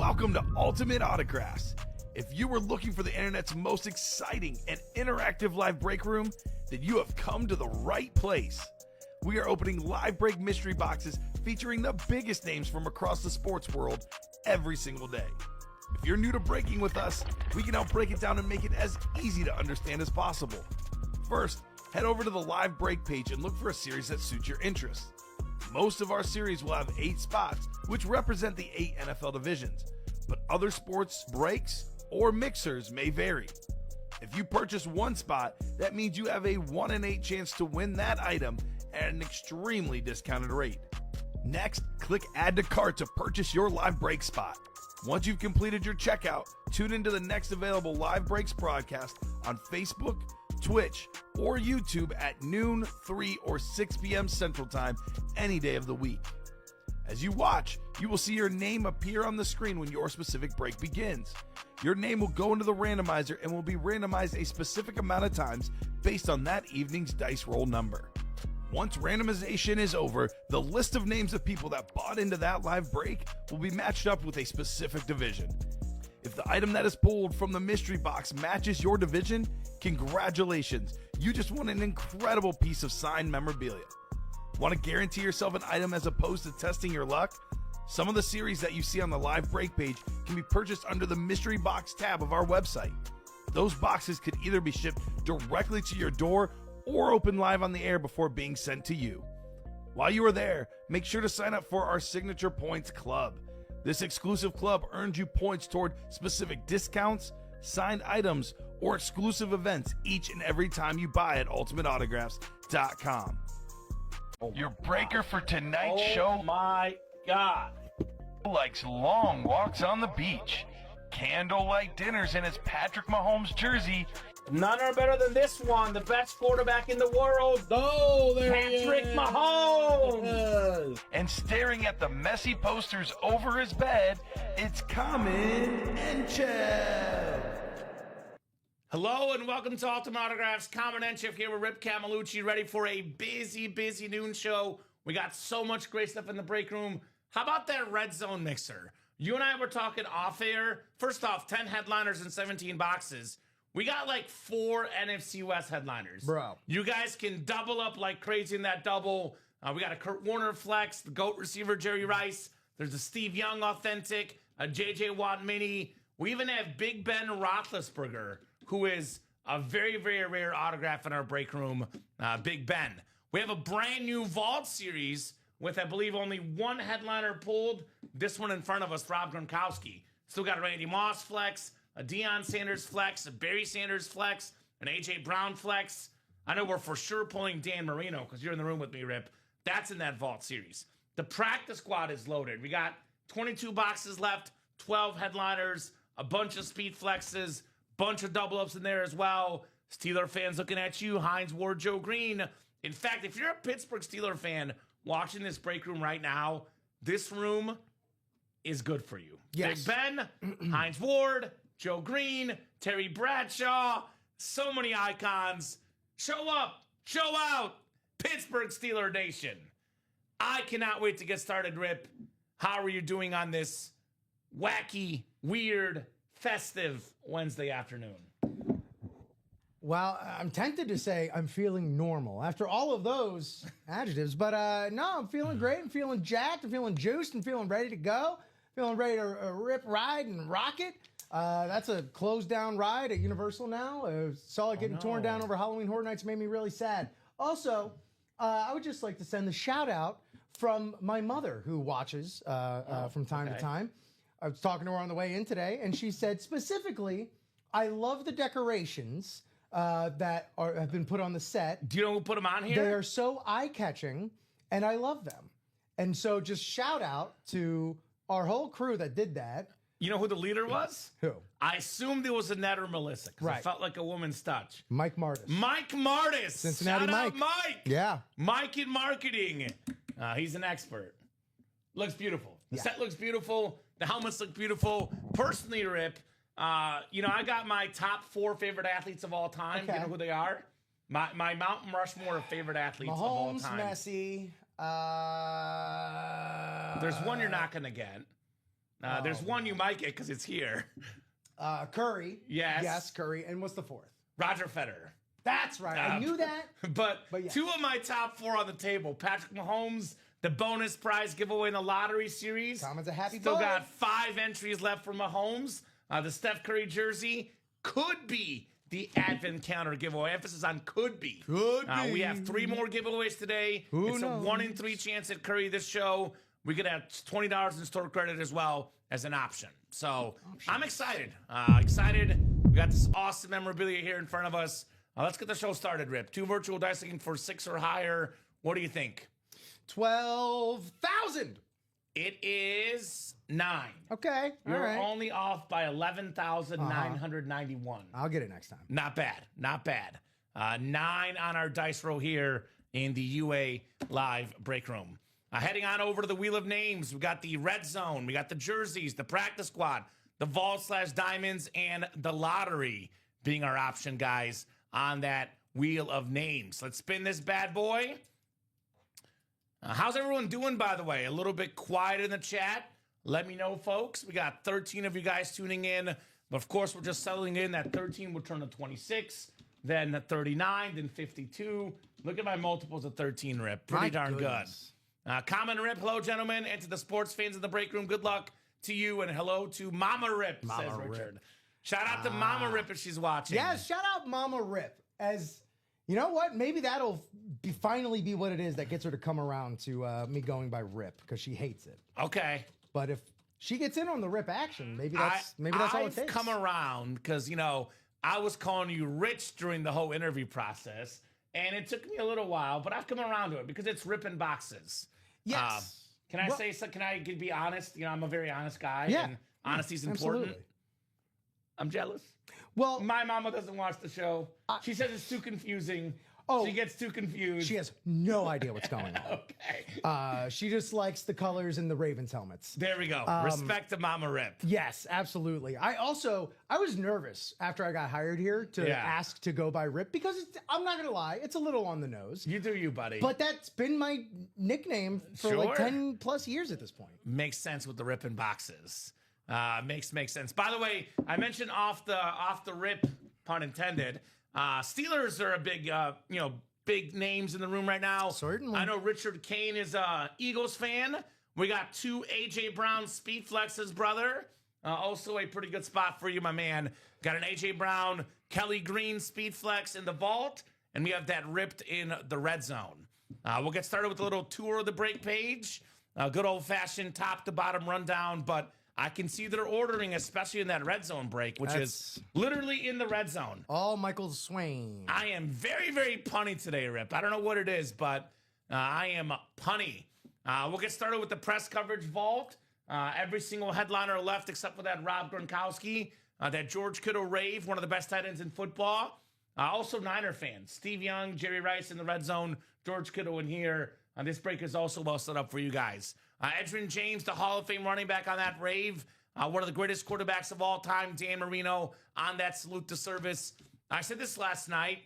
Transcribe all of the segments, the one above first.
Welcome to Ultimate Autographs. If you were looking for the internet's most exciting and interactive live break room, then you have come to the right place. We are opening live break mystery boxes featuring the biggest names from across the sports world every single day. If you're new to breaking with us, we can help break it down and make it as easy to understand as possible. First, head over to the live break page and look for a series that suits your interests. Most of our series will have 8 spots, which represent the 8 NFL divisions, but other sports breaks or mixers may vary. If you purchase one spot, that means you have a 1 in 8 chance to win that item at an extremely discounted rate. Next, click Add to Cart to purchase your live break spot. Once you've completed your checkout, tune into the next available live breaks broadcast on Facebook, Twitch, or YouTube at noon, 3, or 6 p.m. Central Time any day of the week. As you watch, you will see your name appear on the screen when your specific break begins. Your name will go into the randomizer and will be randomized a specific amount of times based on that evening's dice roll number. Once randomization is over, the list of names of people that bought into that live break will be matched up with a specific division. If the item that is pulled from the mystery box matches your division, congratulations, you just won an incredible piece of signed memorabilia. Want to guarantee yourself an item as opposed to testing your luck? Some of the series that you see on the live break page can be purchased under the mystery box tab of our website. Those boxes could either be shipped directly to your door or open live on the air before being sent to you. While you are there, make sure to sign up for our Signature Points Club. This exclusive club earns you points toward specific discounts, signed items, or exclusive events each and every time you buy at ultimateautographs.com. Your breaker for tonight's show, my God, likes long walks on the beach, candlelight dinners in his Patrick Mahomes jersey, none are better than this one, the best quarterback in the world. Oh, there Patrick Mahomes. and staring at the messy posters over his bed, it's Kamen Entchev. Hello and welcome to Ultimate Autographs. Kamen Entchev here with Rip Camelucci, ready for a busy noon show. We got so much great stuff in the break room. How about that red zone mixer? You and I were talking off air. First off, 10 headliners and 17 boxes. We got like 4 NFC West headliners. Bro. You guys can double up like crazy in that double. We got a Kurt Warner flex, the GOAT receiver Jerry Rice. There's a Steve Young authentic, a J.J. Watt mini. We even have Big Ben Roethlisberger, who is a very rare autograph in our break room, Big Ben. We have a brand new Vault series with, I believe, only one headliner pulled. This one in front of us, Rob Gronkowski. Still got a Randy Moss flex, a Deion Sanders flex, a Barry Sanders flex, an A.J. Brown flex. I know we're for sure pulling Dan Marino because you're in the room with me, Rip. That's in that Vault series. The practice squad is loaded. We got 22 boxes left, 12 headliners, a bunch of speed flexes, bunch of double ups in there as well. Steeler fans looking at you, Hines Ward, Joe Green. In fact, if you're a Pittsburgh Steeler fan watching this break room right now, this room is good for you. Yes. Big Ben, Hines Ward, Joe Green, Terry Bradshaw, so many icons. Show up, show out, Pittsburgh Steeler Nation. I cannot wait to get started, Rip. How are you doing on this wacky, weird, festive Wednesday afternoon? Well, I'm tempted to say I'm feeling normal after all of those adjectives, but no, I'm feeling great. I'm feeling jacked. I'm feeling juiced. I'm feeling ready to go. Feeling ready to rip, ride, and rock it. That's a closed down ride at Universal now. Saw it getting torn down over Halloween Horror Nights, made me really sad. Also, I would just like to send a shout out from my mother who watches from time to time. I was talking to her on the way in today, and she said specifically, I love the decorations that have been put on the set. Do you know who put them on here? They are so eye-catching, and I love them. And so just shout out to our whole crew that did that. You know who the leader was? Who? I assumed it was Annette or Melissa because Right. it felt like a woman's touch. Mike Martis. Mike Martis. Cincinnati Shout out Mike. Mike. Yeah. Mike in marketing. He's an expert. Looks beautiful. The set looks beautiful. The helmets look beautiful. Personally, Rip, I got my top 4 favorite athletes of all time. Okay. You know who they are? My Mountain Rushmore of favorite athletes of all Mahomes, time. Messi. There's one you're not going to get. There's one you might get because it's here. Curry. Yes. Yes, Curry. And what's the fourth? Roger Federer. That's right. I knew that. But yes. Two of my top four on the table. Patrick Mahomes, the bonus prize giveaway in the lottery series. Thomas a happy Still boy. got 5 entries left for Mahomes. The Steph Curry jersey could be the Advent calendar giveaway. Emphasis on could be. Could be. We have 3 more giveaways today. Who it's knows? a 1 in 3 chance at Curry this show. We could have $20 in store credit as well as an option. So I'm excited. We got this awesome memorabilia here in front of us. Let's get the show started, Rip. 2 virtual dice looking for 6 or higher. What do you think? 12,000. It is 9. Okay. You're all right. only off by 11,991. I'll get it next time. Not bad. Not bad. 9 on our dice roll here in the UA Live break room. Heading on over to the Wheel of Names. We got the Red Zone. We got the jerseys, the practice squad, the Vault/Diamonds, and the lottery being our option, guys, on that Wheel of Names. Let's spin this bad boy. How's everyone doing, by the way? A little bit quiet in the chat. Let me know, folks. We got 13 of you guys tuning in. But, of course, we're just settling in. That 13 will turn to 26, then 39, then 52. Look at my multiples of 13, Rip. Pretty darn good. Kamen Rip, hello, gentlemen. And to the sports fans in the break room, good luck to you. And hello to Mama Rip, says Richard. Shout out to Mama Rip if she's watching. Yes, shout out Mama Rip. As you know what? Maybe that'll finally be what it is that gets her to come around to me going by Rip because she hates it. Okay. But if she gets in on the Rip action, maybe that's all it takes. I've come around because, I was calling you Rich during the whole interview process. And it took me a little while, but I've come around to it because it's ripping boxes. Yes. Can I say so? Can I be honest? I'm a very honest guy. Yeah. And honesty's important. Absolutely. I'm jealous. Well, My mama doesn't watch the show. She says it's too confusing. Oh, she gets too confused. she has no idea what's going on. Okay. She just likes the colors in the Ravens helmets. There we go. Respect to Mama Rip. Yes, absolutely. I was nervous after I got hired here to ask to go by Rip because I'm not going to lie, it's a little on the nose. You do you, buddy. But that's been my nickname for like 10 plus years at this point. Makes sense with the ripping boxes. Makes sense. By the way, I mentioned off the rip, pun intended. Steelers are a big names in the room right now. Certainly. I know Richard Kane is a Eagles fan. We got 2 AJ Brown speed flexes, brother. Also a pretty good spot for you, my man. Got an AJ Brown, Kelly Green speed flex in the vault, and we have that ripped in the red zone. We'll get started with a little tour of the break page. Good old-fashioned top to bottom rundown, but I can see they're ordering, especially in that red zone break, which is literally in the red zone. All Michael Swain. I am very, very punny today, Rip. I don't know what it is, but I am punny. We'll get started with the press coverage vault. Every single headliner left except for that Rob Gronkowski, that George Kittle rave, one of the best tight ends in football. Also Niner fans. Steve Young, Jerry Rice in the red zone, George Kittle in here. This break is also well set up for you guys. Edgerrin James, the Hall of Fame running back on that rave. One of the greatest quarterbacks of all time, Dan Marino, on that salute to service. I said this last night.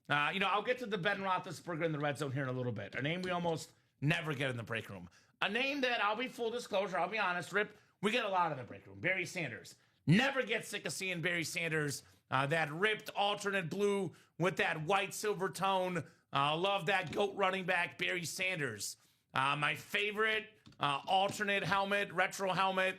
I'll get to the Ben Roethlisberger in the red zone here in a little bit. A name we almost never get in the break room. A name that, I'll be full disclosure, I'll be honest, Rip, we get a lot in the break room. Barry Sanders. Never get sick of seeing Barry Sanders. That ripped alternate blue with that white silver tone. Love that GOAT running back, Barry Sanders. My favorite alternate helmet, retro helmet.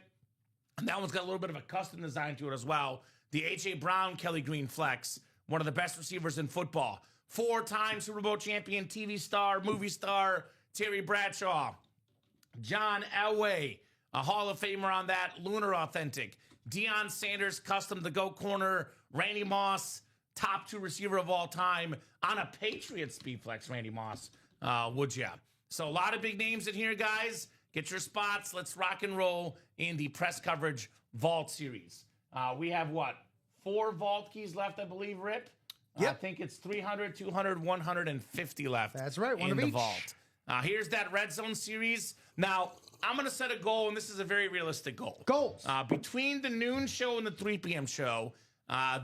And that one's got a little bit of a custom design to it as well. The A.J. Brown Kelly Green Flex, one of the best receivers in football. 4-time Super Bowl champion, TV star, movie star, Terry Bradshaw. John Elway, a Hall of Famer on that, Lunar Authentic. Deion Sanders, custom the GOAT corner. Randy Moss, top 2 receiver of all time. On a Patriots speed flex, Randy Moss, would ya? So a lot of big names in here, guys. Get your spots. Let's rock and roll in the press coverage vault series. We have 4 vault keys left, I believe, Rip? Yep. I think it's 300, 200, 150 left. That's right, one in of the each. vault. Here's that red zone series. Now, I'm going to set a goal, and this is a very realistic goal. Goals. Between the noon show and the 3 p.m. show,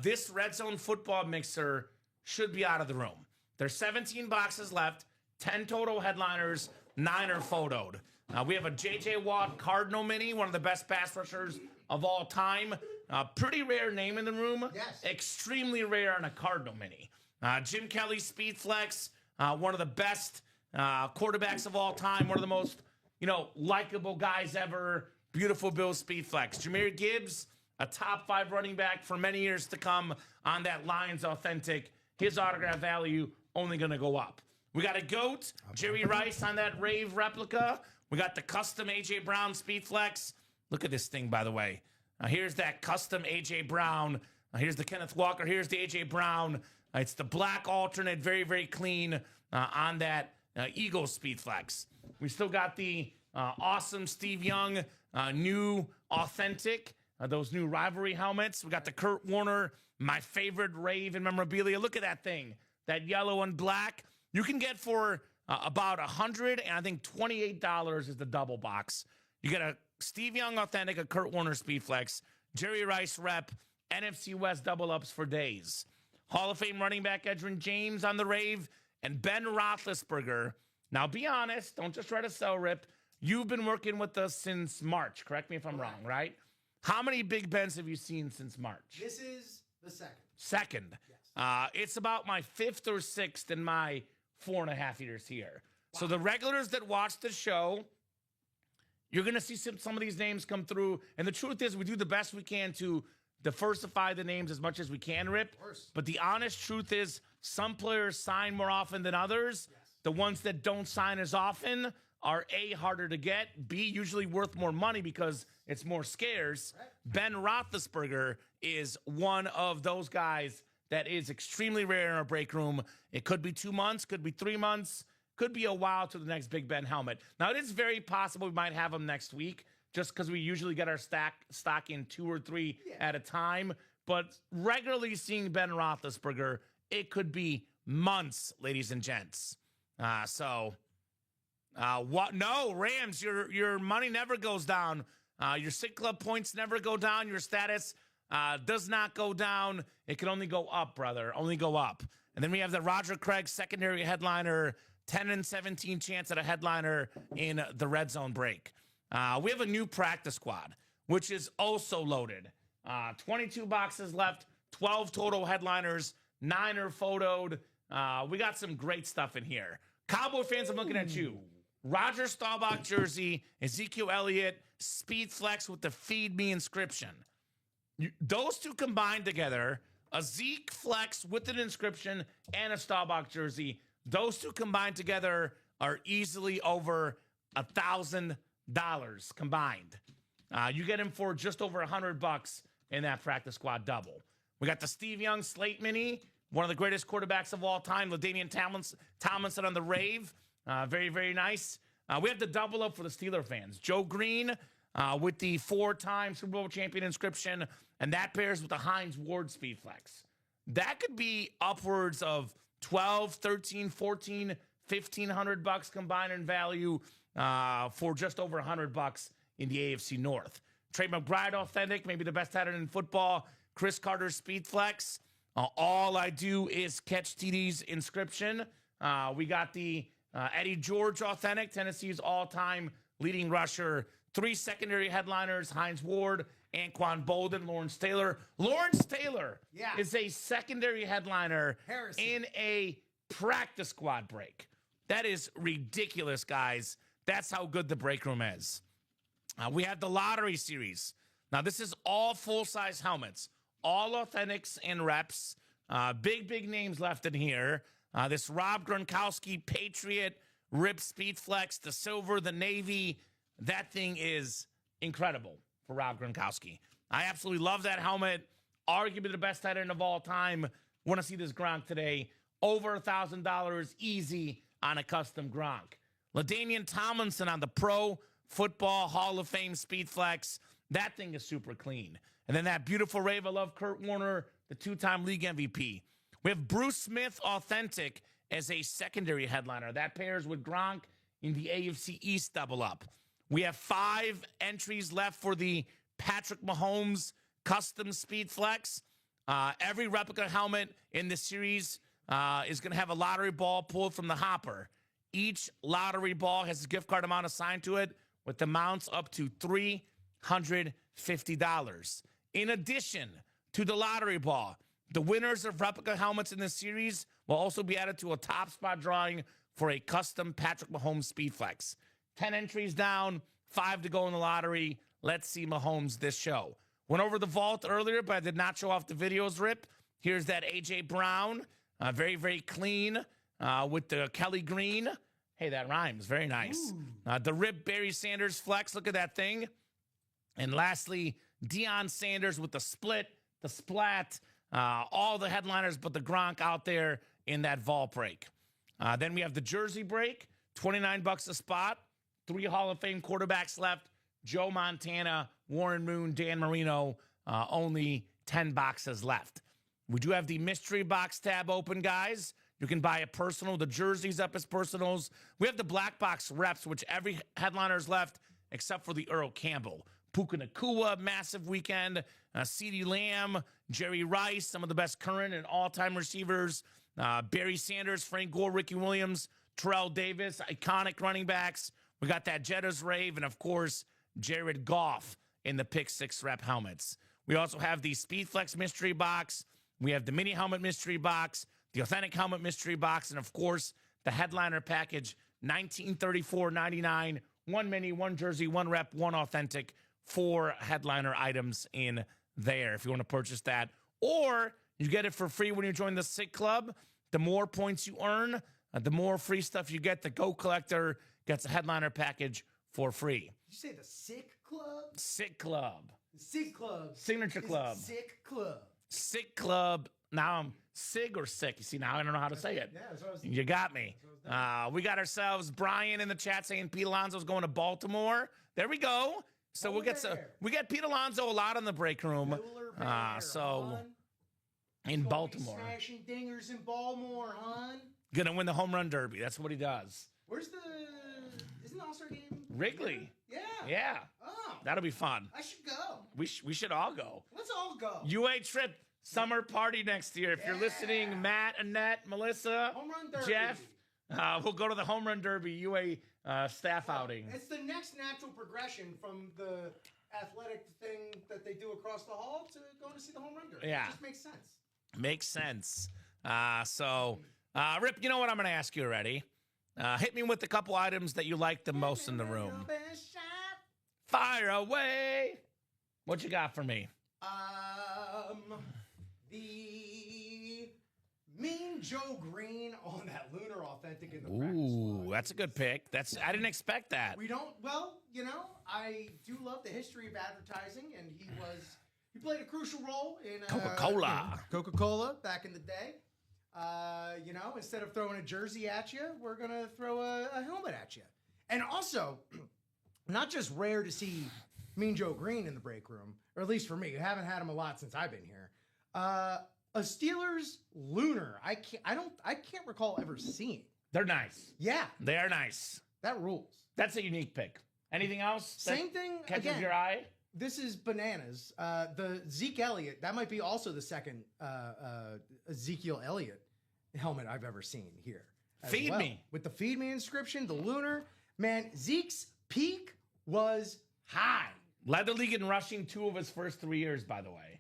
this red zone football mixer should be out of the room. There's 17 boxes left, 10 total headliners, Niner photoed. We have a J.J. Watt Cardinal Mini, one of the best pass rushers of all time. Pretty rare name in the room. Yes. Extremely rare on a Cardinal Mini. Jim Kelly Speed Flex, one of the best quarterbacks of all time, one of the most, likable guys ever. Beautiful Bill Speed Flex. Jahmyr Gibbs, a top 5 running back for many years to come on that Lions Authentic. His autograph value only going to go up. We got a GOAT, Jerry Rice on that Rave replica. We got the custom A.J. Brown Speed Flex. Look at this thing, by the way. Here's that custom A.J. Brown. Here's the Kenneth Walker. Here's the A.J. Brown. It's the black alternate, very, very clean on that Eagle Speed Flex. We still got the awesome Steve Young new Authentic, those new rivalry helmets. We got the Kurt Warner, my favorite Rave and memorabilia. Look at that thing, that yellow and black. You can get for about $100, and I think $28 is the double box. You get a Steve Young Authentic, a Kurt Warner Speed Flex, Jerry Rice rep, NFC West double ups for days. Hall of Fame running back Edgerrin James on the Rave, and Ben Roethlisberger. Now, be honest. Don't just try to sell rip. You've been working with us since March. Correct me if I'm wrong, right? How many Big Bens have you seen since March? This is the second. Second. Yes. It's about my 5th or 6th in my 4.5 years here. Wow. So the regulars that watch the show, you're going to see some of these names come through. And the truth is, we do the best we can to diversify the names as much as we can, Rip. But the honest truth is, some players sign more often than others. Yes. The ones that don't sign as often are A, harder to get, B, usually worth more money because it's more scarce. Right. Ben Roethlisberger is one of those guys that is extremely rare in our break room. It could be 2 months, could be 3 months, could be a while to the next Big Ben helmet. Now, it is very possible we might have him next week just because we usually get our stock in 2 or 3 at a time. But regularly seeing Ben Roethlisberger, it could be months, ladies and gents. What? No, Rams, your money never goes down. Your Sick Club points never go down. Your status does not go down. It can only go up, brother. Only go up. And then we have the Roger Craig secondary headliner, 10 and 17 chance at a headliner in the red zone break. We have a new practice squad, which is also loaded. 22 boxes left, 12 total headliners, 9 are photoed. We got some great stuff in here. Cowboy fans, I'm looking at you. Roger Staubach jersey, Ezekiel Elliott, Speed Flex with the Feed Me inscription. Those two combined together, a Zeke Flex with an inscription and a Staubach jersey, those two combined together are easily over $1,000 combined. You get him for just over $100 in that practice squad double. We got the Steve Young Slate Mini, one of the greatest quarterbacks of all time, LaDainian Tomlinson on the Rave. Very, very nice. We have the double up for the Steeler fans. Joe Green with the 4-time Super Bowl champion inscription, and that pairs with the Hines Ward Speed Flex. That could be upwards of $1,200, $1,300, $1,400, $1,500 combined in value for just over $100 in the AFC North. Trey McBride Authentic, maybe the best tight in football. Chris Carter Speed Flex. All I do is catch TD's inscription. We got the Eddie George Authentic, Tennessee's all-time leading rusher. 3 secondary headliners, Hines Ward, Anquan Bolden, Lawrence Taylor. Lawrence Taylor is a secondary headliner in a practice squad break. That is ridiculous, guys. That's how good the break room is. We have the lottery series. Now, this is all full-size helmets, all authentics and reps. Big names left in here. This Rob Gronkowski Patriot Rip Speed Flex, the silver, the navy. That thing is incredible for Rob Gronkowski. I absolutely love that helmet. Arguably the best tight end of all time. Want to see this Gronk today. Over $1,000 easy on a custom Gronk. LaDainian Tomlinson on the Pro Football Hall of Fame Speed Flex. That thing is super clean. And then that beautiful Rave. I love Kurt Warner, the 2-time league MVP. We have Bruce Smith Authentic as a secondary headliner. That pairs with Gronk in the AFC East double up. We have 5 entries left for the Patrick Mahomes Custom Speed Flex. Every replica helmet in this series is going to have a lottery ball pulled from the hopper. Each lottery ball has a gift card amount assigned to it with amounts up to $350. In addition to the lottery ball, the winners of replica helmets in this series will also be added to a top spot drawing for a custom Patrick Mahomes Speedflex. 10 entries down, 5 to go in the lottery. Let's see Mahomes this show. Went over the vault earlier, but I did not show off the videos, Rip. Here's that A.J. Brown, very, very clean with the Kelly Green. Hey, that rhymes. Very nice. The Rip Barry Sanders flex. Look at that thing. And lastly, Deion Sanders with the split, the splat, all the headliners but the Gronk out there in that vault break. Then we have the jersey break, $29 a spot. 3 Hall of Fame quarterbacks left. Joe Montana, Warren Moon, Dan Marino, only 10 boxes left. We do have the mystery box tab open, guys. You can buy a personal. The jerseys up as personals. We have the black box reps, which every headliner's left except for the Earl Campbell. Puka Nacua, massive weekend. CeeDee Lamb, Jerry Rice, some of the best current and all-time receivers. Barry Sanders, Frank Gore, Ricky Williams, Terrell Davis, iconic running backs. We got that Jettas rave, and of course, Jared Goff in the Pick 6 rep helmets. We also have the Speedflex mystery box. We have the mini helmet mystery box, the authentic helmet mystery box, and of course, the headliner package, $1934.99, 1 mini, 1 jersey, 1 rep, 1 authentic, 4 headliner items in there if you want to purchase that. Or you get it for free when you join the Sick Club. The more points you earn, the more free stuff you get. The Go Collector gets a headliner package for free. Did you say the Sick Club? Sick Club. The Sick Club. Signature Club. Sick Club. Sick Club. Now I'm Sig or Sick. You see, now I don't know how to say it. Yeah, that's what I was You got me. We got ourselves Brian in the chat saying Pete Alonso's going to Baltimore. There we go. So we get Pete Alonso a lot in the break room. In Baltimore. Smashing dingers in Baltimore, hon. Gonna win the home run derby. That's what he does. Where's isn't the All-Star game? Wrigley. Yeah. Yeah. Oh. That'll be fun. I should go. We should all go. Let's all go. UA trip summer party next year. If you're listening, Matt, Annette, Melissa, Home run derby. Jeff, we'll go to the home run derby UA staff outing. It's the next natural progression from the athletic thing that they do across the hall to going to see the home run derby. Yeah. It just makes sense. Makes sense. Rip, you know what I'm going to ask you already. Hit me with a couple items that you like the most in the room. Fire away. What you got for me? The Mean Joe Green on that Lunar Authentic in the Ooh, that's a good pick. I didn't expect that. I do love the history of advertising, and he played a crucial role in Coca-Cola. Coca-Cola back in the day. Instead of throwing a jersey at you, we're going to throw a helmet at you. And also, not just rare to see Mean Joe Green in the break room, or at least for me. I haven't had him a lot since I've been here. A Steelers Lunar. I can't recall ever seeing. They're nice. Yeah. They are nice. That rules. That's a unique pick. Anything else? Same thing. Catches again, your eye? This is bananas. The Zeke Elliott, that might be also the second Ezekiel Elliott helmet I've ever seen here. Feed me. With the Feed Me inscription, the Lunar. Man, Zeke's peak was high. Led the league in rushing 2 of his first 3 years, by the way.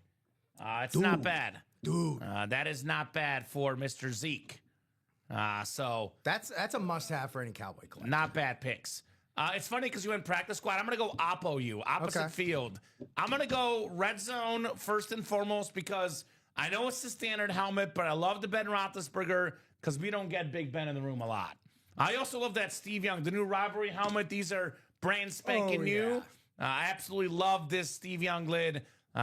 It's not bad. Dude. That is not bad for Mr. Zeke. So that's a must-have for any Cowboy collector. Not bad picks. It's funny because you went practice squad. I'm going to go oppo you, opposite field. I'm going to go red zone first and foremost because I know it's the standard helmet, but I love the Ben Roethlisberger because we don't get Big Ben in the room a lot. I also love that Steve Young, the new rivalry helmet. These are brand spanking new. I absolutely love this Steve Young lid.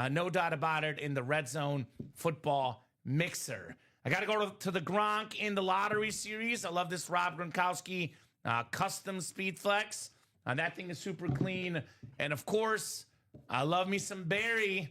No doubt about it in the red zone football mixer. I got to go to the Gronk in the lottery series. I love this Rob Gronkowski custom speed flex. That thing is super clean. And of course, I love me some Barry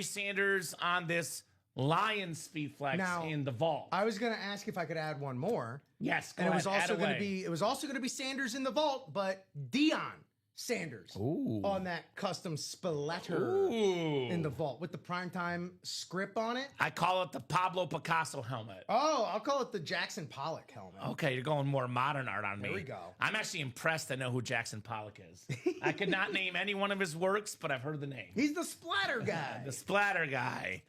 Sanders on this Lion speed flex in the vault. I was going to ask if I could add one more. Yes, it was also going to be Sanders in the vault, but Dion Sanders Ooh. on that custom splatter Ooh. in the vault with the primetime script on it. I call it the Pablo Picasso helmet. Oh, I'll call it the Jackson Pollock helmet. Okay, you're going more modern art on me. There we go. I'm actually impressed I know who Jackson Pollock is. I could not name any one of his works, but I've heard the name. He's the splatter guy. The splatter guy.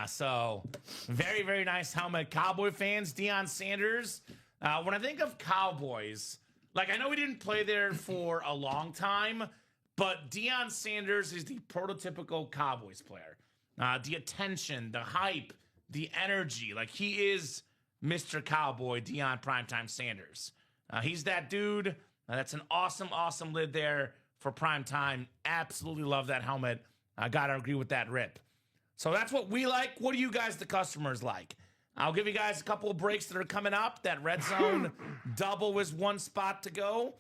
So, very, very nice helmet. Cowboy fans, Deion Sanders. When I think of Cowboys, like I know we didn't play there for a long time, but Deion Sanders is the prototypical Cowboys player. The attention, the hype, the energy. Like he is Mr. Cowboy, Deion Primetime Sanders. He's that dude. That's an awesome, awesome lid there for Primetime. Absolutely love that helmet. I got to agree with that rip. So that's what we like. What do you guys, the customers, like? I'll give you guys a couple of breaks that are coming up. That red zone double is 1 spot to go.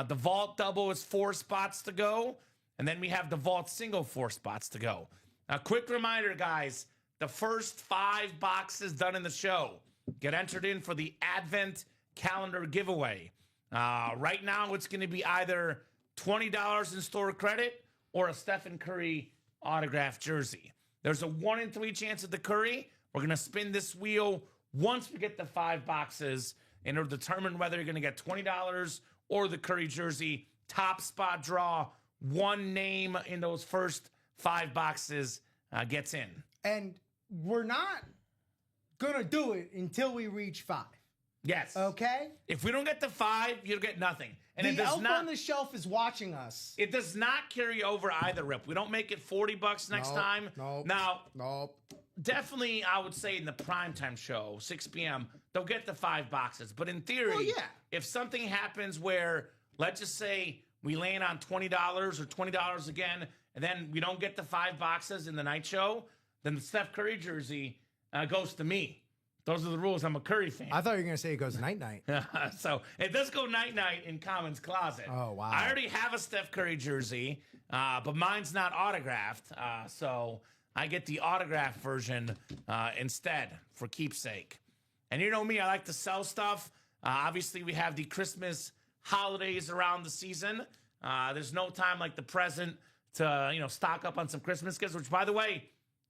The vault double is 4 spots to go. And then we have the vault single 4 spots to go. A quick reminder, guys, the first 5 boxes done in the show get entered in for the Advent calendar giveaway. Right now, it's going to be either $20 in store credit or a Stephen Curry autographed jersey. There's a 1 in 3 chance at the Curry. We're going to spin this wheel once we get the 5 boxes and it'll determine whether you're going to get $20 or the Curry jersey. Top spot draw. 1 name in those first 5 boxes gets in. And we're not going to do it until we reach 5. Yes. Okay? If we don't get the 5, you'll get nothing. And it The does elf not, on the shelf is watching us. it does not carry over either, Rip. We don't make it $40 next Nope, time. nope, Now, Nope. definitely, I would say in the primetime show, 6 p.m., they'll get the 5 boxes. But in theory, Well, yeah. if something happens where, let's just say, we land on $20 or $20 again, and then we don't get the 5 boxes in the night show, then the Steph Curry jersey goes to me. Those are the rules. I'm a Curry fan. I thought you were going to say it goes night-night. So it does go night-night in Kamen's closet. Oh, wow. I already have a Steph Curry jersey, but mine's not autographed. So I get the autographed version instead for keepsake. And you know me, I like to sell stuff. Obviously, we have the Christmas holidays around the season. There's no time like the present to, stock up on some Christmas gifts, which, by the way,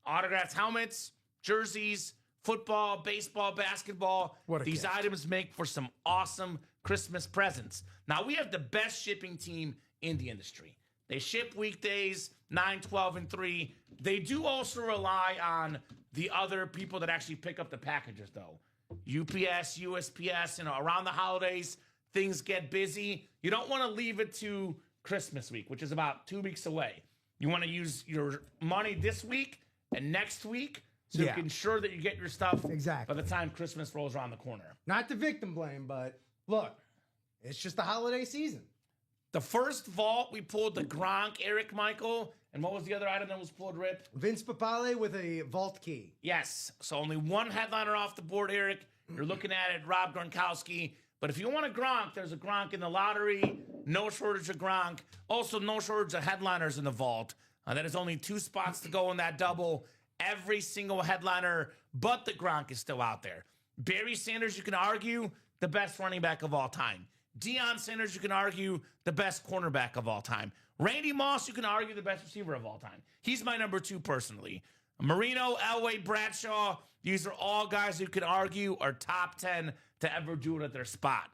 autographed helmets, jerseys, football, baseball, basketball. These gift. items make for some awesome Christmas presents. Now, we have the best shipping team in the industry. They ship weekdays, 9, 12, and 3. They do also rely on the other people that actually pick up the packages, though. UPS, USPS, around the holidays, things get busy. You don't want to leave it to Christmas week, which is about 2 weeks away. You want to use your money this week and next week so you can ensure that you get your stuff Exactly. by the time Christmas rolls around the corner. Not to victim blame, but look, it's just the holiday season. The first vault, we pulled the Gronk, Eric Michael, and what was the other item that was pulled, Rip? Vince Papale with a vault key. Yes. So only one headliner off the board, Eric. You're looking at it, Rob Gronkowski. But if you want a Gronk, there's a Gronk in the lottery. No shortage of Gronk. Also, no shortage of headliners in the vault. That is only 2 spots to go in that double. Every single headliner but the Gronk is still out there. Barry Sanders, you can argue, the best running back of all time. Deion Sanders, you can argue, the best cornerback of all time. Randy Moss, you can argue, the best receiver of all time. He's my number 2 personally. Marino, Elway, Bradshaw, these are all guys who can argue are top 10 to ever do it at their spot.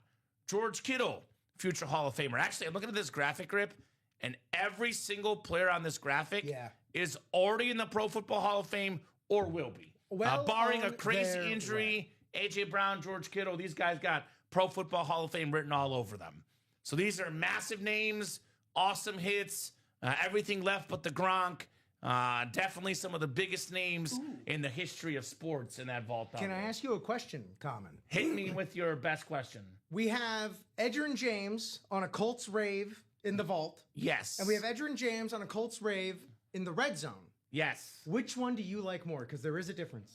George Kittle, future Hall of Famer. Actually, I'm looking at this graphic, Rip, and every single player on this graphic is already in the Pro Football Hall of Fame or will be. Well, barring a crazy injury, A.J. Brown, George Kittle, these guys got Pro Football Hall of Fame written all over them. So these are massive names, awesome hits, everything left but the Gronk. Definitely some of the biggest names in the history of sports in that vault. Can I ask you a question, Kamen? Hit me with your best question. We have Edgerrin James on a Colts rave in the vault. Yes. And we have Edgerrin James on a Colts rave in the red zone. Yes. Which one do you like more? Because there is a difference.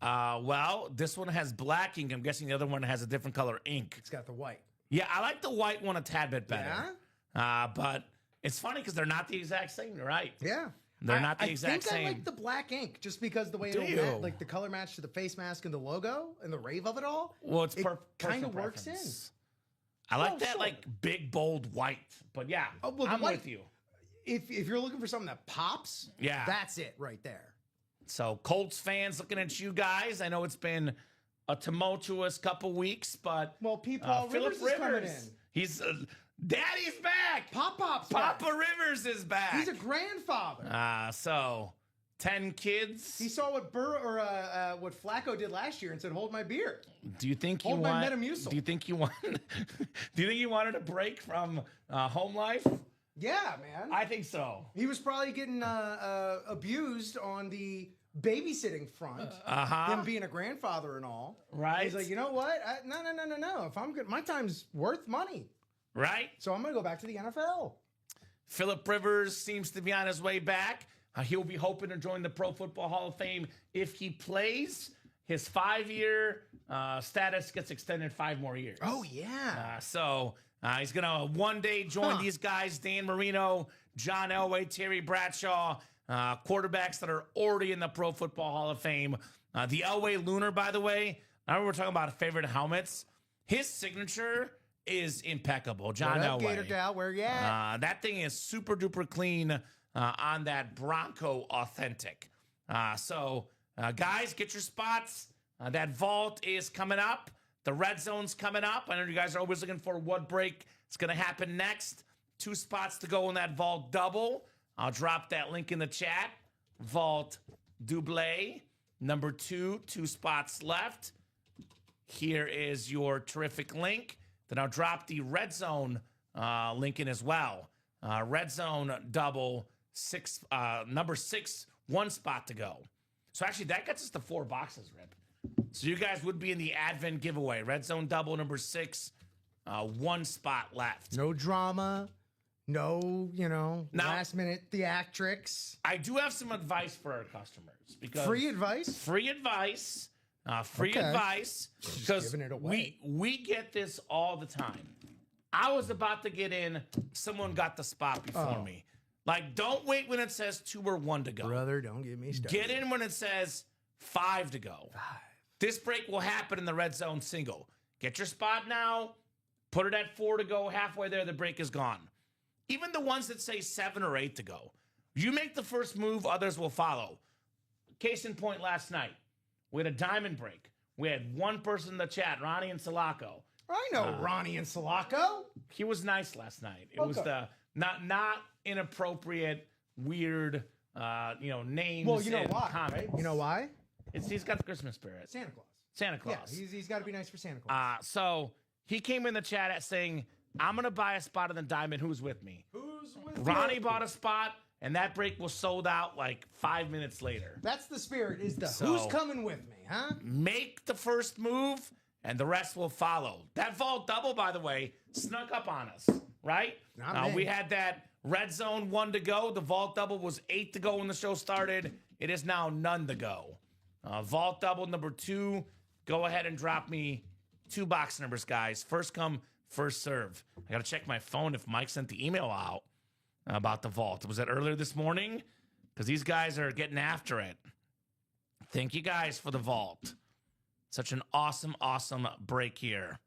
Well, this one has black ink. I'm guessing the other one has a different color ink. It's got the white. Yeah, I like the white one a tad bit better. Yeah? But it's funny because they're not the exact same. You're right. Yeah. They're not the exact same. I think I like the black ink just because the way like the color match to the face mask and the logo and the rave of it all. Well, it's kind of works in. I like Oh, that, sure. like big, bold white. But yeah, well, the I'm white- with you. If you're looking for something that pops, Yeah. that's it right there. So Colts fans looking at you guys. I know it's been a tumultuous couple weeks, but Well, Paul Philip Rivers is coming in. He's Daddy's back. Pop's Papa back. Rivers is back. He's a grandfather. So 10 kids. He saw what what Flacco did last year and said, "Hold my beer." Do you think Hold my Metamucil. Do you think you want? Do you think he wanted a break from home life? Yeah, man. I think so. He was probably getting abused on the babysitting front. Him being a grandfather and all. Right. He's like, you know what? No. If I'm good, my time's worth money. Right. So I'm gonna go back to the NFL. Philip Rivers seems to be on his way back. He'll be hoping to join the Pro Football Hall of Fame if he plays. His 5-year status gets extended 5 more years. Oh yeah. So he's going to one day join these guys, Dan Marino, John Elway, Terry Bradshaw, quarterbacks that are already in the Pro Football Hall of Fame. The Elway Lunar, by the way, I remember we're talking about favorite helmets. His signature is impeccable. John What up, Elway. Gator Gal, where you at? That thing is super duper clean on that Bronco Authentic. So guys, get your spots. That vault is coming up. The red zone's coming up. I know you guys are always looking for what break is going to happen next. 2 spots to go in that vault double. I'll drop that link in the chat. Vault double, number 2, 2 spots left. Here is your terrific link. Then I'll drop the red zone link in as well. Red zone double, number 6, 1 spot to go. So actually that gets us to 4 boxes, Rip. So you guys would be in the Advent giveaway. Red zone double, number 6, 1 spot left. No drama. No, Now- last minute theatrics. I do have some advice for our customers. Because Free advice. Free advice. Okay. Because giving it away. we get this all the time. I was about to get in. Someone got the spot before me. Like, don't wait when it says 2 or 1 to go. Brother, don't get me started. Get in when it says 5 to go. This break will happen in the red zone single. Get your spot now. Put it at 4 to go. Halfway there, the break is gone. Even the ones that say 7 or 8 to go. You make the first move, others will follow. Case in point last night. We had a diamond break. We had one person in the chat, Ronnie and Sulaco. I know Ronnie and Sulaco. He was nice last night. It was the not inappropriate, weird, names. Well, you know and why, comments. right? You know why? He's got the Christmas spirit. Santa Claus. Santa Claus. Yeah, he's got to be nice for Santa Claus. So he came in the chat at saying, "I'm gonna buy a spot in the diamond. Who's with me?" Who's with Ronnie you? bought a spot, and that break was sold out like 5 minutes later. That's the spirit. Is the So- who's coming with me, huh? Make the first move, and the rest will follow. That vault double, by the way, snuck up on us, right? Not me. We had that red zone 1 to go. The vault double was 8 to go when the show started. It is now none to go. Vault double number 2. Go ahead and drop me 2 box numbers, guys. First come, first serve. I got to check my phone if Mike sent the email out about the vault. Was it earlier this morning? Because these guys are getting after it. Thank you guys for the vault. Such an awesome, awesome break here.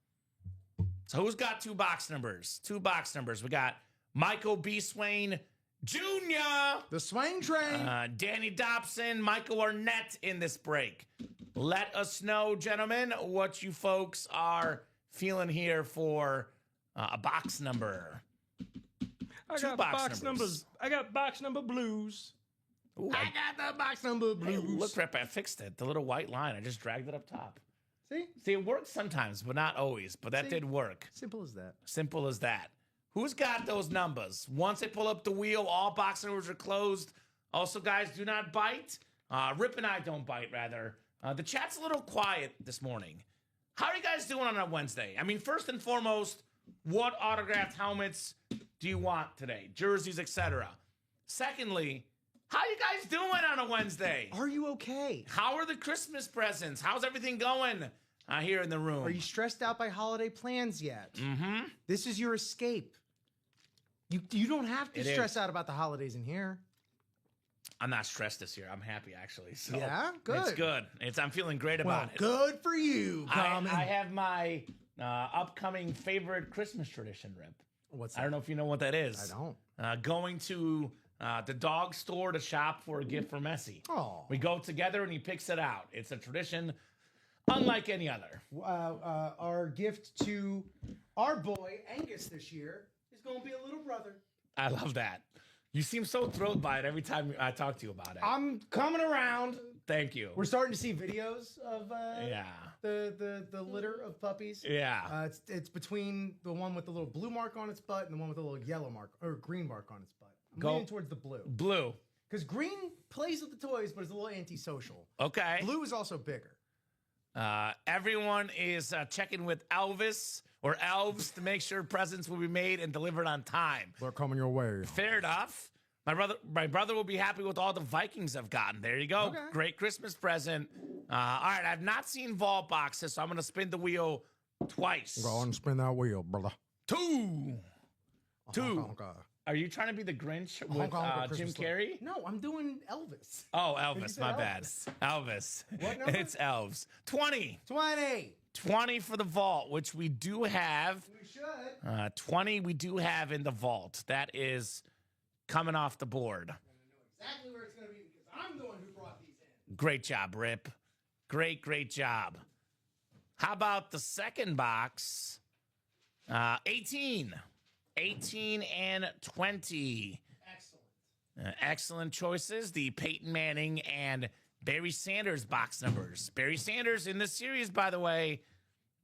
So who's got 2 box numbers? 2 box numbers. We got Michael B. Swain Jr., The swing train. Danny Dobson, Michael Arnett in this break. Let us know, gentlemen, what you folks are feeling here for a box number. I Two got box numbers. numbers. I got box number blues. Ooh, I got the box number hey, blues. look, Rep, I fixed it. The little white line. I just dragged it up top. See? See, it works sometimes, but not always. But that See? did work. Simple as that. Simple as that. Who's got those numbers? Once I pull up the wheel, all box numbers are closed. Also, guys, do not bite. Rip and I don't bite, rather. The chat's a little quiet this morning. How are you guys doing on a Wednesday? I mean, first and foremost, what autographed helmets do you want today? Jerseys, etc. Secondly, how you guys doing on a Wednesday? Are you okay? How are the Christmas presents? How's everything going here in the room? Are you stressed out by holiday plans yet? Mm-hmm. This is your escape. You don't have to It stress is. out about the holidays in here. I'm not stressed this year. I'm happy, actually. So Yeah? Good. It's good. I'm feeling great Well, about it. good for you, I Kamen. have my upcoming favorite Christmas tradition, Rip. What's I don't know if you know what that is. I don't. Going to the dog store to shop for a gift for Messi. Oh. We go together and he picks it out. It's a tradition unlike any other. Our gift to our boy Angus this year is going to be a little brother. I love that. You seem so thrilled by it every time I talk to you about it. I'm coming around. Thank you. We're starting to see videos of Yeah. the litter of puppies. Yeah. It's between the one with the little blue mark on its butt and the one with the little yellow mark or green mark on its butt. I'm Go- leaning towards the blue. Blue. Because green plays with the toys, but it's a little antisocial. Okay. Blue is also bigger. Everyone is checking with Elvis or elves to make sure presents will be made and delivered on time. They're coming your way. Fair enough. My brother will be happy with all the Vikings I've gotten. There you go. Okay. Great Christmas present. All right, I've not seen vault boxes, so I'm going to spin the wheel twice. Go on and spin that wheel, brother. Two. Honk, honk. Are you trying to be the Grinch with Honk, honk, Jim Christmas Carrey? No, I'm doing Elvis. Oh, You Elvis. said My bad. Elvis. What number? It's elves. 20. 20. 20 for the vault, which we do have. We should. 20 we do have in the vault. That is coming off the board. Exactly where it's going to be because I'm the one who brought these in. Great job, Rip. Great job. How about the second box? 18. 18 and 20. Excellent. Excellent choices. The Peyton Manning and Barry Sanders box numbers. Barry Sanders in this series, by the way.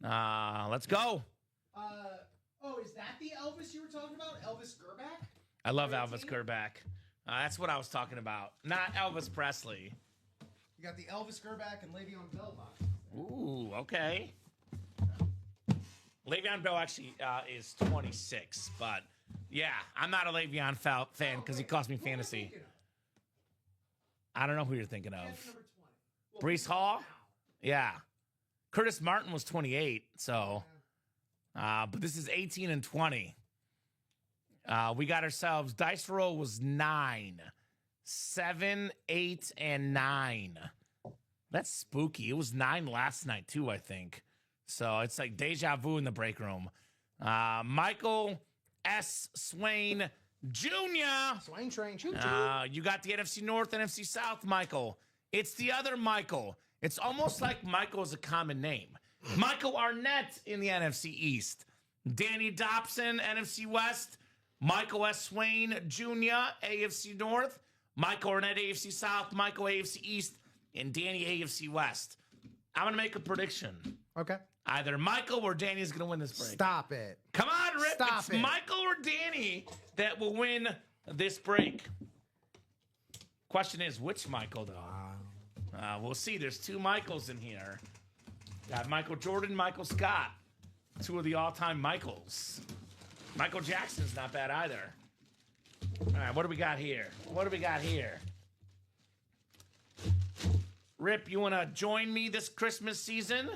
Let's go. Is that the Elvis you were talking about? Elvis Gerback? I love 13? Elvis Gerback. That's what I was talking about. Not Elvis Presley. You got the Elvis Gerback and Le'Veon Bell box. Ooh, okay. Le'Veon Bell actually is 26, but yeah, I'm not a Le'Veon fan because he cost me fantasy. I don't know who you're thinking of. That's number 20. Brees Hall? Yeah. Curtis Martin was 28, so. But this is 18 and 20. We got ourselves, dice roll was 9. 7, 8, and 9. That's spooky. It was 9 last night, too, I think. So it's like deja vu in the break room. Michael S. Swain Jr. Swain Train. Choo choo. You got the NFC North, NFC South, Michael. It's the other Michael. It's almost like Michael is a common name. Michael Arnett in the NFC East. Danny Dobson, NFC West. Michael S. Swain Jr., AFC North. Michael Arnett, AFC South. Michael, AFC East. And Danny, AFC West. I'm going to make a prediction. Okay. Either Michael or Danny is going to win this break. Stop it. Come on, Rip. Stop It's it. Michael or Danny that will win this break. Question is, which Michael, though? We'll see. There's two Michaels in here. Got Michael Jordan, Michael Scott. Two of the all-time Michaels. Michael Jackson's not bad either. All right, what do we got here? Rip, you want to join me this Christmas season?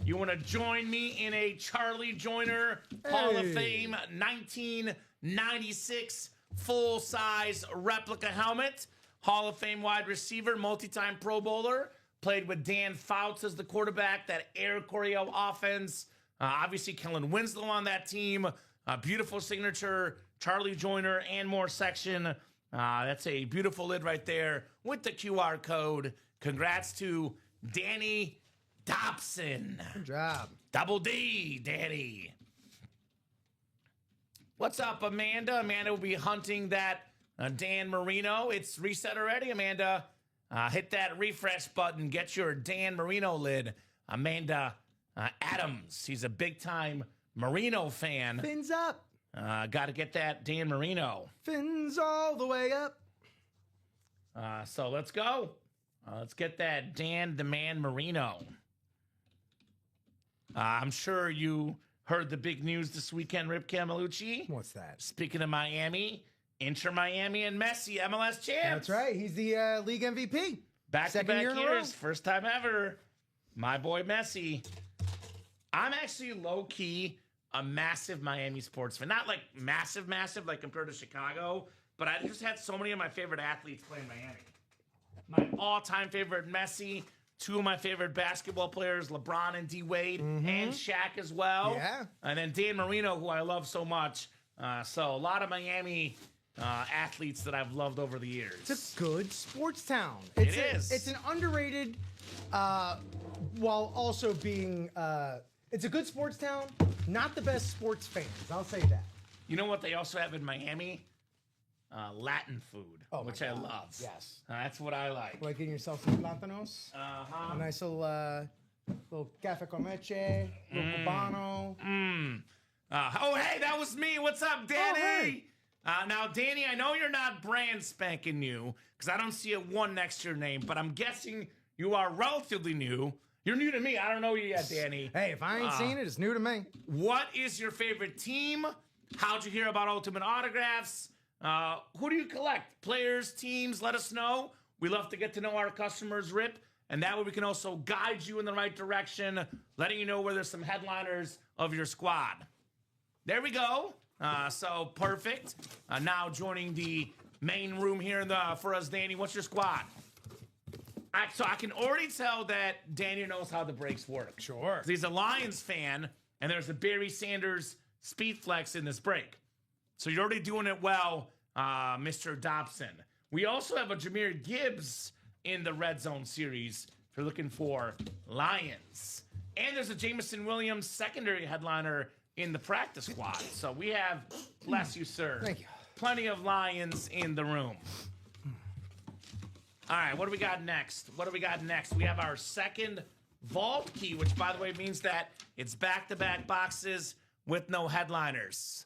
You want to join me in a Charlie Joyner Hall of Fame 1996 full-size replica helmet? Hall of Fame wide receiver, multi-time Pro Bowler. Played with Dan Fouts as the quarterback, that Air Coryell offense. Obviously, Kellen Winslow on that team. Beautiful signature, Charlie Joyner and more section. That's a beautiful lid right there with the QR code. Congrats to Danny Dobson. Good job. Double D, Danny. What's up, Amanda? Amanda will be hunting that Dan Marino. It's reset already, Amanda. Hit that refresh button. Get your Dan Marino lid. Amanda Adams. He's a big-time Marino fan. Fins up. Got to get that Dan Marino. Fins all the way up. So let's go. Let's get that Dan the Man Marino. I'm sure you heard the big news this weekend, Rip Camelucci. What's that? Speaking of Miami, Inter Miami and Messi, MLS champs. That's right. He's the league MVP. Second year Back-to-back in a row. years, first time ever. My boy Messi. I'm actually low-key a massive Miami sports fan. Not like massive, like compared to Chicago, but I just had so many of my favorite athletes play in Miami. My all-time favorite, Messi, two of my favorite basketball players, LeBron and D Wade, and Shaq as well. Yeah. And then Dan Marino, who I love so much. So a lot of Miami athletes that I've loved over the years. It's a good sports town. It is. It's an underrated, while also being. It's a good sports town. Not the best sports fans. I'll say that. You know what they also have in Miami? Latin food, which I love. Yes. That's what I like. Like getting yourself some platanos. Uh-huh. A nice little cafe con leche, little cubano. Oh, hey, that was me. What's up, Danny? hey. Now, Danny, I know you're not brand spanking new because I don't see a one next to your name, but I'm guessing you are relatively new. You're new to me. I don't know you yet, Danny. Hey, if I ain't seen it, it's new to me. What is your favorite team? How'd you hear about Ultimate Autographs? Who do you collect? Players, teams? Let us know. We love to get to know our customers, Rip, and that way we can also guide you in the right direction, letting you know where there's some headliners of your squad. There we go. So perfect. Now joining the main room here for us, Danny. What's your squad? So I can already tell that Daniel knows how the breaks work. Sure. 'Cause he's a Lions fan, and there's a Barry Sanders speed flex in this break. So you're already doing it well, Mr. Dobson. We also have a Jahmyr Gibbs in the Red Zone series if you're looking for Lions. And there's a Jameson Williams secondary headliner in the practice squad. So we have, bless you, sir. Thank you. Plenty of Lions in the room. All right, what do we got next? We have our second vault key, which, by the way, means that it's back-to-back boxes with no headliners.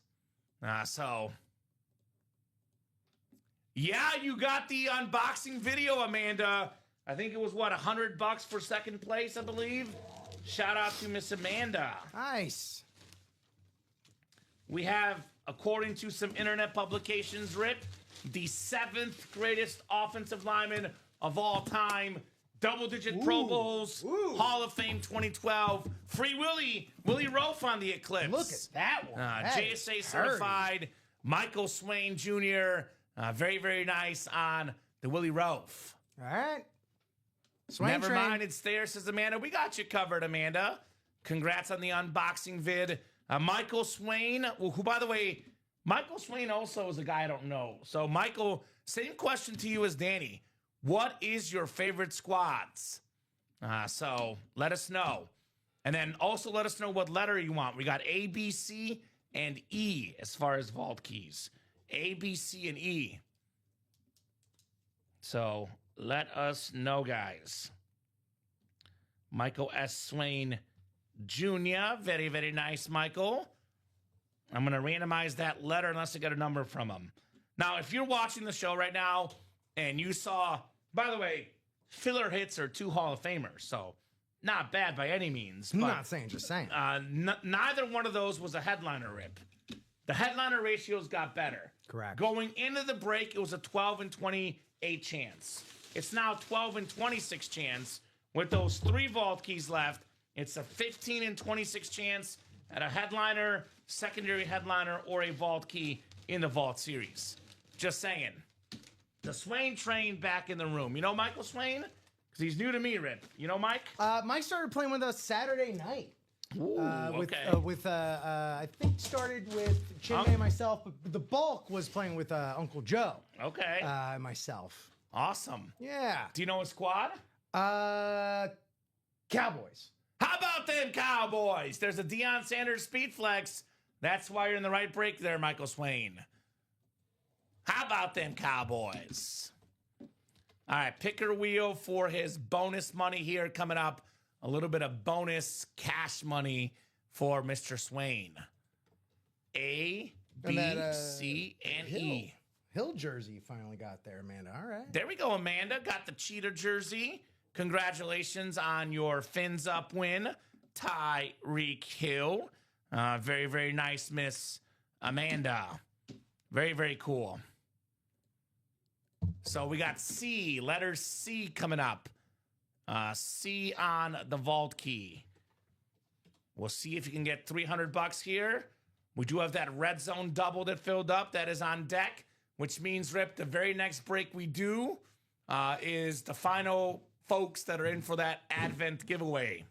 Yeah, you got the unboxing video, Amanda. I think it was, $100 for second place, I believe. Shout out to Miss Amanda. Nice. We have, according to some internet publications, Rip, the 7th greatest offensive lineman of all time. Double-digit Pro Bowls, Hall of Fame 2012. Free Willie Rofe on the Eclipse. Look at that one. That JSA is certified. Michael Swain Jr. Very, very nice on the Willie Rofe. All right. Swain Never train. mind, it's there, says Amanda. We got you covered, Amanda. Congrats on the unboxing vid. Michael Swain, who, by the way, Michael Swain also is a guy I don't know. So, Michael, same question to you as Danny. What is your favorite squads? So, let us know. And then also let us know what letter you want. We got A, B, C, and E as far as vault keys. A, B, C, and E. So, let us know, guys. Michael S. Swain Jr. Very, very nice, Michael. I'm going to randomize that letter unless I get a number from him. Now, if you're watching the show right now and you saw, by the way, filler hits are 2 Hall of Famers, so not bad by any means. I'm But, not saying, just saying. neither one of those was a headliner, Rip. The headliner ratios got better. Correct. Going into the break, it was a 12 and 28 chance. It's now 12 and 26 chance. With those 3 vault keys left, it's a 15 and 26 chance at a headliner, secondary headliner, or a vault key in the vault series. Just saying. The Swain train back in the room. You know Michael Swain? Because he's new to me, Rip. You know Mike? Mike started playing with us Saturday night. Ooh, I think started with Chinmay and myself, but the bulk was playing with Uncle Joe. Okay. And myself. Awesome. Yeah. Do you know a squad? Cowboys. How about them Cowboys? There's a Deion Sanders speed flex. That's why you're in the right break there, Michael Swain. How about them Cowboys? All right, picker wheel for his bonus money here coming up. A little bit of bonus cash money for Mr. Swain. A, B, C, and E. Hill jersey finally got there, Amanda. All right. There we go, Amanda. Got the cheetah jersey. Congratulations on your fins up win, Tyreek Hill. Very, very nice, Miss Amanda. Very, very cool. So we got C, letter C coming up. C on the vault key. We'll see if you can get $300 here. We do have that red zone double that filled up. That is on deck, which means, Rip, the very next break we do is the final folks that are in for that Advent giveaway.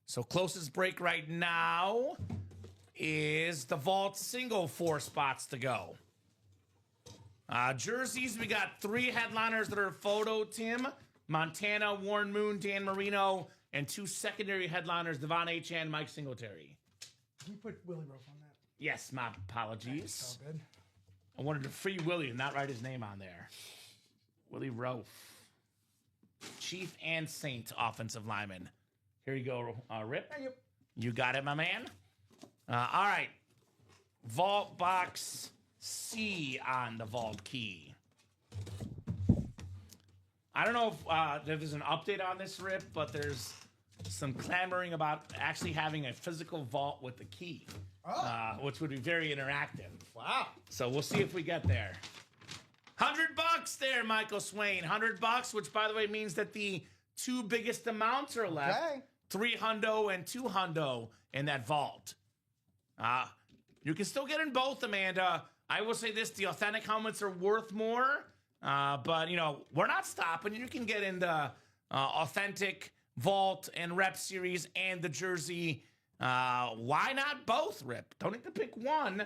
So closest break right now is the vault single, 4 spots to go. Jerseys, we got 3 headliners that are photo, Tim. Montana, Warren Moon, Dan Marino, and 2 secondary headliners, Devon H. and Mike Singletary. Can you put Willie Roaf on that? Yes, my apologies. That's all good. I wanted to free Willie and not write his name on there. Willie Roaf. Chief and Saint offensive lineman. Here you go, Rip. Thank you. You got it, my man. All right. Vault box C on the vault key. I don't know if there's an update on this, Rip, but there's some clamoring about actually having a physical vault with the key, which would be very interactive. Wow. So we'll see if we get there. $100 there, Michael Swain. $100, which by the way means that the 2 biggest amounts are left. Okay. 3 hundo and 2 hundo in that vault. You can still get in both, Amanda. I will say this, the authentic helmets are worth more, but, you know, we're not stopping. You can get in the authentic vault and rep series and the jersey. Why not both, Rip? Don't need to pick one.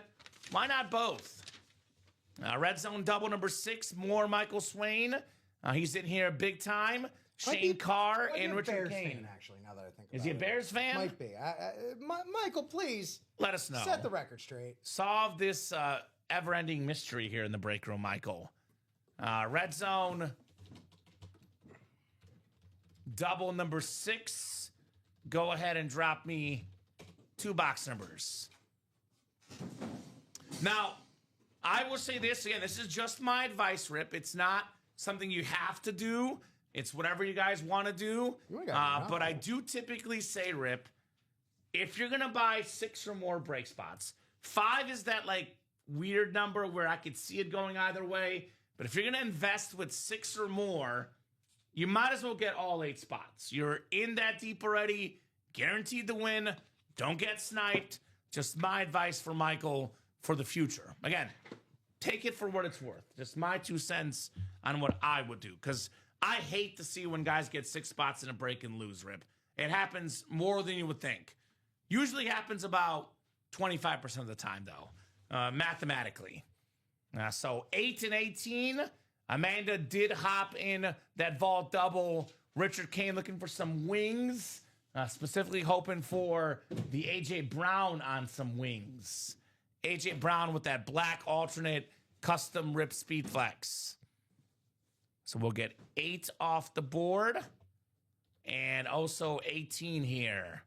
Why not both? Red Zone double number 6, more Michael Swain. He's in here big time. Shane Carr and Richard Kane. Fan, actually, now that I think about it. Is he a Bears fan? Might be. Michael, please Let us know. set the record straight. Solve this ever-ending mystery here in the break room, Michael. Red Zone double number 6. Go ahead and drop me 2 box numbers. Now, I will say this again. This is just my advice, Rip. It's not something you have to do. It's whatever you guys want to do. But I do typically say, Rip, if you're going to buy 6 or more break spots, 5 is that like weird number where I could see it going either way. But if you're going to invest with 6 or more, you might as well get all 8 spots. You're in that deep already, guaranteed to win. Don't get sniped. Just my advice for Michael for the future. Again, take it for what it's worth. Just my 2 cents on what I would do. Because I hate to see when guys get 6 spots in a break and lose, Rip. It happens more than you would think. Usually happens about 25% of the time, though, mathematically. So 8 and 18. Amanda did hop in that vault double. Richard Kane looking for some wings, specifically hoping for the A.J. Brown on some wings. A.J. Brown with that black alternate custom Rip Speed Flex. So we'll get 8 off the board and also 18 here.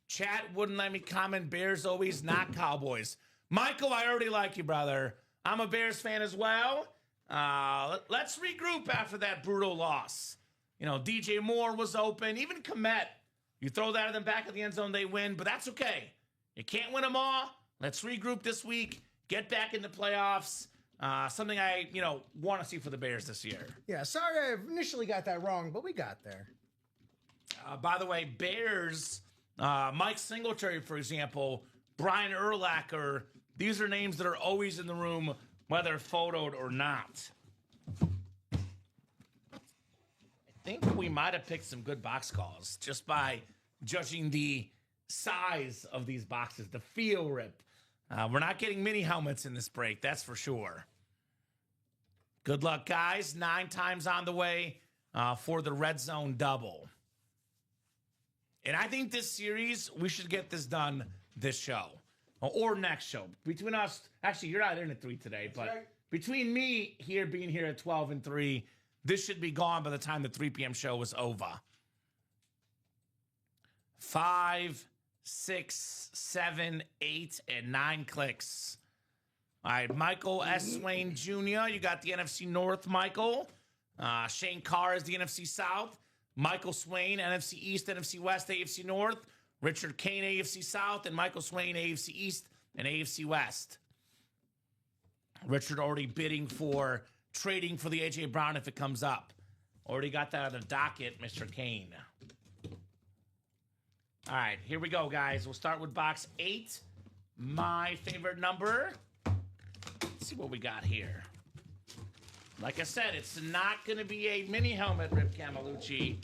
Chat wouldn't let me comment Bears always, not Cowboys. Michael, I already like you, brother. I'm a Bears fan as well. Let's regroup after that brutal loss. You know, DJ Moore was open. Even Komet. You throw that in the back of the end zone, they win, but that's okay. You can't win them all. Let's regroup this week. Get back in the playoffs. Something I, want to see for the Bears this year. Yeah, sorry I initially got that wrong, but we got there. By the way, Bears, Mike Singletary, for example, Brian Urlacher, these are names that are always in the room, whether photoed or not. I think we might have picked some good box calls just by judging the size of these boxes, the feel, Rip. We're not getting mini helmets in this break, that's for sure. Good luck, guys. 9 times on the way for the Red Zone double. And I think this series, we should get this done this show or next show. Between us, actually, you're not in at 3 today, but right. Between me being here at 12 and 3, this should be gone by the time the 3 p.m. show is over. 5, 6, 7, 8, and 9 clicks. All right, Michael S. Swain Jr., you got the NFC North, Michael. Shane Carr is the NFC South. Michael Swain, NFC East, NFC West, AFC North. Richard Kane, AFC South, and Michael Swain, AFC East and AFC West. Richard already bidding for trading for the A.J. Brown if it comes up. Already got that on the docket, Mr. Kane. All right, here we go, guys. We'll start with box 8 my favorite number. Let's see what we got here. Like I said, it's not going to be a mini helmet, Rip Camelucci.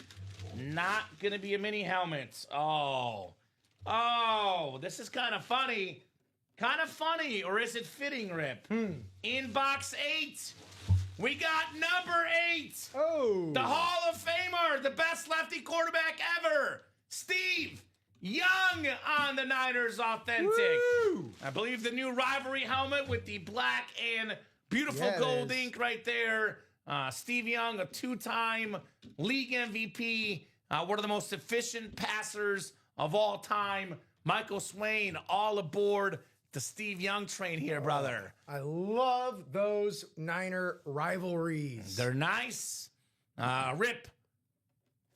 Not going to be a mini helmet. Oh, this is kind of funny. Kind of funny, or is it fitting, Rip? In box 8, we got number 8. Oh. The Hall of Famer, the best lefty quarterback ever, Steve Young on the Niners Authentic. Woo! I believe the new rivalry helmet with the black and beautiful Yeah, it gold is. ink right there. Steve Young, a 2-time league MVP, one of the most efficient passers of all time. Michael Swain, all aboard the Steve Young train here, brother. I love those Niner rivalries. They're nice. Rip,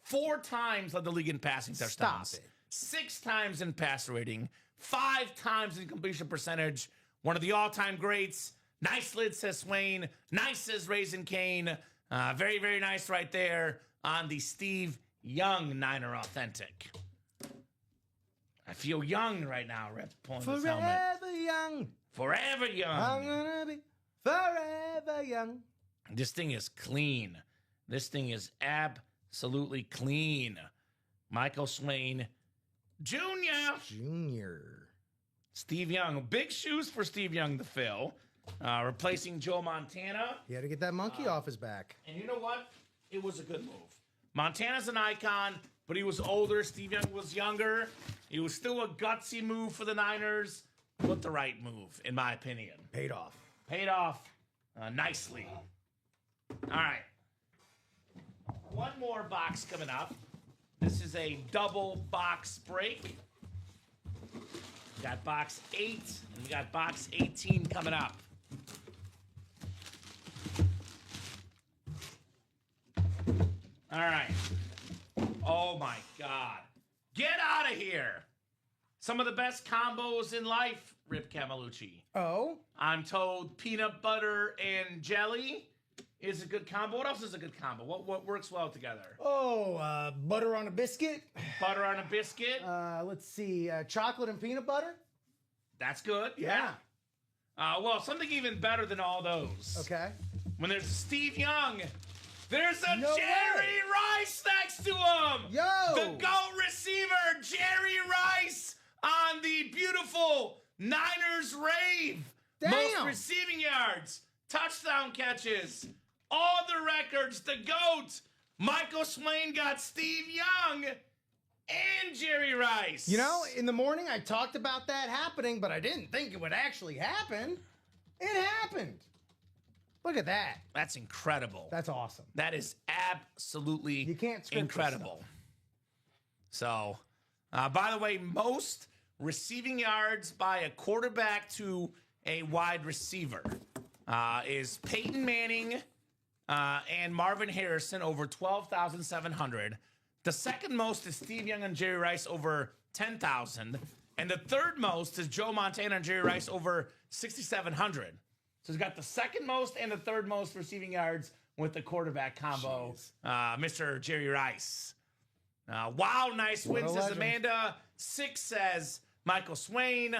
4 times led the league in passing touchdowns. Stop it. 6 times in passer rating. 5 times in completion percentage. One of the all-time greats. Nice lid, says Swain. Nice, says Raisin Kane. Very, very nice right there on the Steve Young Niner Authentic. I feel young right now, Rip, pulling this helmet. Forever young. Forever young. I'm gonna be forever young. This thing is clean. This thing is absolutely clean. Michael Swain Jr. Junior. Steve Young. Big shoes for Steve Young to fill. Replacing Joe Montana. He had to get that monkey off his back. And you know what? It was a good move. Montana's an icon, but he was older. Steve Young was younger. It was still a gutsy move for the Niners, but the right move, in my opinion. Paid off. Paid off nicely. All right. One more box coming up. This is a double box break. We got box 8, and we got box 18 coming up. All right. Oh my God. Get out of here. Some of the best combos in life, Rip Camelucci. Oh? I'm told peanut butter and jelly is a good combo. What else is a good combo? What works well together? Oh, butter on a biscuit. Butter on a biscuit. Let's see, chocolate and peanut butter. That's good. Yeah. Well, something even better than all those. Okay. When there's Steve Young, there's a No Jerry way. Rice next to him. Yo! The GOAT receiver, Jerry Rice, on the beautiful Niners rave. Damn. Most receiving yards, touchdown catches, all the records, the GOAT. Michael Swain got Steve Young and Jerry Rice. You know, in the morning I talked about that happening, but I didn't think it would actually happen. It happened. Look at that. That's incredible. That's awesome. That is absolutely You can't script this incredible. So, by the way, most receiving yards by a quarterback to a wide receiver is Peyton Manning and Marvin Harrison over 12,700. The second most is Steve Young and Jerry Rice over 10,000. And the third most is Joe Montana and Jerry Rice over 6,700. So he's got the second most and the third most receiving yards with the quarterback combo, Mr. Jerry Rice. Wow, nice What win, a says legend. Amanda. 6 says Michael Swain.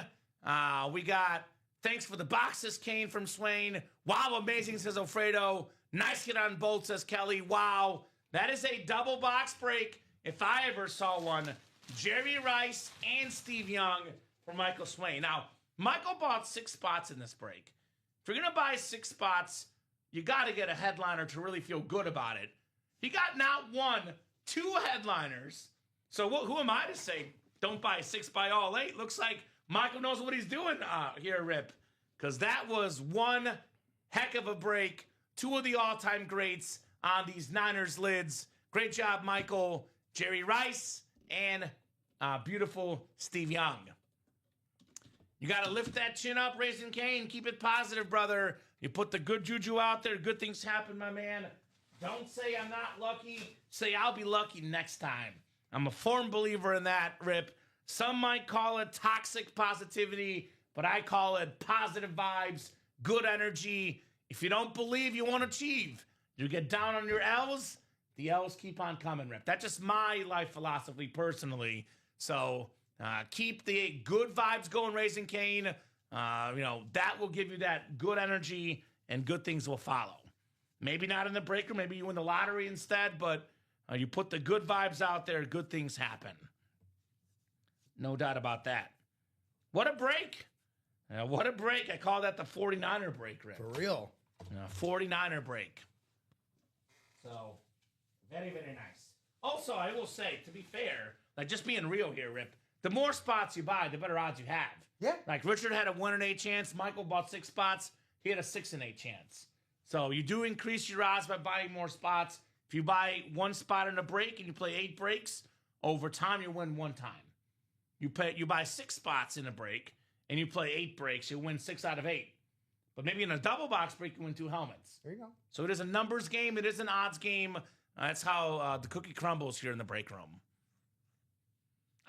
We got thanks for the boxes, Kane from Swain. Wow, amazing, says Alfredo. Nice hit on both, says Kelly. Wow, that is a double box break if I ever saw one. Jerry Rice and Steve Young for Michael Swain. Now, Michael bought 6 spots in this break. If you're going to buy 6 spots, you got to get a headliner to really feel good about it. He got not 1, 2 headliners. So who am I to say don't buy 6, buy all 8? Looks like Michael knows what he's doing here, Rip. Because that was one heck of a break. 2 of the all-time greats on these Niners lids. Great job, Michael. Jerry Rice and beautiful Steve Young. You got to lift that chin up, Raisin Kane. Keep it positive, brother. You put the good juju out there. Good things happen, my man. Don't say I'm not lucky. Say I'll be lucky next time. I'm a firm believer in that, Rip. Some might call it toxic positivity, but I call it positive vibes, good energy. If you don't believe you won't achieve, you get down on your L's, the L's keep on coming, Rip. That's just my life philosophy personally. So Keep the good vibes going, Raising Cane. That will give you that good energy and good things will follow. Maybe not in the breaker, maybe you win the lottery instead, but you put the good vibes out there, good things happen. No doubt about that. What a break. What a break. I call that the 49er break, Rick. For real. 49er break. So, very, very nice. Also, I will say, to be fair, like just being real here, Rip, the more spots you buy, the better odds you have. Yeah. Like Richard had a 1 in 8 chance. Michael bought 6 spots. He had a 6 in 8 chance. So you do increase your odds by buying more spots. If you buy 1 spot in a break and you play 8 breaks, over time you win 1 time. You buy 6 spots in a break and you play 8 breaks, you win 6 out of 8. But maybe in a double box break, you win 2 helmets. There you go. So it is a numbers game. It is an odds game. That's how the cookie crumbles here in the break room.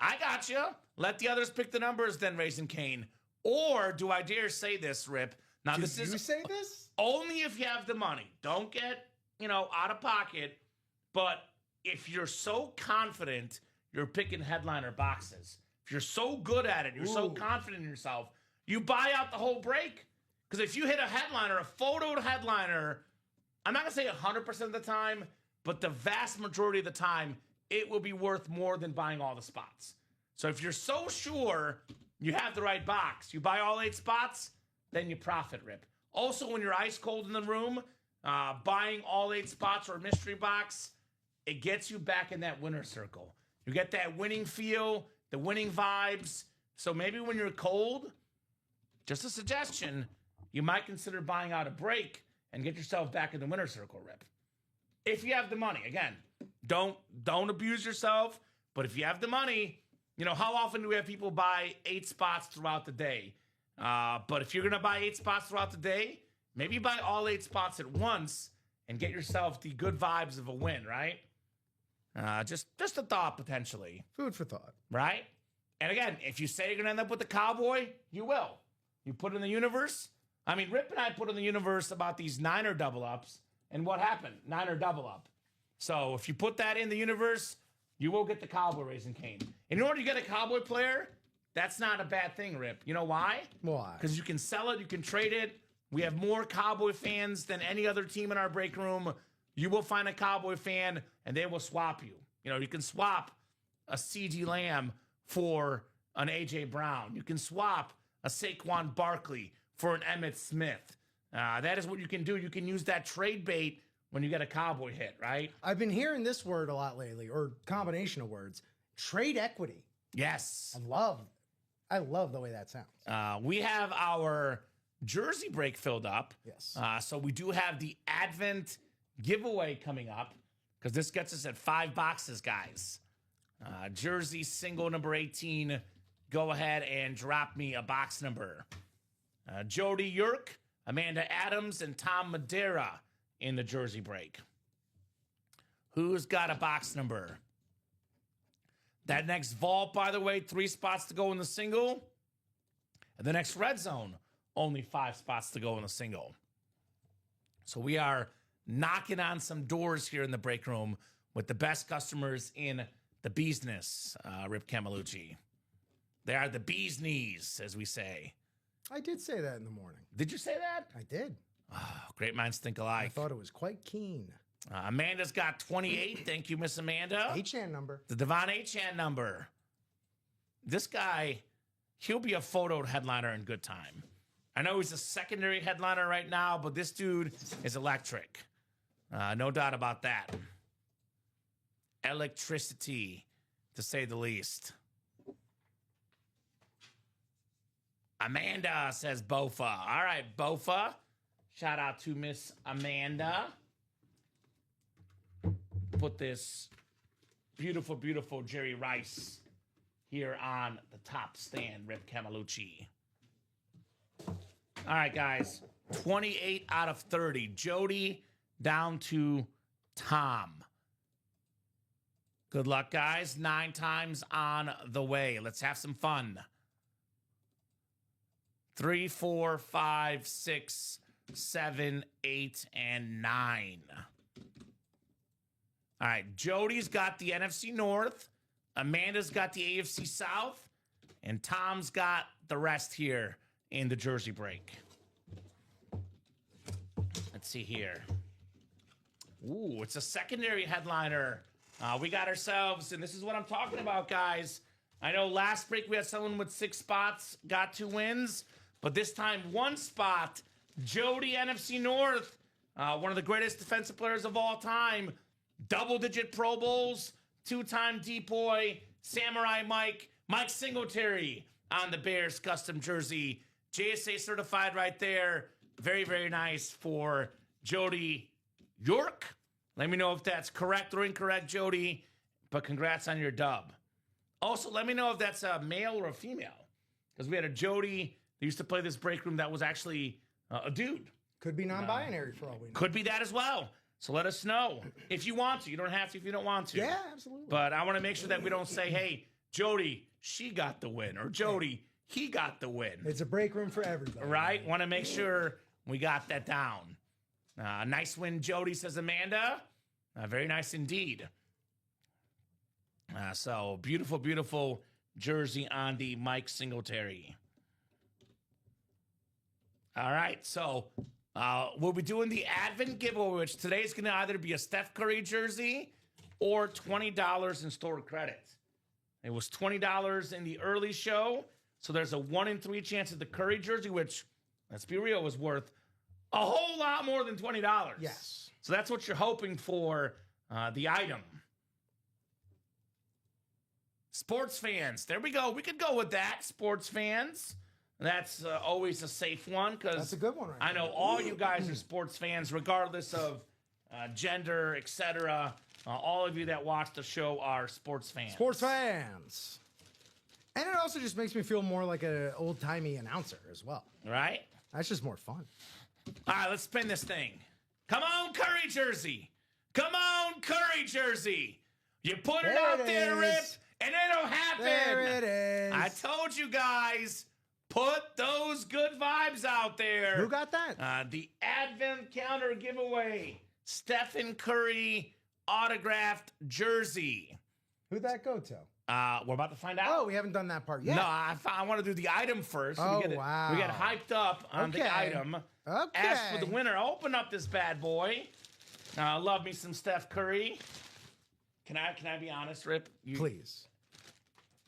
I got you. Let the others pick the numbers then, Raising Cane. Or do I dare say this, Rip? Now, Did this you is say this? only if you have the money. Don't get, out of pocket. But if you're so confident you're picking headliner boxes, if you're so good at it, you're so confident in yourself, you buy out the whole break. Because if you hit a headliner, a photoed headliner, I'm not going to say 100% of the time, but the vast majority of the time, it will be worth more than buying all the spots. So if you're so sure you have the right box, you buy all 8 spots, then you profit, Rip. Also, when you're ice cold in the room, buying all 8 spots or a mystery box, it gets you back in that winner circle. You get that winning feel, the winning vibes. So maybe when you're cold, just a suggestion, you might consider buying out a break and get yourself back in the winner circle, Rip. If you have the money. Again, don't abuse yourself, but if you have the money, how often do we have people buy 8 spots throughout the day? But if you're going to buy 8 spots throughout the day, maybe buy all 8 spots at once and get yourself the good vibes of a win, right? Just a thought, potentially. Food for thought. Right? And again, if you say you're going to end up with the cowboy, you will. You put it in the universe. I mean, Rip and I put in the universe about these Niner double ups, and what happened? Niner double up. So if you put that in the universe, you will get the cowboy, Raising Cane. And in order to get a cowboy player, that's not a bad thing, Rip. You know why? Why? Because you can sell it, you can trade it. We have more cowboy fans than any other team in our break room. You will find a cowboy fan, and they will swap you. You can swap a C.D. Lamb for an A.J. Brown. You can swap a Saquon Barkley for an Emmitt Smith. That is what you can do. You can use that trade bait when you get a cowboy hit, right? I've been hearing this word a lot lately, or combination of words. Trade equity. Yes. I love the way that sounds. We have our jersey break filled up. Yes. So we do have the Advent giveaway coming up because this gets us at 5 boxes, guys. Jersey single number 18. Go ahead and drop me a box number. Jody Yerk, Amanda Adams, and Tom Madeira in the jersey break. Who's got a box number? That next vault, by the way, 3 spots to go in the single. And the next red zone, only 5 spots to go in the single. So we are knocking on some doors here in the break room with the best customers in the business, Rip Camelucci. They are the bee's knees, as we say. I did say that in the morning. Did you say that? I did. Oh, great minds think I alike. thought it was quite keen. Amanda's got 28. Thank you, Miss Amanda. H-Chan number. The Devon Achan number. This guy, he'll be a photoed headliner in good time. I know he's a secondary headliner right now, but this dude is electric. No doubt about that. Electricity, to say the least. Amanda, says Bofa. All right, Bofa. Shout out to Miss Amanda. Put this beautiful, beautiful Jerry Rice here on the top stand, Rip Camelucci. All right, guys. 28 out of 30. Jody down to Tom. Good luck, guys. 9 times on the way. Let's have some fun. 3, 4, 5, 6, 7, 8, and 9. All right, Jody's got the NFC North. Amanda's got the AFC South. And Tom's got the rest here in the jersey break. Let's see here. Ooh, it's a secondary headliner. We got ourselves, and this is what I'm talking about, guys. I know last break we had someone with 6 spots, got 2 wins, but this time 1 spot. Jody, NFC North, one of the greatest defensive players of all time. Double-digit Pro Bowls, 2-time Depoy, Samurai Mike Singletary on the Bears custom jersey. JSA certified right there. Very, very nice for Jody York. Let me know if that's correct or incorrect, Jody, but congrats on your dub. Also, let me know if that's a male or a female, because we had a Jody that used to play this break room that was actually a dude. Could be non-binary for all we know. Could be that as well. So let us know if you want to. You don't have to if you don't want to. Yeah, absolutely. But I want to make sure that we don't say, hey, Jody, she got the win, or Jody, he got the win. It's a break room for everybody. Right? Want to make sure we got that down. Nice win, Jody, says Amanda. Very nice indeed. So beautiful, beautiful jersey on the Mike Singletary. All right, so we'll be doing the Advent giveaway, which today is going to either be a Steph Curry jersey or $20 in store credit. It was $20 in the early show, so there's a 1 in 3 chance at the Curry jersey, which, let's be real, was worth a whole lot more than $20. Yes. So that's what you're hoping for, the item. Sports fans. There we go. We could go with that, sports fans. That's always a safe one, because That's a good one right I know all you guys are sports fans, regardless of gender, etc. All of you that watch the show are sports fans. Sports fans. And it also just makes me feel more like an old-timey announcer as well. Right? That's just more fun. All right, let's spin this thing. Come on, Curry jersey. Come on, Curry jersey. You put it out there, Rip, and it'll happen. There it is. I told you guys, put those good vibes out there. Who got that? The Advent Calendar giveaway. Stephen Curry autographed jersey. Who'd that go to? We're about to find out. Oh, we haven't done that part yet. No, I want to do the item first. Oh, We get hyped up on the Okay. item. Okay. As for the winner, open up this bad boy. Love me some Steph Curry. Can I be honest, Rip? Please.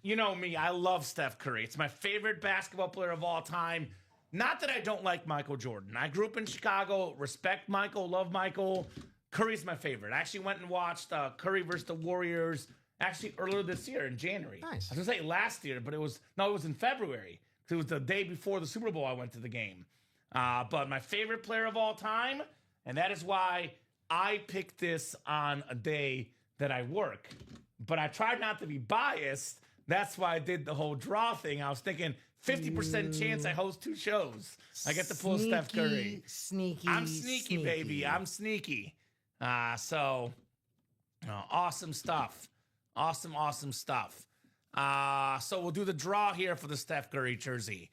You know me, I love Steph Curry. It's my favorite basketball player of all time. Not that I don't like Michael Jordan. I grew up in Chicago, respect Michael, love Michael. Curry's my favorite. I actually went and watched Curry versus the Warriors actually earlier this year in January. Nice. I was going to say last year, but it was in February. It was the day before the Super Bowl I went to the game. But my favorite player of all time, and that is why I picked this on a day that I work. But I tried not to be biased. That's why I did the whole draw thing. I was thinking 50% chance I host 2 shows. I get to pull Steph Curry. Sneaky. I'm sneaky, baby. I'm sneaky. So awesome stuff. Awesome stuff. So we'll do the draw here for the Steph Curry jersey.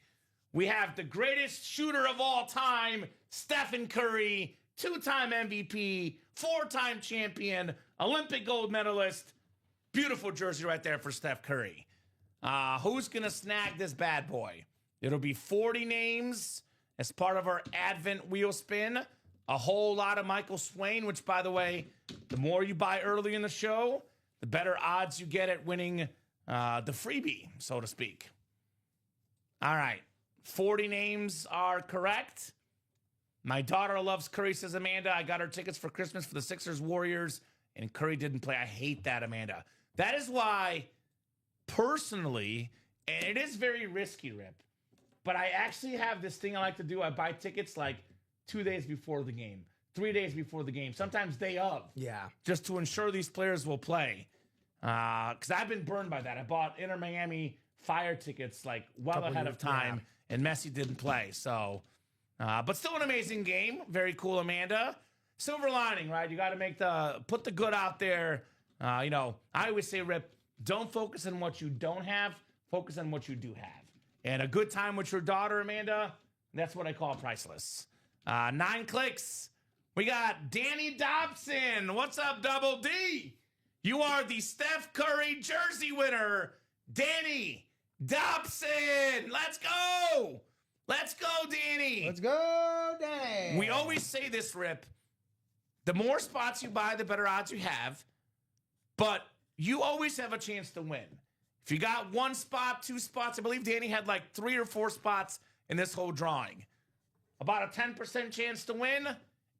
We have the greatest shooter of all time, Stephen Curry, 2-time MVP, 4-time champion, Olympic gold medalist. Beautiful jersey right there for Steph Curry. Who's going to snag this bad boy? It'll be 40 names as part of our Advent wheel spin. A whole lot of Michael Swain, which, by the way, the more you buy early in the show, the better odds you get at winning the freebie, so to speak. All right. 40 names are correct. My daughter loves Curry, says Amanda. I got her tickets for Christmas for the Sixers Warriors, and Curry didn't play. I hate that, Amanda. That is why, personally, and it is very risky, Rip, but I actually have this thing I like to do. I buy tickets like 2 days before the game, 3 days before the game, sometimes day of. Yeah. Just to ensure these players will play. Because I've been burned by that. I bought Inter Miami Fire tickets like well ahead of time, and Messi didn't play. So, but still an amazing game. Very cool, Amanda. Silver lining, right? You got to put the good out there. I always say, Rip, don't focus on what you don't have. Focus on what you do have. And a good time with your daughter, Amanda, that's what I call priceless. 9 clicks. We got Danny Dobson. What's up, Double D? You are the Steph Curry jersey winner. Danny, Dobson. Let's go. Let's go, Danny. Let's go, Danny. We always say this, Rip. The more spots you buy, the better odds you have. But you always have a chance to win. If you got 1 spot, 2 spots, I believe Danny had like 3 or 4 spots in this whole drawing. About a 10% chance to win.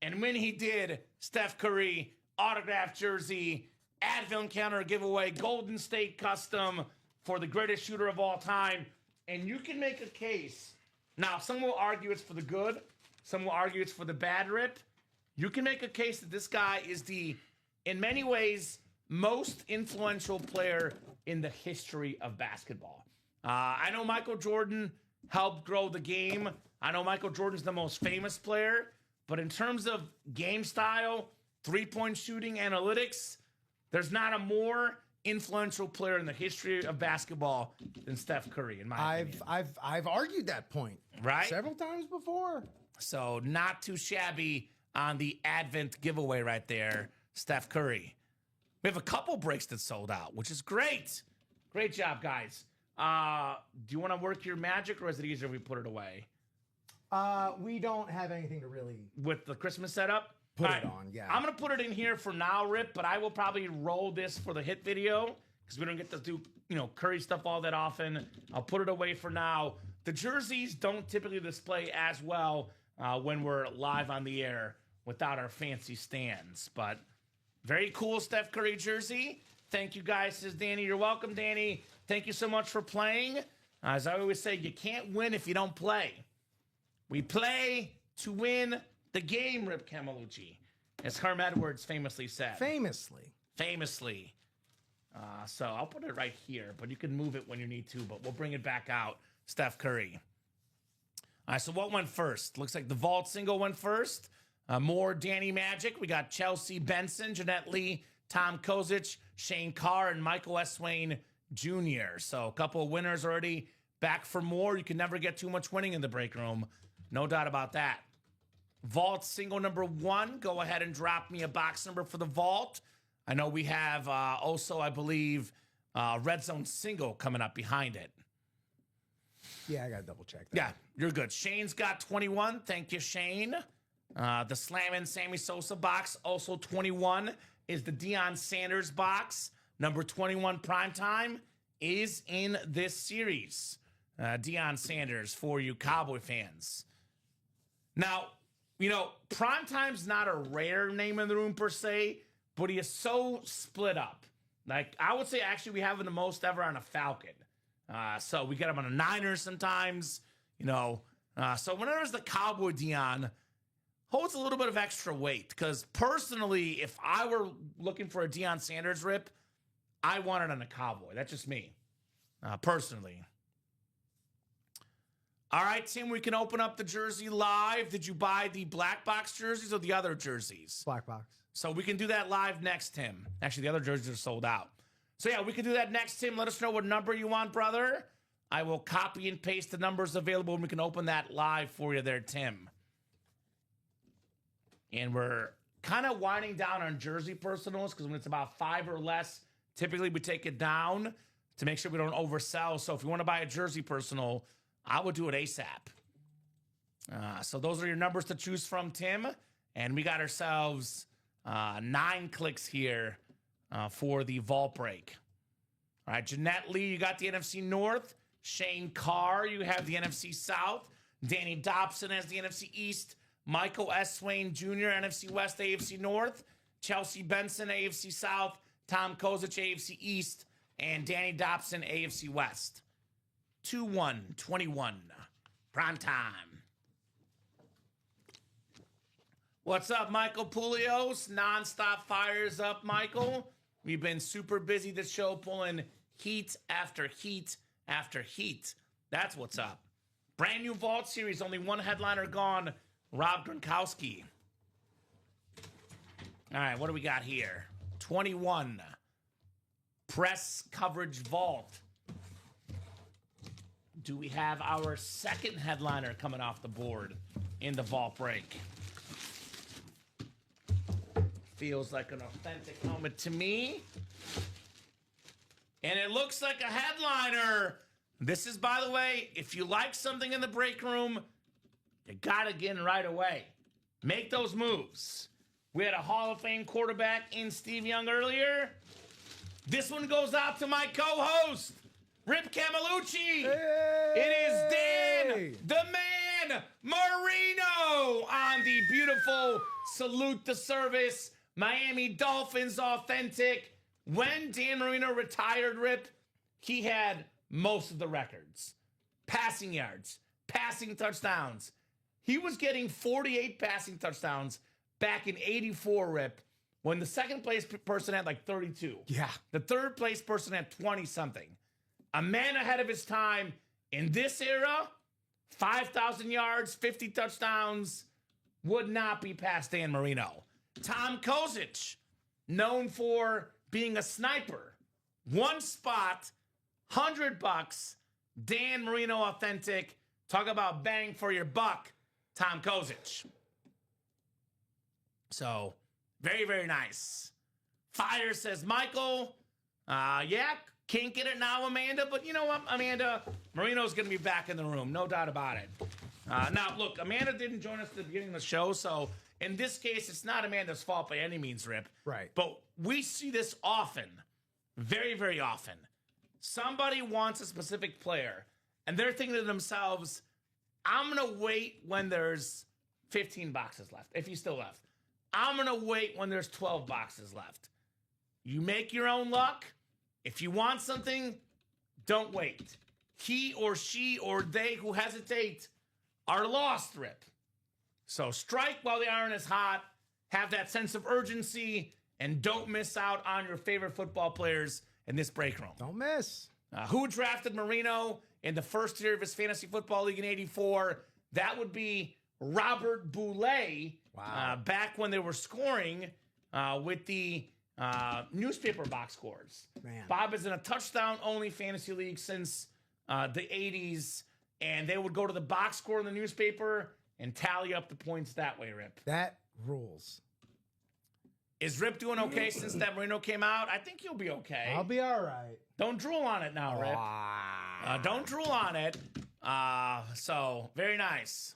And when he did, Steph Curry, autographed jersey, Advil Encounter giveaway, Golden State custom for the greatest shooter of all time. And you can make a case. Now, some will argue it's for the good. Some will argue it's for the bad, Rip. You can make a case that this guy is the, in many ways, most influential player in the history of basketball. I know Michael Jordan helped grow the game. I know Michael Jordan's the most famous player. But in terms of game style, three-point shooting, analytics, there's not a more influential player in the history of basketball than Steph Curry, in my opinion. I've argued that point Right? several times before. So not too shabby on the Advent giveaway right there, Steph Curry. We have a couple breaks that sold out, which is great. Great job, guys. Do you want to work your magic, or is it easier if we put it away? We don't have anything to really With the Christmas setup? put All it right. on. Yeah. I'm going to put it in here for now, Rip, but I will probably roll this for the hit video because we don't get to do, Curry stuff all that often. I'll put it away for now. The jerseys don't typically display as well when we're live on the air without our fancy stands, but very cool Steph Curry jersey. Thank you, guys, says Danny. You're welcome, Danny. Thank you so much for playing. As I always say, you can't win if you don't play. We play to win the game, Rip Camelucci, as Herm Edwards famously said. Famously. So I'll put it right here, but you can move it when you need to, but we'll bring it back out. Steph Curry. All right, so what went first? Looks like the vault single went first. More Danny Magic. We got Chelsea Benson, Jeanette Lee, Tom Kozic, Shane Carr, and Michael S. Swain Jr. So a couple of winners already back for more. You can never get too much winning in the break room. No doubt about that. Vault single number 1. Go ahead and drop me a box number for the vault. I know we have also, I believe, Red Zone single coming up behind it. Yeah, I got to double check that. Yeah, you're good. Shane's got 21. Thank you, Shane. The Slammin' Sammy Sosa box, also 21, is the Deion Sanders box. Number 21 primetime is in this series. Deion Sanders for you Cowboy fans. Now, primetime's not a rare name in the room per se, but he is so split up. Like, I would say actually we have him the most ever on a Falcon. So we get him on a Niners sometimes, So whenever it's the Cowboy Deion, holds a little bit of extra weight because personally, if I were looking for a Deion Sanders rip, I want it on a Cowboy. That's just me, personally. All right, Tim, we can open up the jersey live. Did you buy the black box jerseys or the other jerseys? Black box. So we can do that live next, Tim. Actually, the other jerseys are sold out. So yeah, we can do that next, Tim. Let us know what number you want, brother. I will copy and paste the numbers available and we can open that live for you there, Tim. And we're kind of winding down on jersey personals because when it's about 5 or less, typically we take it down to make sure we don't oversell. So if you want to buy a jersey personal, I would do it ASAP. So those are your numbers to choose from, Tim. And we got ourselves 9 clicks here for the vault break. All right, Jeanette Lee, you got the NFC North. Shane Carr, you have the NFC South. Danny Dobson has the NFC East. Michael S. Swain Jr., NFC West, AFC North. Chelsea Benson, AFC South. Tom Kozic, AFC East. And Danny Dobson, AFC West. 2-1-21. Prime time. What's up, Michael Pulios? Nonstop fires up, Michael. We've been super busy this show, pulling heat after heat after heat. That's what's up. Brand new Vault Series, only one headliner gone, Rob Gronkowski. All right, what do we got here? 21. Press Coverage Vault. Do we have our second headliner coming off the board in the Vault break? Feels like an authentic moment to me. And it looks like a headliner. This is, by the way, if you like something in the break room, you got to get in right away. Make those moves. We had a Hall of Fame quarterback in Steve Young earlier. This one goes out to my co-host, Rip Camelucci. Hey! It is Dan, the man, Marino, on the beautiful Salute the Service Miami Dolphins authentic. When Dan Marino retired, Rip, he had most of the records. Passing yards, passing touchdowns. He was getting 48 passing touchdowns back in 84, Rip, when the second place person had like 32. Yeah. The third place person had 20 something. A man ahead of his time in this era, 5,000 yards, 50 touchdowns, would not be past Dan Marino. Tom Kozic, known for being a sniper. One spot, $100. Dan Marino authentic. Talk about bang for your buck, Tom Kozic. So, very, very nice. Fire says, Michael, yeah, can't get it now, Amanda, but you know what, Amanda, Marino's going to be back in the room, no doubt about it. Now, look, Amanda didn't join us at the beginning of the show, so in this case, it's not Amanda's fault by any means, Rip. Right. But we see this often, very, very often. Somebody wants a specific player, and they're thinking to themselves, I'm going to wait when there's 15 boxes left, if he's still left. I'm going to wait when there's 12 boxes left. You make your own luck. If you want something, don't wait. He or she or they who hesitate are lost, Rip. So strike while the iron is hot. Have that sense of urgency, and don't miss out on your favorite football players in this break room. Don't miss. Who drafted Marino in the first year of his fantasy football league in '84? That would be Robert Boulay. Wow. Back when they were scoring with the newspaper box scores. Man. Bob is in a touchdown-only fantasy league since the 80s, and they would go to the box score in the newspaper and tally up the points that way, Rip. That rules. Is Rip doing okay since that Marino came out? I think he'll be okay. I'll be all right. Don't drool on it now, Rip. Don't drool on it. So, very nice.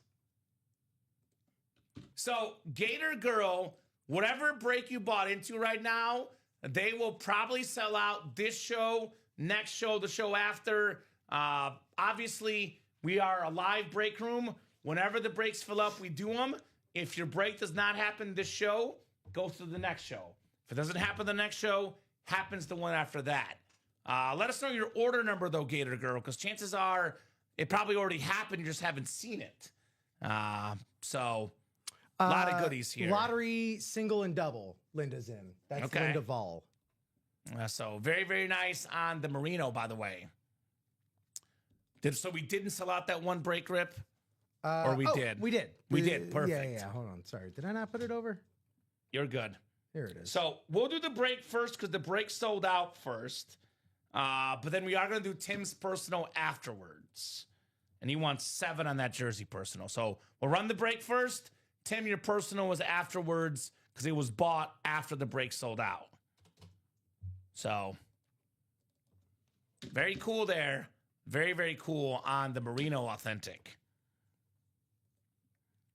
So, Gator Girl, whatever break you bought into right now, they will probably sell out this show, next show, the show after. Obviously, we are a live break room. Whenever the breaks fill up, we do them. If your break does not happen this show, go to the next show. If it doesn't happen the next show, happens the one after that. Let us know your order number, though, Gator Girl, because chances are it probably already happened. You just haven't seen it. So... a lot of goodies here. Lottery, single, and double. Linda's in. That's Okay. Linda Vol. So very, very nice on the Marino, by the way. So we didn't sell out that one break, Rip? Or we did? We did. We did. Perfect. Yeah. Hold on. Sorry. Did I not put it over? You're good. Here it is. So we'll do the break first because the break sold out first. But then we are going to do Tim's personal afterwards. And he wants 7 on that jersey personal. So we'll run the break first. Tim, your personal was afterwards because it was bought after the break sold out. So, very cool there. Very, very cool on the Marino Authentic.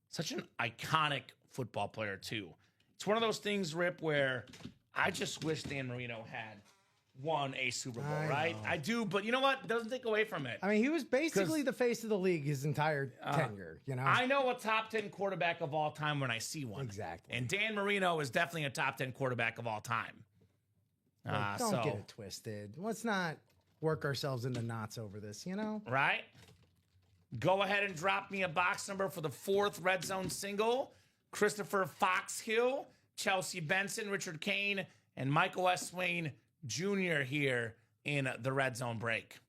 Such an iconic football player, too. It's one of those things, Rip, where I just wish Dan Marino had won a Super Bowl, right? I do, but you know what? It doesn't take away from it. I mean, he was basically the face of the league his entire tenure, you know? I know a top 10 quarterback of all time when I see one. Exactly. And Dan Marino is definitely a top 10 quarterback of all time. Don't get it twisted. Let's not work ourselves into knots over this, you know? Right? Go ahead and drop me a box number for the 4th Red Zone single. Christopher Foxhill, Chelsea Benson, Richard Kane, and Michael S. Swain Jr. here in the Red Zone break.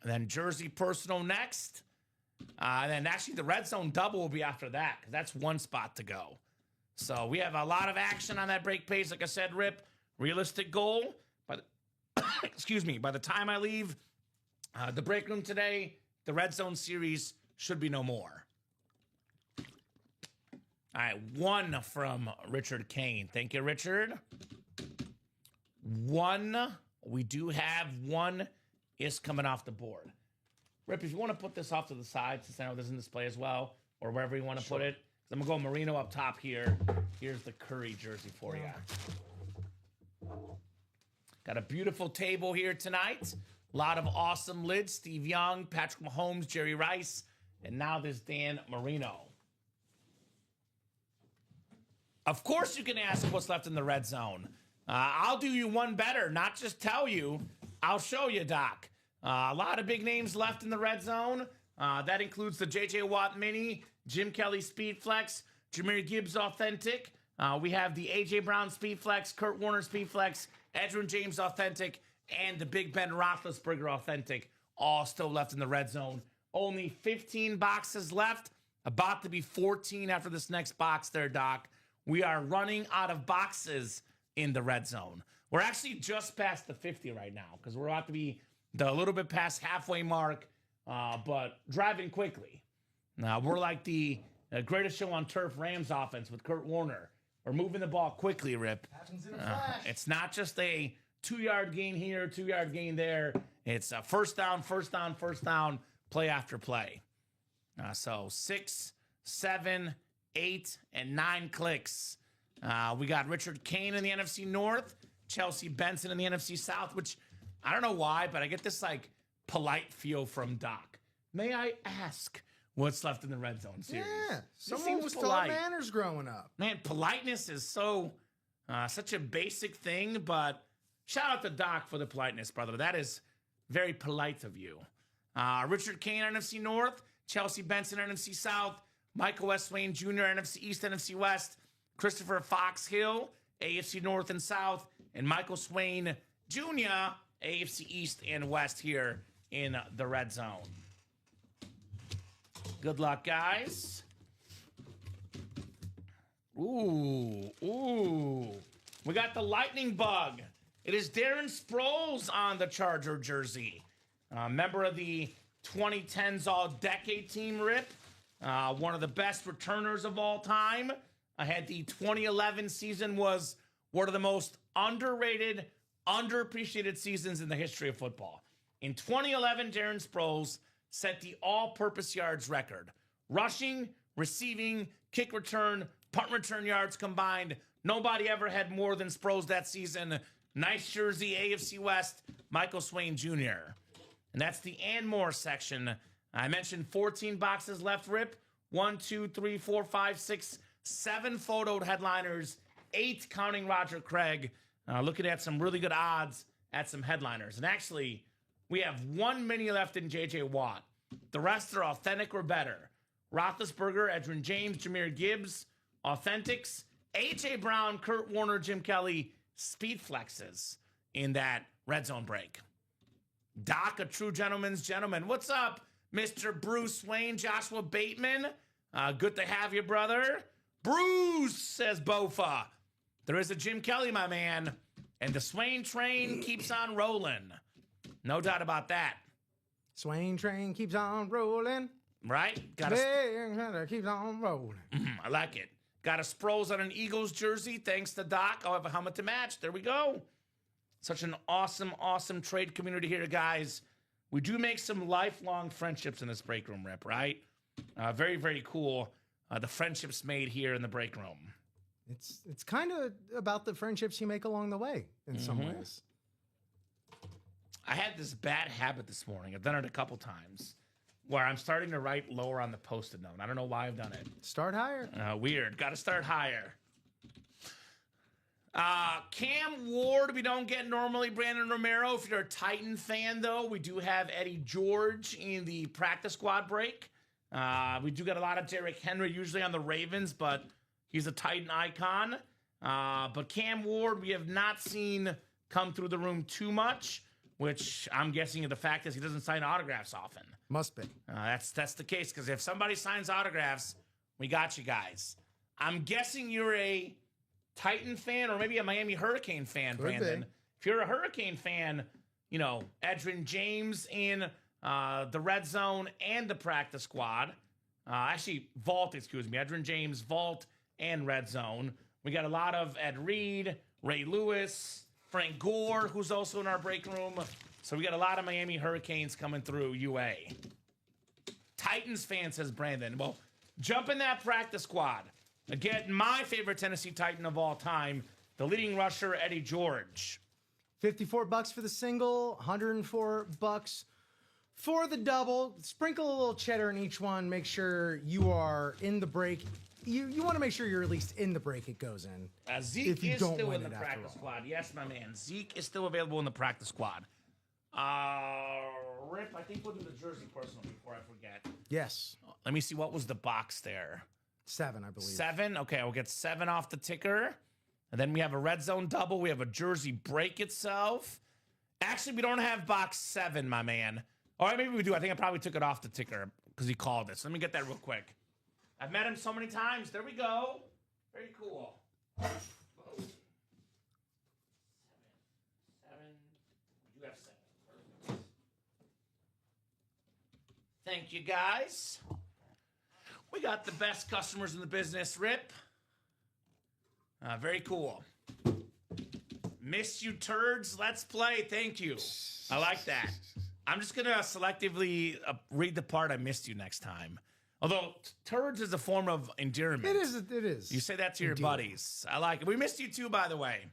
And then Jersey Personal next. And then actually the Red Zone double will be after that because that's one spot to go. So we have a lot of action on that break page. Like I said, Rip, realistic goal. But excuse me, by the time I leave the break room today, the Red Zone series should be no more. All right, 1 from Richard Kane. Thank you, Richard. 1. We do have 1 is coming off the board. Rip, if you want to put this off to the side, since I know this is in display as well, or wherever you want to put it, I'm going to go Merino up top here. Here's the Curry jersey for you. Got a beautiful table here tonight. A lot of awesome lids. Steve Young, Patrick Mahomes, Jerry Rice, and now this Dan Marino. Of course you can ask what's left in the red zone. I'll do you one better, not just tell you. I'll show you, Doc. A lot of big names left in the red zone. That includes the J.J. Watt Mini, Jim Kelly Speed Flex, Jahmyr Gibbs Authentic. We have the A.J. Brown Speed Flex, Kurt Warner Speed Flex, Edgerrin James Authentic, and the Big Ben Roethlisberger Authentic, all still left in the red zone. Only 15 boxes left, about to be 14 after this next box there, Doc. We are running out of boxes in the red zone. We're actually just past the 50 right now because we're about to be a little bit past halfway mark, but driving quickly. We're like the greatest show on turf Rams offense with Kurt Warner. We're moving the ball quickly, Rip. Happens in a flash. It's not just a 2-yard gain here, 2-yard gain there. It's a first down, play after play. So 6, 7, 8, and 9 clicks. We got Richard Kane in the NFC North, Chelsea Benson in the NFC South, which I don't know why, but I get this like polite feel from Doc. May I ask what's left in the red zone series? Yeah, He someone seems was polite. taught manners growing up. Man, politeness is so such a basic thing, but shout out to Doc for the politeness, brother. That is very polite of you. Richard Kane, NFC North, Chelsea Benson, NFC South, Michael West Swain Jr., NFC East, NFC West, Christopher Fox Hill, AFC North and South, and Michael Swain Jr., AFC East and West here in the red zone. Good luck, guys. Ooh. We got the lightning bug. It is Darren Sproles on the Charger jersey. Member of the 2010s All-Decade Team, Rip. One of the best returners of all time. I had the 2011 season was one of the most underrated, underappreciated seasons in the history of football. In 2011, Darren Sproles set the all-purpose yards record. Rushing, receiving, kick return, punt return yards combined. Nobody ever had more than Sproles that season. Nice jersey, AFC West, Michael Swain Jr. And that's the and more section. I mentioned 14 boxes left, Rip. 1, 2, 3, 4, 5, 6, 7 photoed headliners, 8 counting Roger Craig. Looking at some really good odds at some headliners. And actually, we have 1 mini left in J.J. Watt. The rest are authentic or better. Roethlisberger, Edgerrin James, Jahmyr Gibbs, authentics. A.J. Brown, Kurt Warner, Jim Kelly, speed flexes in that red zone break. Doc, a true gentleman's gentleman. What's up, Mr. Bruce Wayne, Joshua Bateman? Good to have you, brother. Bruce, says Bofa. There is a Jim Kelly, my man. And the Swain train keeps on rolling. No doubt about that. Swain train keeps on rolling. Right? Keeps on rolling. I like it. Got a Sproles on an Eagles jersey. Thanks to Doc. I'll have a helmet to match. There we go. Such an awesome, awesome trade community here, guys. We do make some lifelong friendships in this break room, Rip, right? Very, very cool. The friendships made here in the break room. It's kind of about the friendships you make along the way in some ways. I had this bad habit this morning. I've done it a couple times where I'm starting to write lower on the Post-it note. I don't know why I've done it. Start higher. Weird. Got to start higher. Cam Ward, we don't get normally. Brandon Romero. If you're a Titan fan, though, we do have Eddie George in the practice squad break. We do get a lot of Derrick Henry, usually on the Ravens, but he's a Titan icon. But Cam Ward, we have not seen come through the room too much, which I'm guessing the fact is he doesn't sign autographs often. Must be. That's the case, because if somebody signs autographs, we got you guys. I'm guessing you're a Titan fan or maybe a Miami Hurricane fan, Brandon. If you're a Hurricane fan, you know, Edgerrin James in the red zone and the practice squad. Vault, excuse me. Edgerrin James, Vault, and red zone. We got a lot of Ed Reed, Ray Lewis, Frank Gore, who's also in our break room. So we got a lot of Miami Hurricanes coming through UA. Titans fan, says Brandon. Well, jump in that practice squad. Again, my favorite Tennessee Titan of all time, the leading rusher, Eddie George. $54 for the single, $104 for the double. Sprinkle a little cheddar in each one. Make sure you are in the break. You want to make sure you're at least in the break it goes in. Zeke if you is don't still win in the it after practice all. squad. Yes, my man. Zeke is still available in the practice squad. Rip, I think we'll do the jersey personal before I forget. Yes. Let me see, what was the box there? 7, I believe. 7? Okay, we'll get 7 off the ticker. And then we have a red zone double. We have a jersey break itself. Actually, we don't have box 7, my man. Or maybe we do. I think I probably took it off the ticker because he called it. So let me get that real quick. I've met him so many times. There we go. Very cool. 7. You have 7. Perfect. Thank you, guys. We got the best customers in the business, Rip. Very cool. Miss you, turds. Let's play. Thank you. I like that. I'm just going to selectively read the part I missed you next time. Although, turds is a form of endearment. It is. You say that to your buddies. I like it. We missed you too, by the way.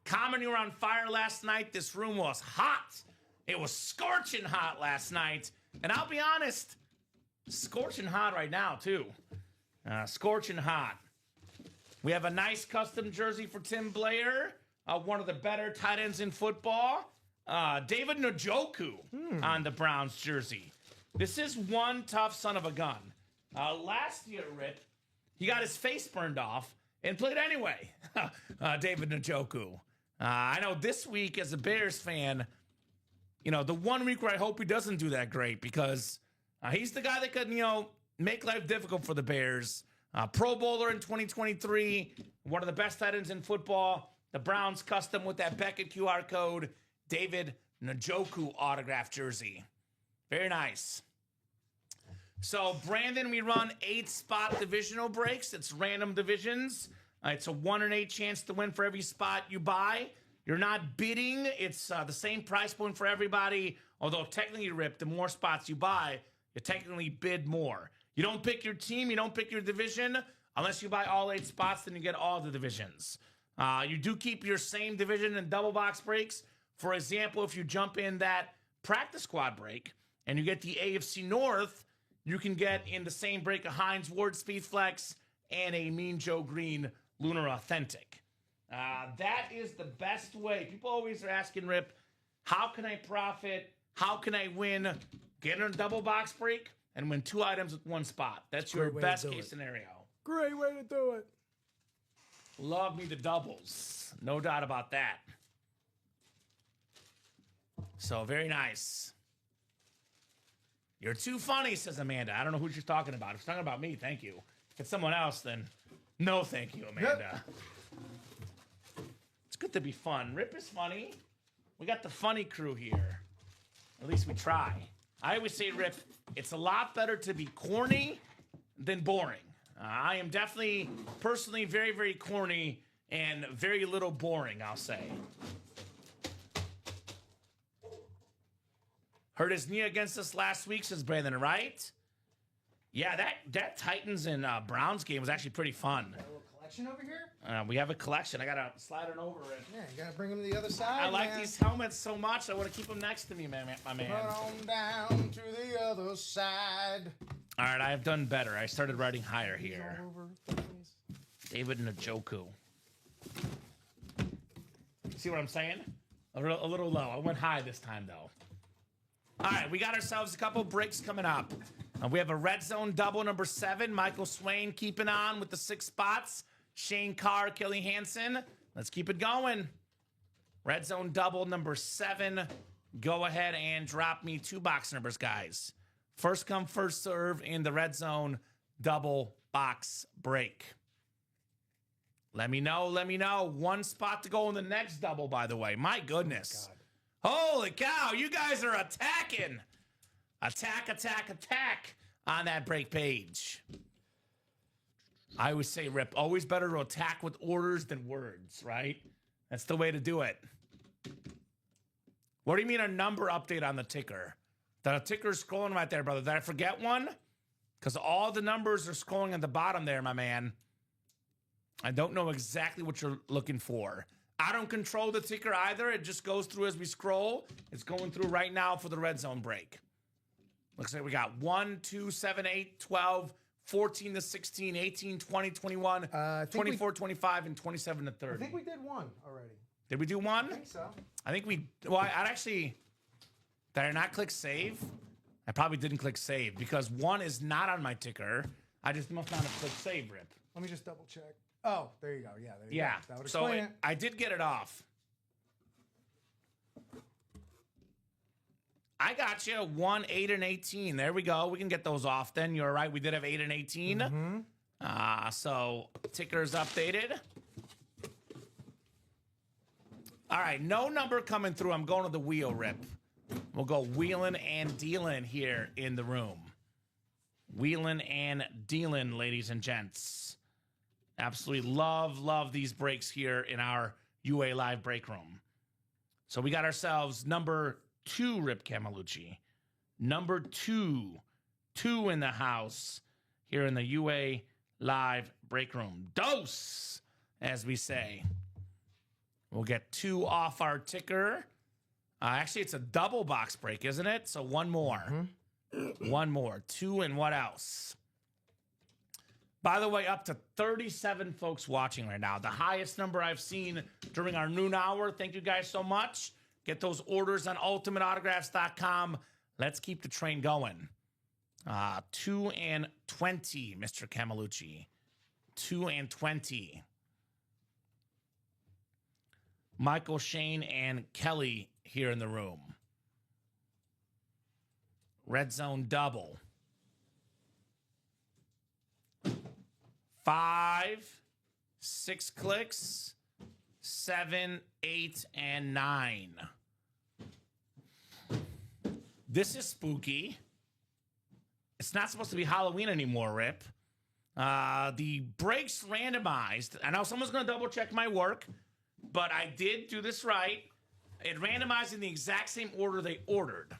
Kamen, you were on fire last night. This room was hot. It was scorching hot last night. And I'll be honest, scorching hot right now, too. Scorching hot. We have a nice custom jersey for Tim Blair, one of the better tight ends in football. David Njoku on the Browns jersey. This is one tough son of a gun. Last year, Rip, he got his face burned off and played anyway. David Njoku. I know this week, as a Bears fan, the one week where I hope he doesn't do that great because he's the guy that could, make life difficult for the Bears. Pro Bowler in 2023, one of the best tight ends in football. The Browns custom with that Beckett QR code. David Njoku autograph jersey. Very nice. So, Brandon, we run 8-spot divisional breaks. It's random divisions. It's a 1 in 8 chance to win for every spot you buy. You're not bidding. It's the same price point for everybody. Although, technically, Rip, the more spots you buy, you technically bid more. You don't pick your team. You don't pick your division. Unless you buy all 8 spots, then you get all the divisions. You do keep your same division and double box breaks. For example, if you jump in that practice squad break and you get the AFC North, you can get in the same break a Heinz Ward Speed Flex and a Mean Joe Green Lunar Authentic. That is the best way. People always are asking, Rip, how can I profit? How can I win? Get in a double box break and win 2 items with 1 spot. That's your best case scenario. Great way to do it. Love me the doubles. No doubt about that. So, very nice. You're too funny, says Amanda. I don't know who she's talking about. If she's talking about me, thank you. If it's someone else, then no thank you, Amanda. Yep. It's good to be fun. Rip is funny. We got the funny crew here. At least we try. I always say, Rip, it's a lot better to be corny than boring. I am definitely, personally, very, very corny and very little boring, I'll say. Hurt his knee against us last week, says Brandon, right? Yeah, that Titans and Browns game was actually pretty fun. Got a little collection over here? We have a collection. I got to slide it over it. Yeah, you got to bring them to the other side, I like these helmets so much. I want to keep them next to me, my man. Put on down to the other side. All right, I have done better. I started writing higher here. All over the place. David Njoku. See what I'm saying? A little low. I went high this time, though. All right, we got ourselves a couple breaks coming up. We have a red zone double number 7. Michael Swain keeping on with the 6 spots. Shane Carr, Kelly Hansen. Let's keep it going. Red zone double number 7. Go ahead and drop me 2 box numbers, guys. First come, first serve in the red zone double box break. Let me know. 1 spot to go in the next double, by the way. My goodness. God. Holy cow, you guys are attacking. Attack on that break page. I always say, Rip, always better to attack with orders than words, right? That's the way to do it. What do you mean a number update on the ticker? The ticker's scrolling right there, brother. Did I forget one? Because all the numbers are scrolling at the bottom there, my man. I don't know exactly what you're looking for. I don't control the ticker either. It just goes through as we scroll. It's going through right now for the red zone break. Looks like we got 1, 2, 7, 8, 12, 14 to 16, 18, 20, 21, 24, 25, and 27 to 30. I think we did one already. Did we do one? I think so. I think we, well, I'd actually, did I not click save? I probably didn't click save because one is not on my ticker. I just must not have clicked save, Rip. Let me just double check. Oh, there you go. Yeah, there you Yeah. go. That would So explain it. I did get it off. I got you 1, 8, and 18. There we go. We can get those off then. You're right. We did have 8 and 18. So ticker's updated. All right. No number coming through. I'm going to the wheel, Rip. We'll go wheeling and dealing here in the room. Wheeling and dealing, ladies and gents. Absolutely love these breaks here in our UA Live break room. So we got ourselves number 2, Rip Camelucci. Number 2 in the house here in the UA Live break room. Dose, as we say. We'll get 2 off our ticker. Actually, it's a double box break, isn't it? So one more. One more. 2 and what else? By the way, up to 37 folks watching right now. The highest number I've seen during our noon hour. Thank you guys so much. Get those orders on ultimateautographs.com. Let's keep the train going. 2 and 20, Mr. Camelucci. 2 and 20. Michael, Shane, and Kelly here in the room. Red zone double. 5, 6 clicks, 7, 8, and 9. This is spooky. It's not supposed to be Halloween anymore, Rip. The breaks randomized. I know someone's going to double check my work, but I did do this right. It randomized in the exact same order they ordered.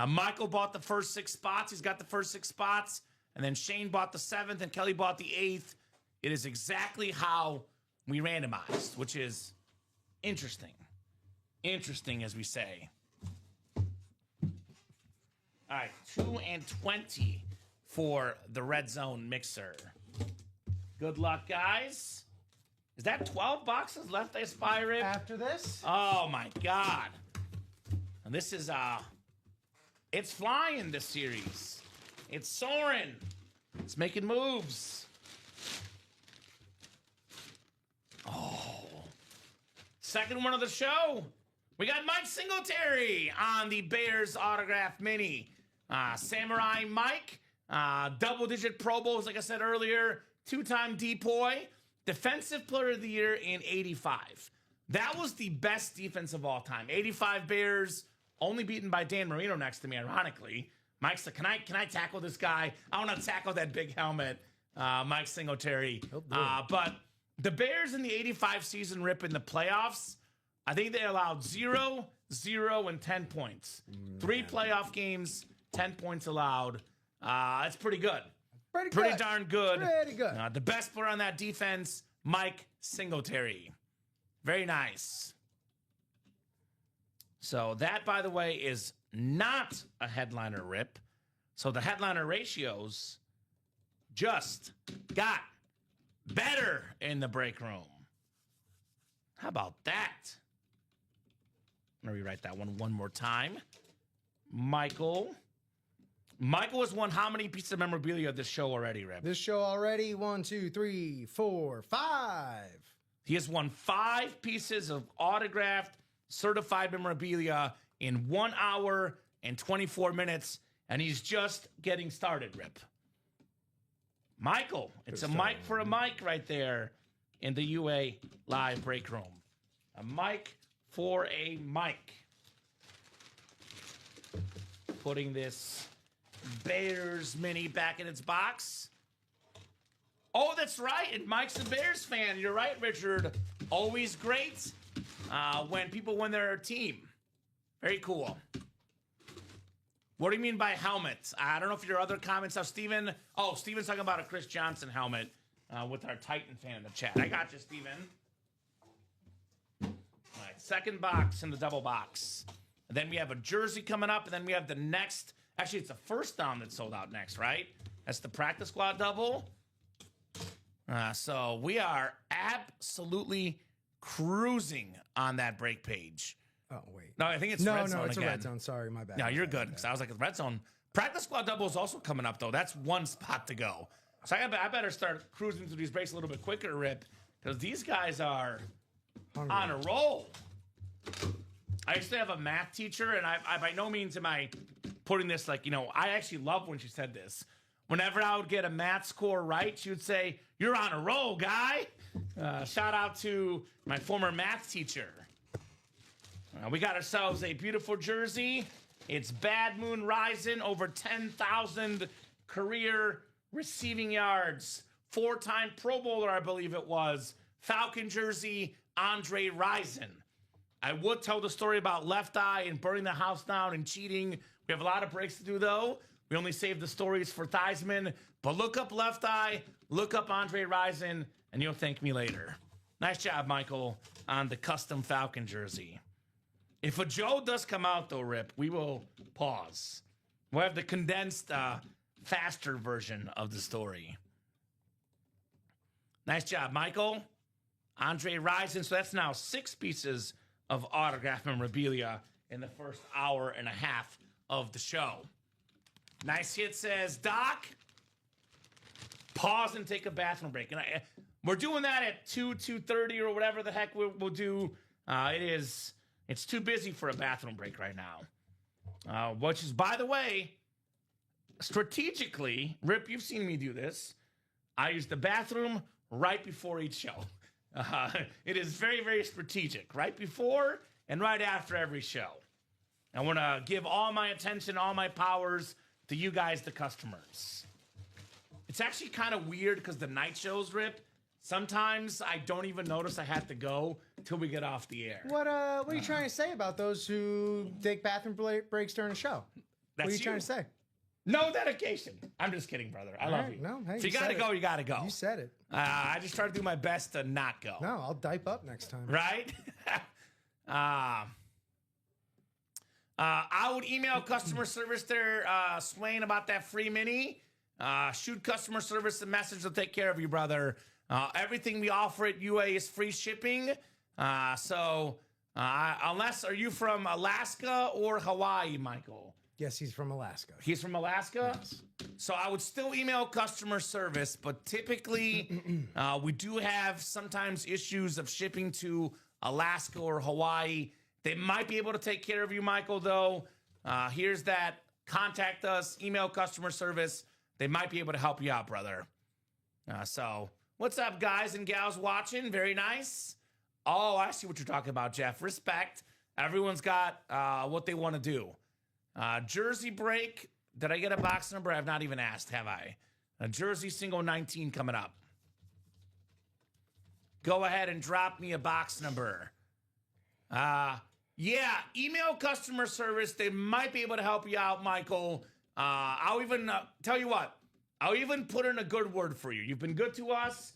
Michael bought the first 6 spots. He's got the first 6 spots. And then Shane bought the 7th and Kelly bought the 8th. It is exactly how we randomized, which is interesting. Interesting, as we say. All right, 2 and 20 for the red zone mixer. Good luck, guys. Is that 12 boxes left, I spy, Rip? After this? Oh, my God. And this is, it's flying, this series. It's soaring. It's making moves. Oh. Second one of the show. We got Mike Singletary on the Bears autograph mini. Samurai Mike. Double-digit Pro Bowls, like I said earlier. 2-time DPOY. Defensive Player of the Year in 85. That was the best defense of all time. 85 Bears, only beaten by Dan Marino next to me, ironically. Mike said, can I tackle this guy? I want to tackle that big helmet. Mike Singletary. But the Bears in the 85 season, Rip, in the playoffs, I think they allowed 0, 0, and 10 points. 3 playoff games, 10 points allowed. That's pretty good. Pretty darn good. Pretty good. The best player on that defense, Mike Singletary. Very nice. So that, by the way, is not a headliner, Rip. So the headliner ratios just got better in the break room. How about that? I'm going to rewrite that one more time. Michael has won how many pieces of memorabilia this show already, Rip? This show already, 1, 2, 3, 4, 5. He has won 5 pieces of autographed, certified memorabilia in 1 hour and 24 minutes, and he's just getting started, Rip. Michael, it's a mic for a mic right there in the UA Live break room. A mic for a mic. Putting this Bears mini back in its box. Oh, that's right. And Mike's a Bears fan. You're right, Richard. Always great when people win their team. Very cool. What do you mean by helmets? I don't know if your other comments are Steven. Oh, Steven's talking about a Chris Johnson helmet with our Titan fan in the chat. I got you, Steven. All right, second box in the double box. And then we have a jersey coming up, and then we have the next. Actually, it's the first down that sold out next, right? That's the practice squad double. So we are absolutely cruising on that break page. Oh, wait. No, I think it's No, red zone it's again. a red zone. Sorry, my bad. No, you're good. Because I was like, it's red zone. Practice squad double is also coming up, though. That's one spot to go. So I better start cruising through these breaks a little bit quicker, Rip, because these guys are Hungry. on a roll. I used to have a math teacher, and I by no means am I putting this like, I actually love when she said this. Whenever I would get a math score right, she would say, "You're on a roll, guy." Shout out to my former math teacher. We got ourselves a beautiful jersey. It's Bad Moon Rising, over 10,000 career receiving yards. 4-time Pro Bowler, I believe it was. Falcon jersey, Andre Rison. I would tell the story about Left Eye and burning the house down and cheating. We have a lot of breaks to do, though. We only save the stories for Theismann. But look up Left Eye, look up Andre Rison, and you'll thank me later. Nice job, Michael, on the custom Falcon jersey. If a Joe does come out, though, Rip, we will pause. We'll have the condensed, faster version of the story. Nice job, Michael. Andre Rison. So that's now 6 pieces of autograph memorabilia in the first hour and a half of the show. Nice hit, says Doc. Pause and take a bathroom break. And we're doing that at 2:30 or whatever the heck we'll do. It's too busy for a bathroom break right now. Which is, by the way, strategically, Rip, you've seen me do this. I use the bathroom right before each show. It is very, very strategic. Right before and right after every show. I want to give all my attention, all my powers to you guys, the customers. It's actually kind of weird because the night shows, Rip, sometimes I don't even notice I have to go till we get off the air. What are you trying to say about those who take bathroom breaks during the show? What are you trying to say? No dedication. I'm just kidding, brother. I love you. No, hey, if you gotta go, you gotta go. You said it. I just try to do my best to not go. No, I'll dipe up next time. Right? I would email customer service there, Swain, about that free mini. Shoot customer service a message. They'll take care of you, brother. Everything we offer at UA is free shipping. Unless, are you from Alaska or Hawaii, Michael? Yes, he's from Alaska. He's from Alaska? Yes. So I would still email customer service, but typically we do have sometimes issues of shipping to Alaska or Hawaii. They might be able to take care of you, Michael, though. Here's that. Contact us, email customer service. They might be able to help you out, brother. So what's up, guys and gals watching? Very nice. Oh, I see what you're talking about, Jeff. Respect. Everyone's got what they want to do. Jersey break. Did I get a box number? I've not even asked, have I? A jersey single 19 coming up. Go ahead and drop me a box number. Yeah, email customer service. They might be able to help you out, Michael. I'll even tell you what. I'll even put in a good word for you. You've been good to us.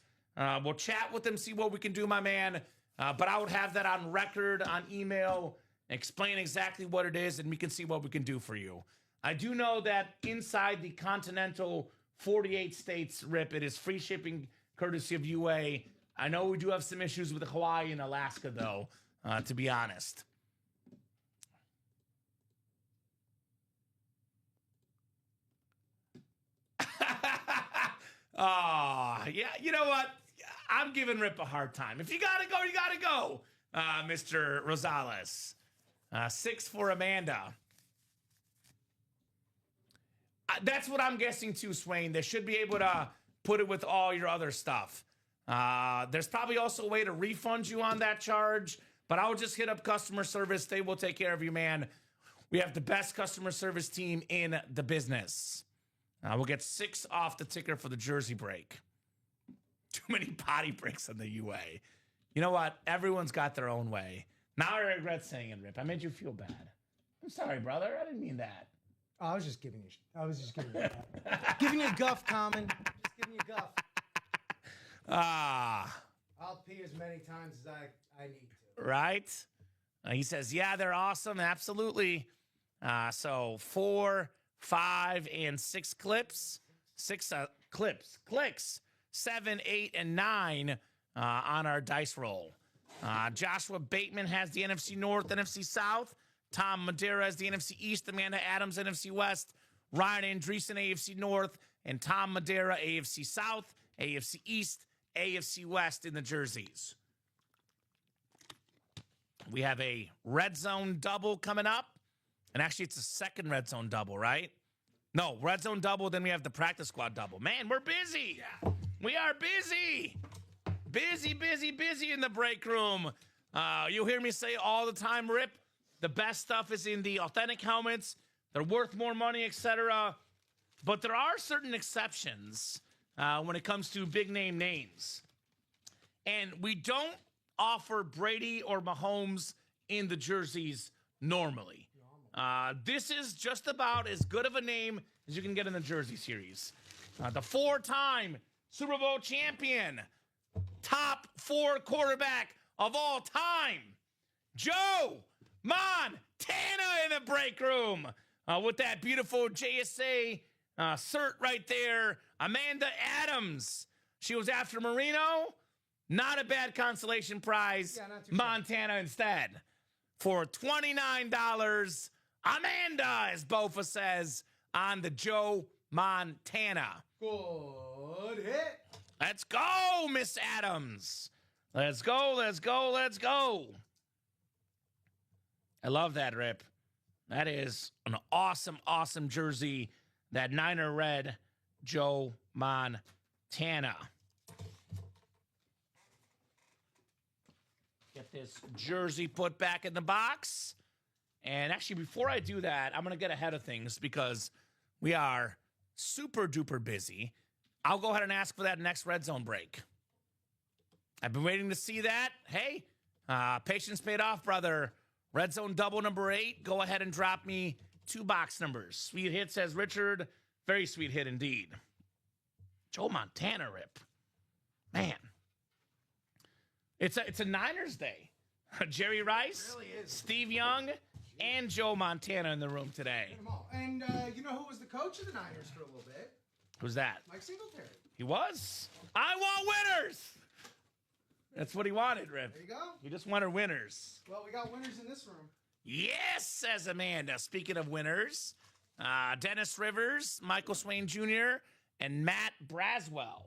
We'll chat with them, see what we can do, my man. But I would have that on record, on email, explain exactly what it is, and we can see what we can do for you. I do know that inside the continental 48 states, Rip, it is free shipping courtesy of UA. I know we do have some issues with Hawaii and Alaska, though, to be honest. Oh, yeah, you know what? I'm giving Rip a hard time. If you gotta go, you gotta go, Mr. Rosales. 6 for Amanda. That's what I'm guessing too, Swain. They should be able to put it with all your other stuff. There's probably also a way to refund you on that charge, but I would just hit up customer service. They will take care of you, man. We have the best customer service team in the business. We'll get 6 off the ticker for the jersey break. Too many potty breaks on the UA. You know what? Everyone's got their own way. Now I regret saying it, Rip. I made you feel bad. I'm sorry, brother. I didn't mean that. Oh, I was just giving you. Giving you a guff, Common. Just giving you a guff. I'll pee as many times as I need to. Right? He says, yeah, they're awesome. Absolutely. So 4, 5, and 6 clips. 6 clicks. 7, 8, and 9 on our dice roll. Joshua Bateman has the NFC North, NFC South. Tom Madeira has the NFC East. Amanda Adams, NFC West. Ryan Andreessen, AFC North. And Tom Madeira, AFC South, AFC East, AFC West in the jerseys. We have a red zone double coming up. And actually, it's a second red zone double, right? No, red zone double, then we have the practice squad double. Man, we're busy. Yeah. We are busy. Busy in the break room. You'll hear me say all the time, Rip, the best stuff is in the authentic helmets. They're worth more money, etc. But there are certain exceptions when it comes to big names. And we don't offer Brady or Mahomes in the jerseys normally. This is just about as good of a name as you can get in the jersey series. The 4-time Super Bowl champion, top 4 quarterback of all time, Joe Montana in the break room with that beautiful JSA cert right there. Amanda Adams, she was after Marino. Not a bad consolation prize. Yeah, not too Montana instead. For $29, Amanda, as Bofa says, on the Joe Montana. Good hit. Let's go, Miss Adams. Let's go. I love that, Rip. That is an awesome jersey. That Niner red Joe Montana. Get this jersey put back in the box. And actually, before I do that, I'm going to get ahead of things because we are super duper busy. I'll go ahead and ask for that next red zone break. I've been waiting to see that. Hey, patience paid off, brother. Red zone double number 8. Go ahead and drop me 2 box numbers. Sweet hit, says Richard. Very sweet hit indeed. Joe Montana, Rip. Man. It's a Niners day. Jerry Rice, It really is. Steve Young, and Joe Montana in the room today. And you know who was the coach of the Niners for a little bit? Who's that? Mike Singletary. He was. I want winners. That's what he wanted, Rip. There you go. He just wanted winners. Well, we got winners in this room. Yes, says Amanda. Speaking of winners, Dennis Rivers, Michael Swain Jr., and Matt Braswell.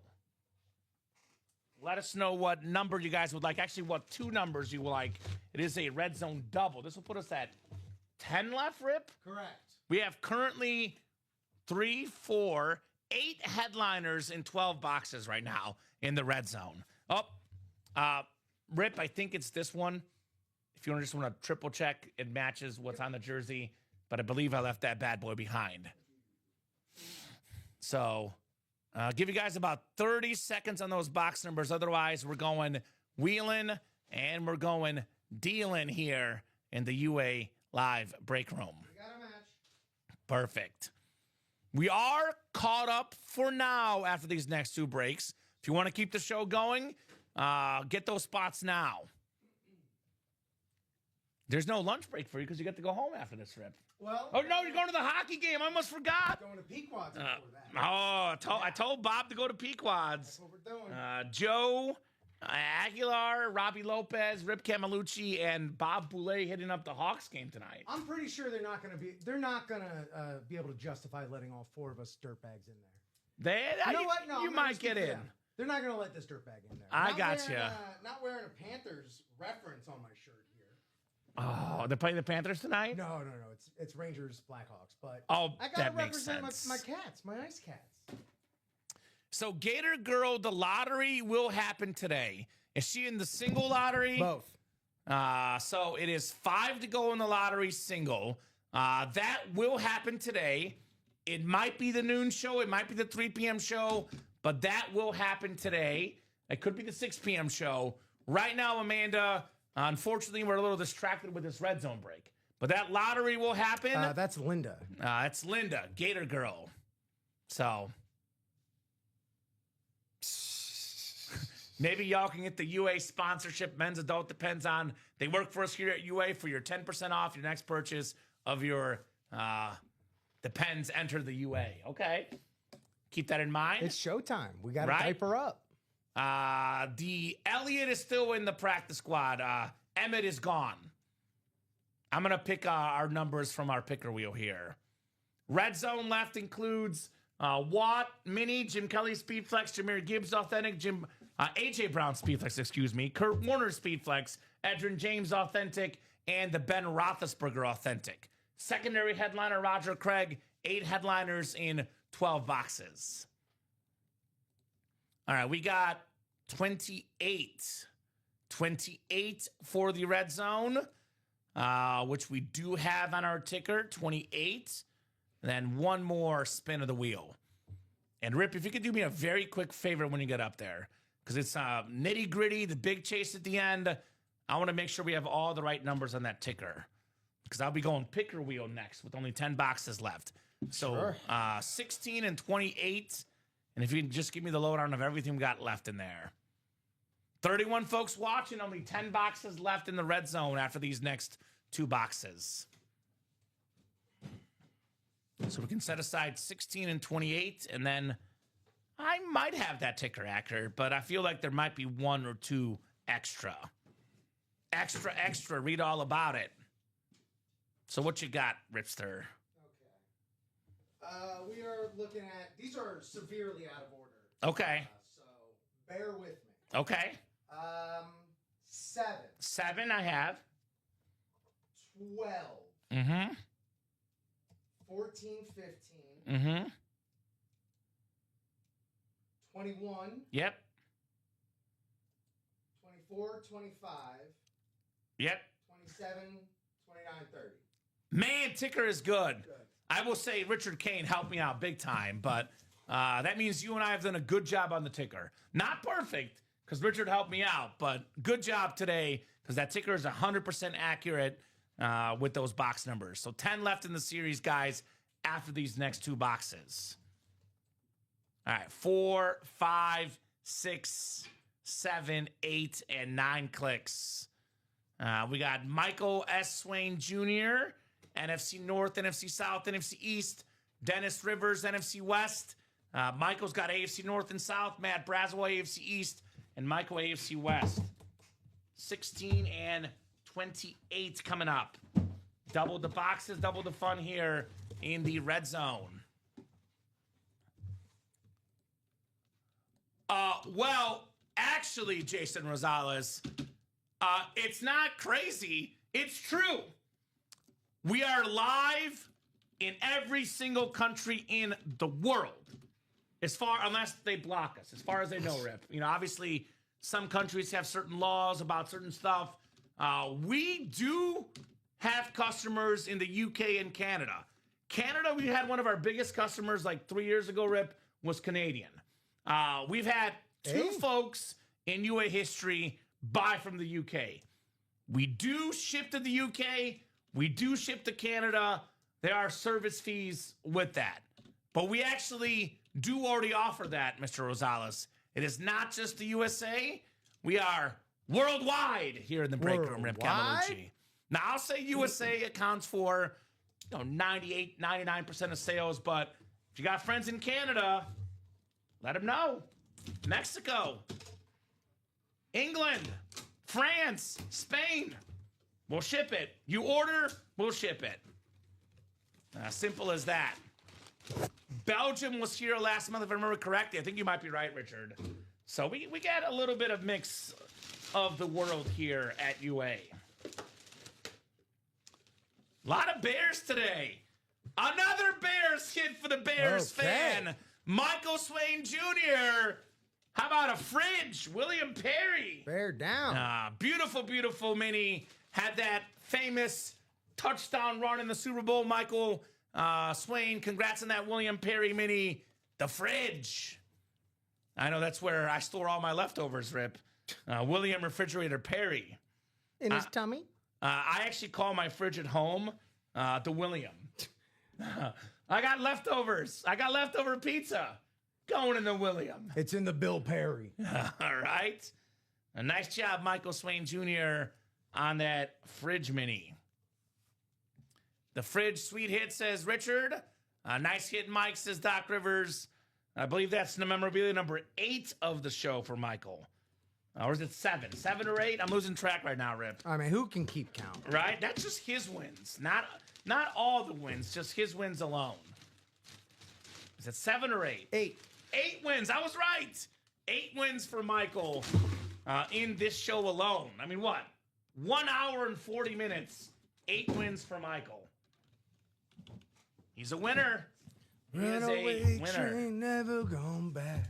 Let us know what number you guys would like. Actually, what 2 numbers you would like. It is a red zone double. This will put us at 10 left, Rip. Correct. We have currently 3, 4, 8 headliners in 12 boxes right now in the red zone. Rip, I think it's this one. If you just want to triple check, it matches what's on the jersey. But I believe I left that bad boy behind. So give you guys about 30 seconds on those box numbers. Otherwise, we're going wheeling and we're going dealing here in the UA Live break room. We got a match. Perfect. We are caught up for now after these next 2 breaks. If you want to keep the show going, get those spots now. There's no lunch break for you because you get to go home after this trip. Well, Oh, no, you're going to the hockey game. I almost forgot. going to Pequod's before that. I told Bob to go to Pequod's. That's what we're doing. Joe Aguilar, Robbie Lopez, Rip Camelucci, and Bob Boulay hitting up the Hawks game tonight. I'm pretty sure they're not going to be able to justify letting all 4 of us dirtbags in there. You You know what? No, you I'm not might gonna get speak for in. them. They're not going to let this dirtbag in there. I Not gotcha. wearing, not wearing a Panthers reference on my shirt here. Oh, they're playing the Panthers tonight? No. It's Rangers Blackhawks, but Oh, I got that to makes represent sense. my cats, my ice cats. So, Gator Girl, the lottery will happen today. Is she in the single lottery? Both. So it is 5 to go in the lottery single. That will happen today. It might be the noon show. It might be the 3 p.m. show, but that will happen today. It could be the 6 p.m. show. Right now, Amanda, unfortunately, we're a little distracted with this red zone break. But that lottery will happen. That's Linda. It's Linda, Gator Girl. So maybe y'all can get the UA sponsorship. Men's Adult depends on. They work for us here at UA for your 10% off your next purchase of your Depends. Enter the UA. Okay, keep that in mind. It's showtime. We got to Right? diaper up. The Elliot is still in the practice squad. Emmett is gone. I'm gonna pick our numbers from our picker wheel here. Red zone left includes Watt, Mini, Jim Kelly, Speedflex, Jameer Gibbs, Authentic, AJ Brown, Speedflex, excuse me, Kurt Warner, Speedflex, Edrin James, Authentic, and the Ben Roethlisberger, Authentic. Secondary headliner Roger Craig, 8 headliners in 12 boxes. All right, we got 28. 28 for the red zone, which we do have on our ticker, 28. And then one more spin of the wheel. And Rip, if you could do me a very quick favor when you get up there, because it's nitty gritty, the big chase at the end. I want to make sure we have all the right numbers on that ticker, because I'll be going picker wheel next with only 10 boxes left. So Sure. 16 and 28. And if you can just give me the lowdown of everything we got left in there. 31 folks watching, only 10 boxes left in the red zone after these next 2 boxes. So we can set aside 16 and 28, and then I might have that ticker accurate, but I feel like there might be 1 or 2 extra. Extra, read all about it. So what you got, Ripster? Okay. We are looking at, these are severely out of order. Okay. So bear with me. Okay. 7, 7 I have. 12, Mm-hmm. 14, 15, Mm-hmm. 21, Yep. 24, 25, Yep. 27, 29, 30. Man, ticker is good. I will say Richard Kane helped me out big time, but that means you and I have done a good job on the ticker. Not perfect, because Richard helped me out, but good job today, because that ticker is 100% accurate with those box numbers. So 10 left in the series, guys, after these next 2 boxes. All right, 4, 5, 6, 7, 8, and 9 clicks. We got Michael S. Swain Jr., NFC North, NFC South, NFC East. Dennis Rivers, NFC West. Michael's got AFC North and South. Matt Braswell, AFC East. And Michael, AFC West. 16 and 28 coming up. Double the boxes, double the fun here in the red zone. Well, actually, Jason Rosales, it's not crazy. It's true. We are live in every single country in the world, unless they block us, as far as they know, Rip. You know, obviously, some countries have certain laws about certain stuff. We do have customers in the UK and Canada. Canada, we had one of our biggest customers like 3 years ago, Rip, was Canadian. We've had 2 folks in UA history buy from the UK. We do ship to the UK. We do ship to Canada. There are service fees with that. But we actually do already offer that, Mr. Rosales. It is not just the USA. We are worldwide here in the break room, Rip Cavalucci. Now, I'll say USA accounts for 98, 99% of sales, but if you got friends in Canada, let them know. Mexico, England, France, Spain, we'll ship it. You order, we'll ship it. Simple as that. Belgium was here last month, if I remember correctly. I think you might be right, Richard. So we got a little bit of mix of the world here at UA. A lot of Bears today. Another Bears hit for the Bears fan. Michael Swain Jr. How about a fridge? William Perry. Bear down. Beautiful, beautiful mini. Had that famous touchdown run in the Super Bowl. Michael Swain, congrats on that William Perry mini. The fridge. I know that's where I store all my leftovers, Rip. William Refrigerator Perry. In his tummy? I actually call my fridge at home the William. I got leftovers. I got leftover pizza going in the William. It's in the Bill Perry. All right. A nice job, Michael Swain Jr. on that fridge mini. The fridge sweet hit, says Richard. Nice hit, Mike, says Doc Rivers. I believe that's the memorabilia number 8 of the show for Michael. Or is it 7? 7 or 8? I'm losing track right now, Rip. I mean, who can keep count? Right? That's just his wins. Not all the wins, just his wins alone. Is it 7 or 8? 8. 8 wins. I was right. 8 wins for Michael in this show alone. I mean, what? 1 hour and 40 minutes. 8 wins for Michael. He's a winner. He is a winner. Train never gone back.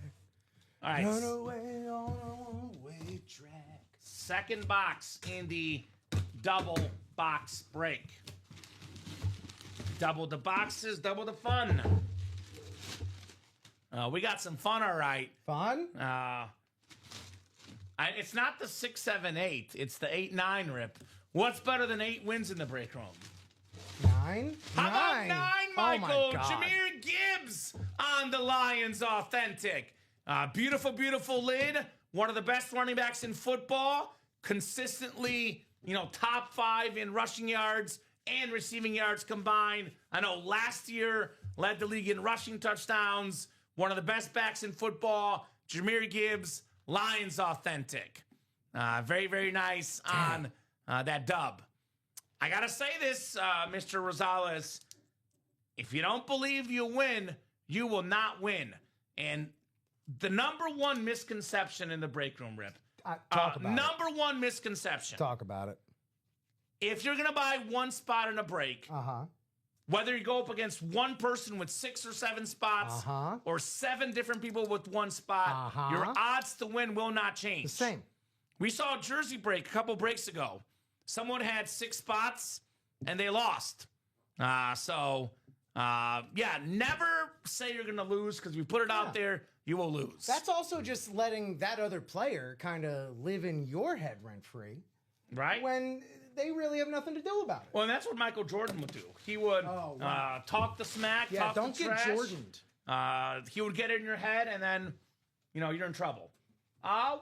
All right. Run away on a one-way track. Second box in the double box break. Double the boxes, double the fun. We got some fun, all right. Fun? It's not the 6, 7, 8. It's the 8, 9, Rip. What's better than 8 wins in the break room? 9? How about 9, Michael? Oh my God. Jameer Gibbs on the Lions Authentic. Beautiful, beautiful lid. One of the best running backs in football. Consistently, top 5 in rushing yards and receiving yards combined. I know last year led the league in rushing touchdowns. One of the best backs in football. Jameer Gibbs, Lions Authentic. Very, very nice on that dub. I got to say this, Mr. Rosales. If you don't believe you win, you will not win. And the number one misconception in the break room, Rip. Talk about number one misconception. Talk about it. If you're going to buy one spot in a break, Uh-huh. whether you go up against one person with 6 or 7 spots Uh-huh. or 7 different people with one spot, Uh-huh. your odds to win will not change. The same. We saw a Jersey break a couple breaks ago. Someone had 6 spots and they lost. Never say you're going to lose because we put it out there, you will lose. That's also just letting that other player kind of live in your head rent-free right. when they really have nothing to do about it. Well, and that's what Michael Jordan would do. He would talk the smack, Yeah, talk don't the get trash. Jordaned. He would get it in your head, and then, you're in trouble.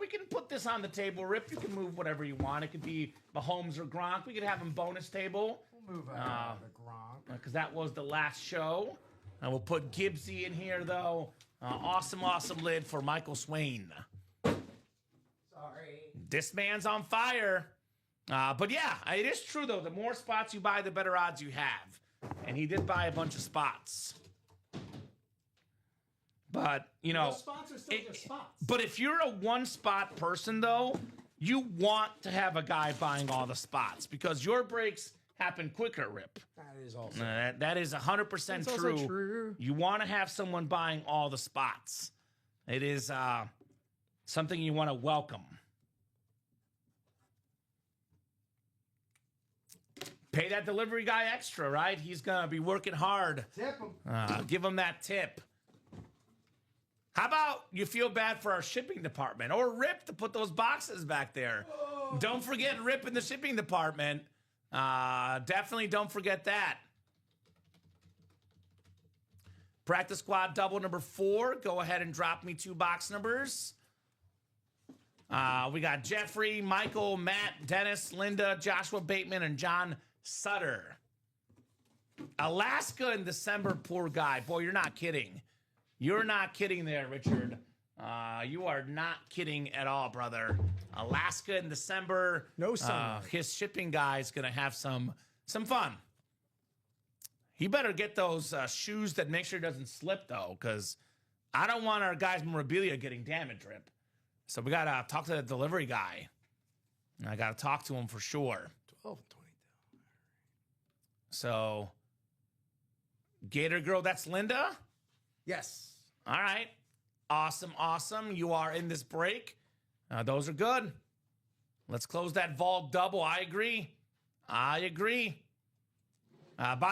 We can put this on the table, Rip. You can move whatever you want. It could be Mahomes or Gronk. We could have him bonus table. We'll move out of the Gronk. Because that was the last show. And we'll put Gibbsy in here, though. Awesome lid for Michael Swain. Sorry. This man's on fire. But yeah, it is true, though. The more spots you buy, the better odds you have. And he did buy a bunch of spots. But, Those spots are still just spots. But if you're a one-spot person, though, you want to have a guy buying all the spots because your breaks happen quicker, Rip. That is also That is 100% That's true. also true. You want to have someone buying all the spots. It is something you want to welcome. Pay that delivery guy extra, right? He's going to be working hard. Tip him. Give him that tip. How about you feel bad for our shipping department or Rip to put those boxes back there? Oh. Don't forget Rip in the shipping department. Definitely don't forget that. Practice squad double number 4. Go ahead and drop me 2 box numbers. We got Jeffrey, Michael, Matt, Dennis, Linda, Joshua Bateman, and John Sutter. Alaska in December, poor guy. Boy, you're not kidding. You're not kidding there, Richard. You are not kidding at all, brother. Alaska in December. No sunlight. His shipping guy is going to have some fun. He better get those shoes that make sure he doesn't slip, though, because I don't want our guys' memorabilia getting damaged, Rip. So we got to talk to the delivery guy. I got to talk to him for sure. 12, 20. So, Gator Girl, that's Linda? Yes. All right. Awesome. You are in this break. Those are good. Let's close that vault double. I agree. By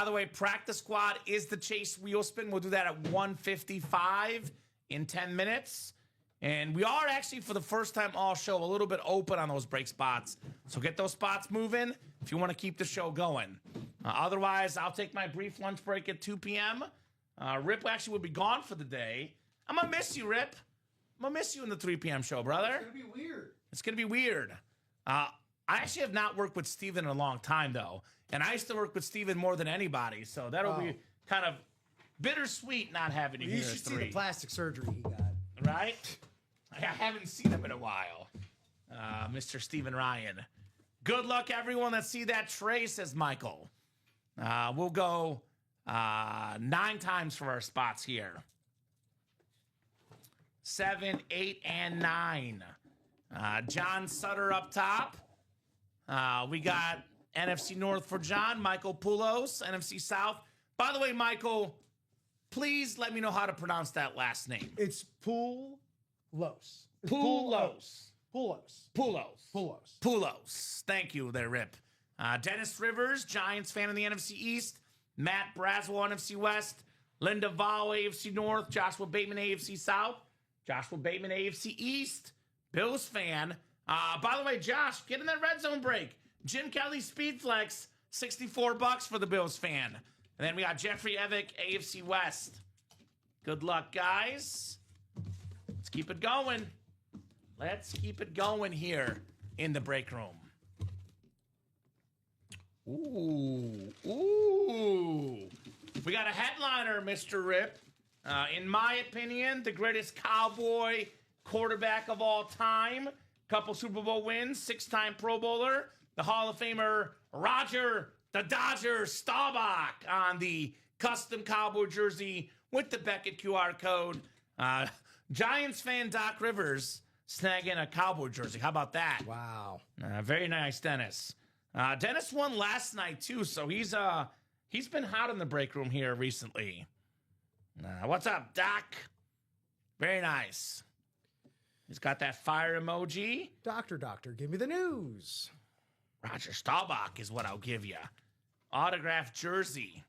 the way, practice squad is the chase wheel spin. We'll do that at 1:55 in 10 minutes. And we are actually, for the first time all show, a little bit open on those break spots. So get those spots moving if you want to keep the show going. Otherwise, I'll take my brief lunch break at 2 p.m. Rip actually will be gone for the day. I'm going to miss you, Rip. I'm going to miss you in the 3 p.m. show, brother. It's gonna be weird. It's going to be weird. I actually have not worked with Steven in a long time, though. And I used to work with Steven more than anybody. So that'll be kind of bittersweet not having you here You at should see 3. the plastic surgery he got. Right? I haven't seen him in a while. Mr. Steven Ryan. Good luck, everyone that see that tray, says Michael. We'll go 9 times for our spots here. 7, 8, and 9. John Sutter up top. We got NFC North for John. Michael Poulos, NFC South. By the way, Michael, please let me know how to pronounce that last name. It's Poulos. It's Poulos. Poulos. Poulos. Poulos. Poulos. Thank you there, Rip. Dennis Rivers, Giants fan in the NFC East. Matt Braswell, NFC West. Linda Val, AFC North. Joshua Bateman, AFC South. Joshua Bateman, AFC East. Bills fan. By the way, Josh, get in that red zone break. Jim Kelly Speed Flex, $64 for the Bills fan. And then we got Jeffrey Evick, AFC West. Good luck, guys. Let's keep it going. Let's keep it going here in the break room. Ooh. We got a headliner, Mr. Rip. In my opinion, the greatest Cowboy quarterback of all time. Couple Super Bowl wins, 6-time Pro Bowler. The Hall of Famer Roger the Dodger Staubach on the custom Cowboy jersey with the Beckett QR code. Giants fan Doc Rivers snagging a Cowboy jersey. How about that? Wow. Very nice, Dennis. Dennis won last night too, so he's been hot in the break room here recently. What's up, Doc? Very nice. He's got that fire emoji. Doctor, give me the news. Roger Staubach is what I'll give you. Autographed jersey.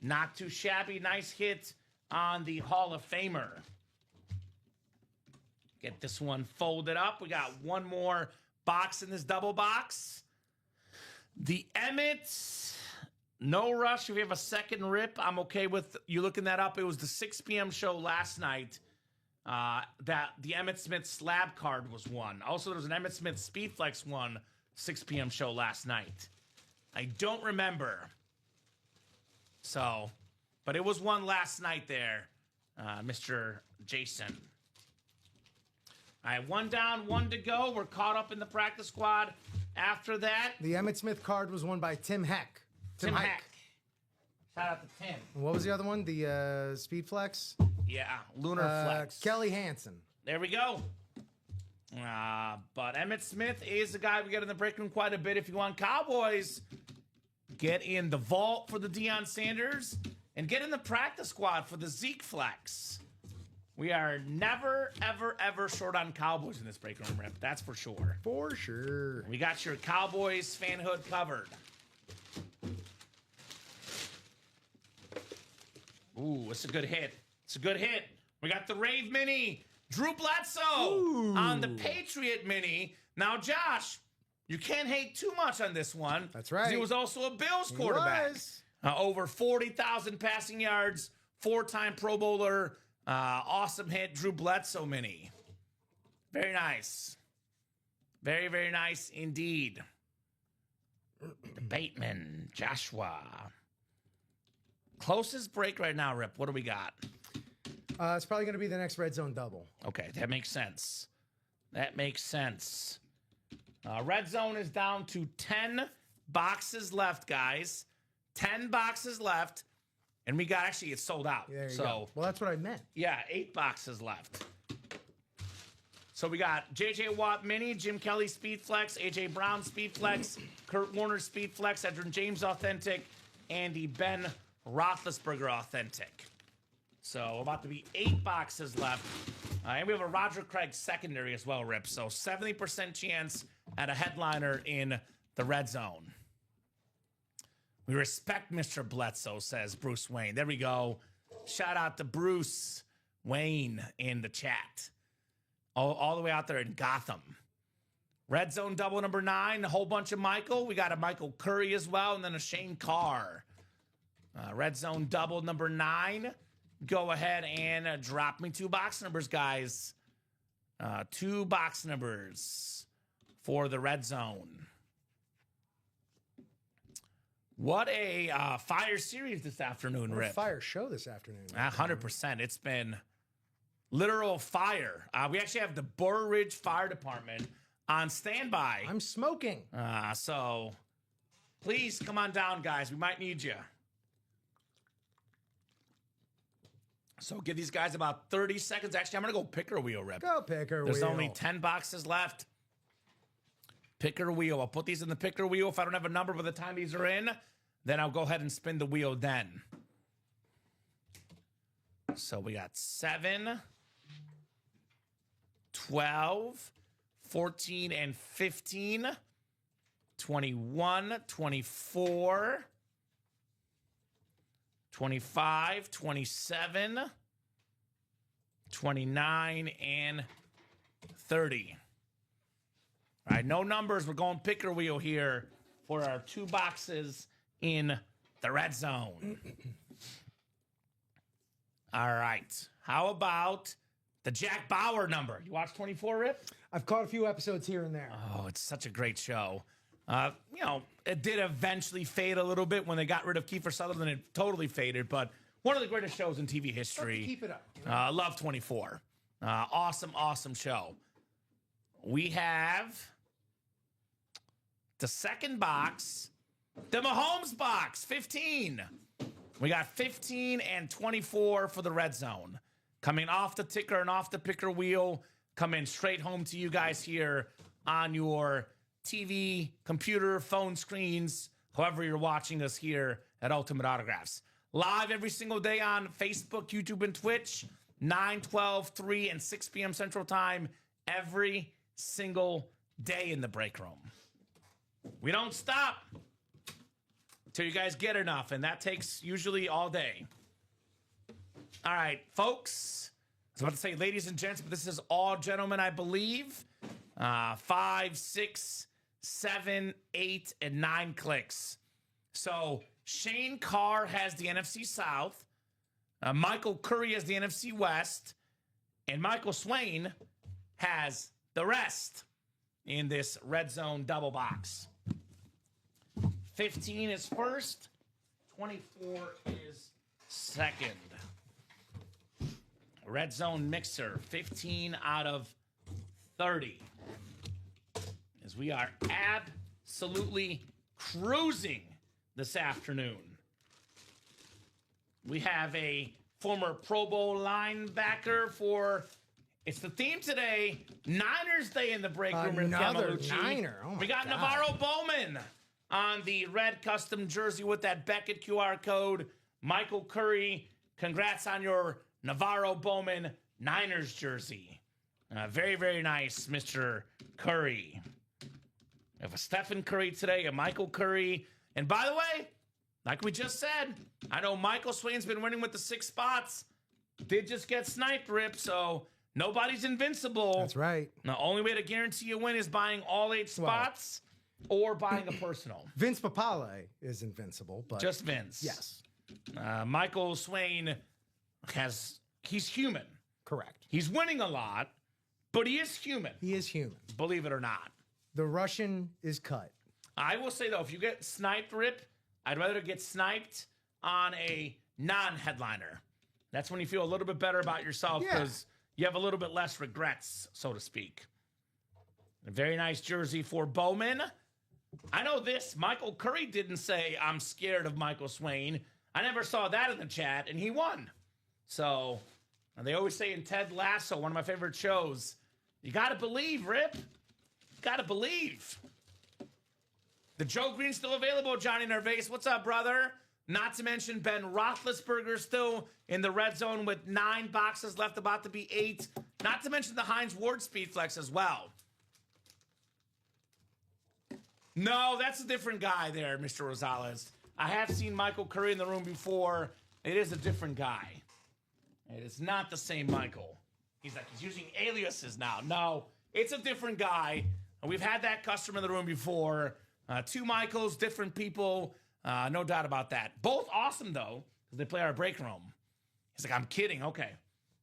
Not too shabby. Nice hit on the Hall of Famer. Get this one folded up. We got one more box in this double box. The Emmett, no rush. If we have a second rip, I'm okay with you looking that up. It was the 6 p.m. show last night that the Emmett Smith slab card was won. Also, there was an Emmett Smith Speedflex one 6 p.m. show last night. I don't remember. So, but it was one last night there, Mr. Jason. All right, 1 down, 1 to go. We're caught up in the practice squad. After that, The Emmett Smith card was won by Tim Heck. Tim Heck. Shout out to Tim. And what was the other one? The Speed Flex? Yeah, Lunar Flex. Kelly Hansen. There we go. But Emmett Smith is a guy we get in the break room quite a bit. If you want Cowboys, get in the vault for the Deion Sanders and get in the practice squad for the Zeke Flex. We are never, ever, ever short on Cowboys in this break room, Rip. That's for sure. For sure. We got your Cowboys fanhood covered. Ooh, it's a good hit. It's a good hit. We got the Rave Mini. Drew Bledsoe on the Patriot Mini. Now, Josh, you can't hate too much on this one. That's right. He was also a Bills quarterback. Over 40,000 passing yards, 4-time Pro Bowler. Awesome hit, Drew Bledsoe Mini. Very nice. Very, very nice indeed. The Bateman, Joshua. Closest break right now, Rip. What do we got? It's probably going to be the next red zone double. Okay, that makes sense. That makes sense. Red zone is down to 10 boxes left, guys. 10 boxes left. And we got, actually, it's sold out. There you go. Well, that's what I meant. Yeah, 8 boxes left. So we got J.J. Watt Mini, Jim Kelly Speedflex, A.J. Brown Speedflex, Kurt Warner Speedflex, Edgerrin James Authentic, Andy Ben Roethlisberger Authentic. So about to be 8 boxes left. And we have a Roger Craig secondary as well, Rip. So 70% chance at a headliner in the red zone. We respect Mr. Bledsoe, says Bruce Wayne. There we go. Shout out to Bruce Wayne in the chat. all the way out there in Gotham. Red zone double number 9, a whole bunch of Michael. We got a Michael Curry as well, and then a Shane Carr. Red zone double number 9. Go ahead and drop me 2 box numbers, guys. 2 box numbers for the red zone. What a fire series this afternoon, Rip. Fire show this afternoon. 100%. It's been literal fire. We actually have the Burr Ridge Fire Department on standby. I'm smoking. So please come on down, guys. We might need you. So give these guys about 30 seconds. Actually, I'm going to go picker wheel, Rip. Go picker wheel. There's only 10 boxes left. Picker wheel. I'll put these in the picker wheel. If I don't have a number by the time these are in, then I'll go ahead and spin the wheel then. So we got 7, 12, 14, and 15, 21, 24, 25, 27, 29, and 30. All right, no numbers. We're going picker wheel here for our 2 boxes in the red zone. All right. How about the Jack Bauer number? You watch 24, Rip? I've caught a few episodes here and there. Oh, it's such a great show. It did eventually fade a little bit when they got rid of Kiefer Sutherland. It totally faded, but one of the greatest shows in TV history. Keep it up. Love 24. Awesome show. We have the second box, the Mahomes box, 15. We got 15 and 24 for the red zone. Coming off the ticker and off the picker wheel, coming straight home to you guys here on your TV, computer, phone screens, however you're watching us here at Ultimate Autographs. Live every single day on Facebook, YouTube, and Twitch, 9, 12, 3, and 6 p.m. Central Time, every single day in the break room. We don't stop until you guys get enough, and that takes usually all day. All right, folks. I was about to say ladies and gents, but this is all gentlemen, I believe. 5, 6, 7, 8, and 9 clicks. So Shane Carr has the NFC South. Michael Curry has the NFC West. And Michael Swain has the rest in this red zone double box. 15 is first. 24 is second. Red zone mixer, 15 out of 30. As we are absolutely cruising this afternoon. We have a former Pro Bowl linebacker for, it's the theme today, Niners Day in the break room. Another Niner. Oh my we got God. Navarro Bowman on the red custom jersey with that Beckett QR code. Michael Curry, congrats on your Navarro Bowman Niners jersey. Very, very nice, Mr. Curry. We have a Stephen Curry today, a Michael Curry. And by the way, like we just said, I know Michael Swain's been winning with the 6 spots. Did just get sniped, Rip, so nobody's invincible. That's right. The only way to guarantee a win is buying all 8 spots or buying a personal. Vince Papale is invincible, but Just Vince. yes, Michael Swain he's human. correct. He's winning a lot, but he is human, He is human. believe it or not. The Russian is cut. I will say, though, if you get sniped, Rip, I'd rather get sniped on a non-headliner. That's when you feel a little bit better about yourself because you have a little bit less regrets, so to speak. A very nice jersey for Bowman. I know this. Michael Curry didn't say, I'm scared of Michael Swain. I never saw that in the chat, and he won. So, and they always say in Ted Lasso, one of my favorite shows, you got to believe, Rip. Got to believe. The Joe Green's still available, Johnny Nervais. What's up, brother? Not to mention Ben Roethlisberger still in the red zone with 9 boxes left, about to be 8. Not to mention the Heinz Ward Speed Flex as well. No, that's a different guy there, Mr. Rosales. I have seen Michael Curry in the room before. It is a different guy. It is not the same Michael. He's like, he's using aliases now. No, it's a different guy. We've had that customer in the room before. Two Michaels, different people. No doubt about that. Both awesome, though, because they play our break room. He's like, I'm kidding. Okay.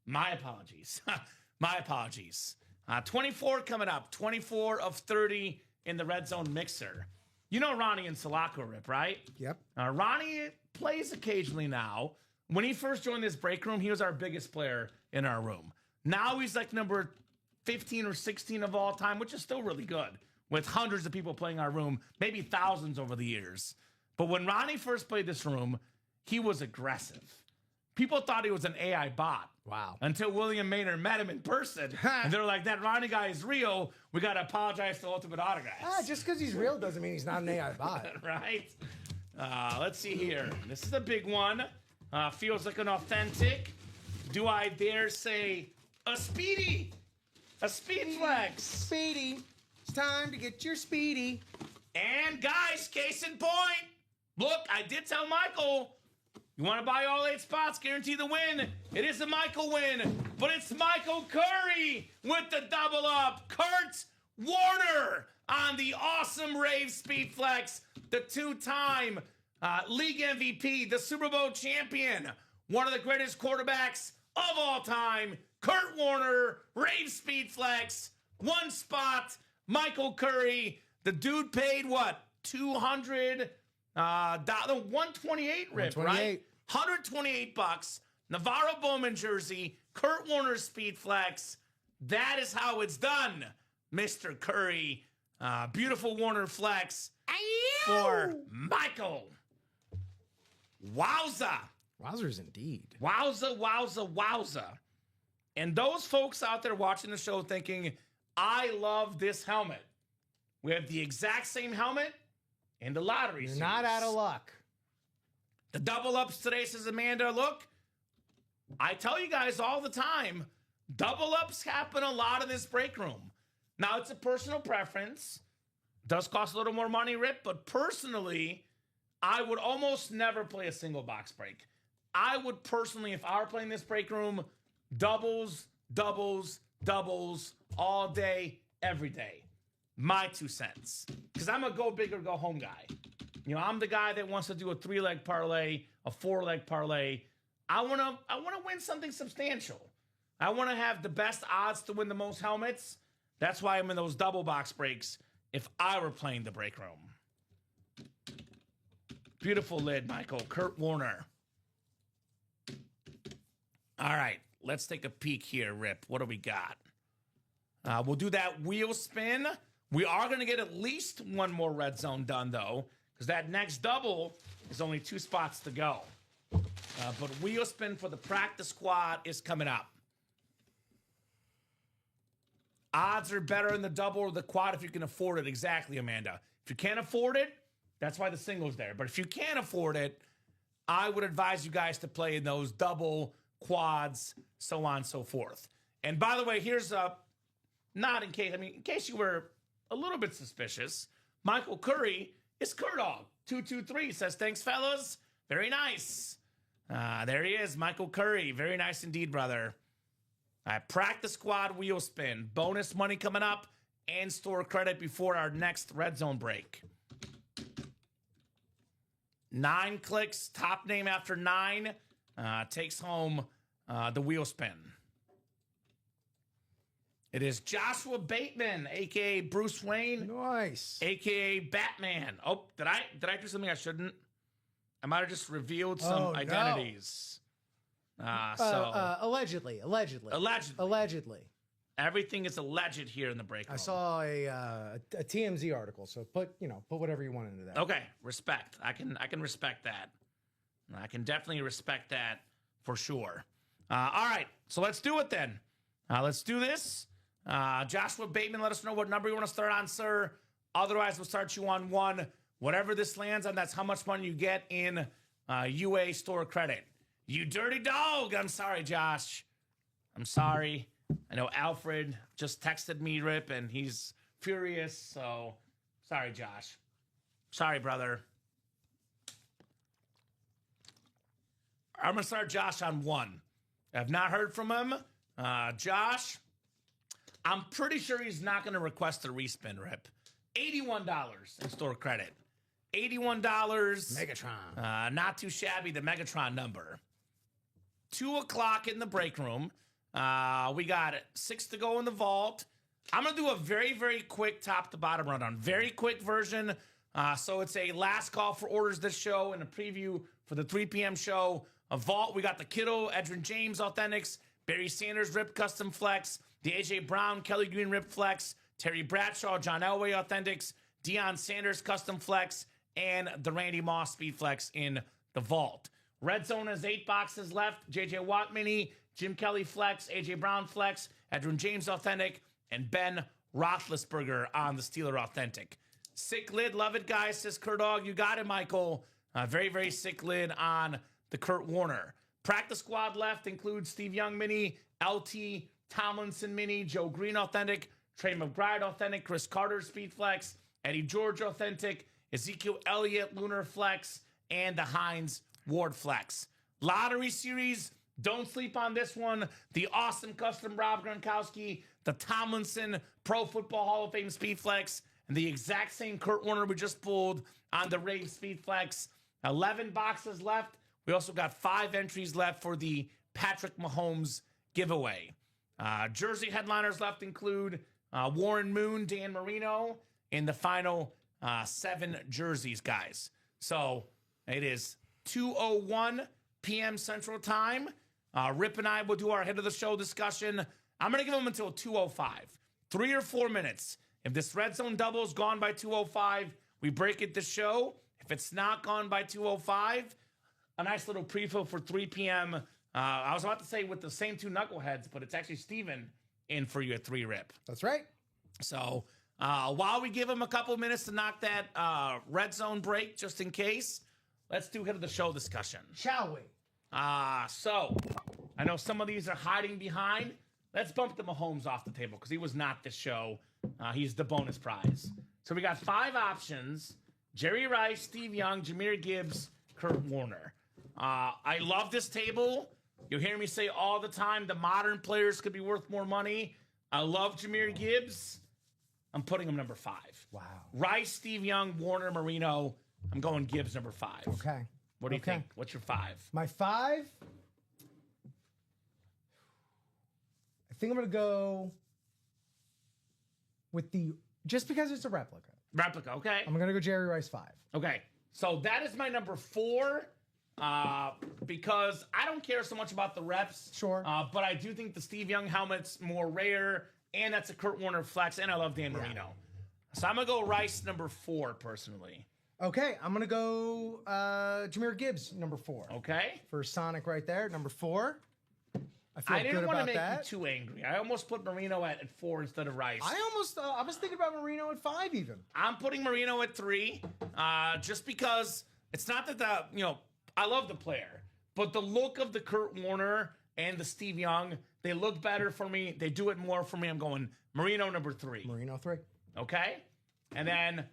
My apologies. My apologies. 24 coming up. 24 of 30 in the red zone mixer. You know Ronnie and Sulaco, Rip, right? Yep. Ronnie plays occasionally now. When he first joined this break room, he was our biggest player in our room. Now he's like number 15 or 16 of all time, which is still really good, with hundreds of people playing our room, maybe thousands over the years. But when Ronnie first played this room, he was aggressive. People thought he was an AI bot. Wow. Until William Maynard met him in person. And they're like, that Ronnie guy is real. We got to apologize to Ultimate Autographs. Just because he's real doesn't mean he's not an AI bot. Right? Let's see here. This is a big one. Feels like an authentic. Do I dare say a speedy? A speed flex. Speedy. It's time to get your speedy. And guys, case in point. Look, I did tell Michael, you want to buy all 8 spots, guarantee the win. It is a Michael win, but it's Michael Curry with the double up. Kurt Warner on the awesome Rave Speed Flex, the 2-time league MVP, the Super Bowl champion, one of the greatest quarterbacks of all time. Kurt Warner, Rave Speed Flex, 1 spot. Michael Curry, the dude paid what? 128 Rip, right? 128 bucks. Navarro Bowman jersey, Kurt Warner Speed Flex. That is how it's done, Mr. Curry. Beautiful Warner Flex for Michael. Wowza. Wowzers indeed. Wowza, wowza, wowza. And those folks out there watching the show thinking, I love this helmet. We have the exact same helmet in the lottery You're series. not out of luck. The double ups today, says Amanda. Look, I tell you guys all the time, double ups happen a lot in this break room. Now, it's a personal preference. Does cost a little more money, Rip, but personally, I would almost never play a single box break. I would personally, if I were playing this break room, doubles, doubles, doubles all day, every day. My 2 cents. Because I'm a go big or go home guy. You know, I'm the guy that wants to do a 3-leg parlay, a 4-leg parlay. I want to win something substantial. I want to have the best odds to win the most helmets. That's why I'm in those double box breaks if I were playing the break room. Beautiful lid, Michael. Kurt Warner. All right, let's take a peek here, Rip. What do we got? We'll do that wheel spin. We are going to get at least one more red zone done, though, because that next double is only 2 spots to go. But wheel spin for the practice squad is coming up. Odds are better in the double or the quad if you can afford it. Exactly, Amanda. If you can't afford it, that's why the single's there. But if you can't afford it, I would advise you guys to play in those double, quads, so on and so forth. And by the way, here's in case you were a little bit suspicious, Michael Curry is Kurdog. 223 says, thanks, fellas. Very nice. There he is, Michael Curry. Very nice indeed, brother. Practice squad wheel spin. Bonus money coming up and store credit before our next red zone break. 9 clicks, top name after 9, takes home the wheel spin. It is Joshua Bateman, a.k.a. Bruce Wayne. Nice. A.k.a. Batman. Oh, did I do something I shouldn't? I might have just revealed some identities. Allegedly. Allegedly. Everything is alleged here in the break room. I saw a TMZ article, so put whatever you want into that. Okay, respect. I can respect that. I can definitely respect that for sure. All right, so let's do it then. Let's do this. Joshua Bateman, let us know what number you want to start on, sir. Otherwise, we'll start you on 1. Whatever this lands on, that's how much money you get in UA store credit. You dirty dog. I'm sorry, Josh. I'm sorry. I know Alfred just texted me, Rip, and he's furious. So, sorry, Josh. Sorry, brother. I'm going to start Josh on 1. I've not heard from him. Josh, I'm pretty sure he's not going to request a respin, Rip. $81 in store credit. $81. Megatron. Not too shabby, the Megatron number. 2 o'clock in the break room. We got 6 to go in the vault. I'm going to do a very, very quick top to bottom rundown. Very quick version. So it's a last call for orders this show and a preview for the 3 p.m. show. A vault, we got the Kittle, Edgerrin James Authentics, Barry Sanders Rip Custom Flex, the A.J. Brown, Kelly Green Rip Flex, Terry Bradshaw, John Elway Authentics, Deion Sanders Custom Flex, and the Randy Moss Speed Flex in the vault. Red Zone has 8 boxes left. J.J. Watt Mini, Jim Kelly Flex, A.J. Brown Flex, Edgerrin James Authentic, and Ben Roethlisberger on the Steeler Authentic. Sick lid, love it, guys, says Kurt Dog. You got it, Michael. Very, very sick lid on the Kurt Warner. Practice squad left includes Steve Young Mini, LT Tomlinson Mini, Joe Green Authentic, Trey McBride Authentic, Chris Carter Speed Flex, Eddie George Authentic, Ezekiel Elliott Lunar Flex, and the Hines Ward Flex. Lottery series, don't sleep on this one. The awesome custom Rob Gronkowski, the Tomlinson Pro Football Hall of Fame Speed Flex, and the exact same Kurt Warner we just pulled on the Rave Speed Flex. 11 boxes left. We also got 5 entries left for the Patrick Mahomes giveaway. Jersey headliners left include Warren Moon, Dan Marino, in the final 7 jerseys, guys. So it is 2:01 p.m. Central Time. Rip and I will do our head of the show discussion. I'm going to give them until 2:05. 3 or 4 minutes. If this red zone double is gone by 2:05, we break it the show. If it's not gone by 2:05, a nice little prefill for 3 p.m. I was about to say with the same 2 knuckleheads, but it's actually Steven in for you at 3 Rip. That's right. So while we give him a couple minutes to knock that red zone break, just in case, let's do head of the show discussion. Shall we? So I know some of these are hiding behind. Let's bump the Mahomes off the table because he was not this show. He's the bonus prize. So we got 5 options: Jerry Rice, Steve Young, Jahmyr Gibbs, Kurt Warner. I love this table. You'll hear me say all the time, the modern players could be worth more money. I love Jahmyr Gibbs. I'm putting him number 5. Wow. Rice, Steve Young, Warner, Marino. I'm going Gibbs number 5. Okay. What do you think? What's your 5? My 5? I think I'm going to go with just because it's a replica. Replica, okay. I'm going to go Jerry Rice 5. Okay. So that is my number 4. Because I don't care so much about the reps. Sure. But I do think the Steve Young helmet's more rare, and that's a Kurt Warner flex, and I love Dan Marino. So I'm going to go Rice number 4, personally. Okay, I'm going to go Jahmyr Gibbs number 4. Okay. For Sonic right there, number 4. I feel I didn't good want to about make that. you too angry. I almost put Marino at 4 instead of Rice. I was thinking about Marino at 5 even. I'm putting Marino at 3, just because it's not that I love the player, but the look of the Kurt Warner and the Steve Young, they look better for me. They do it more for me. I'm going Marino number 3. Marino 3. Okay? And then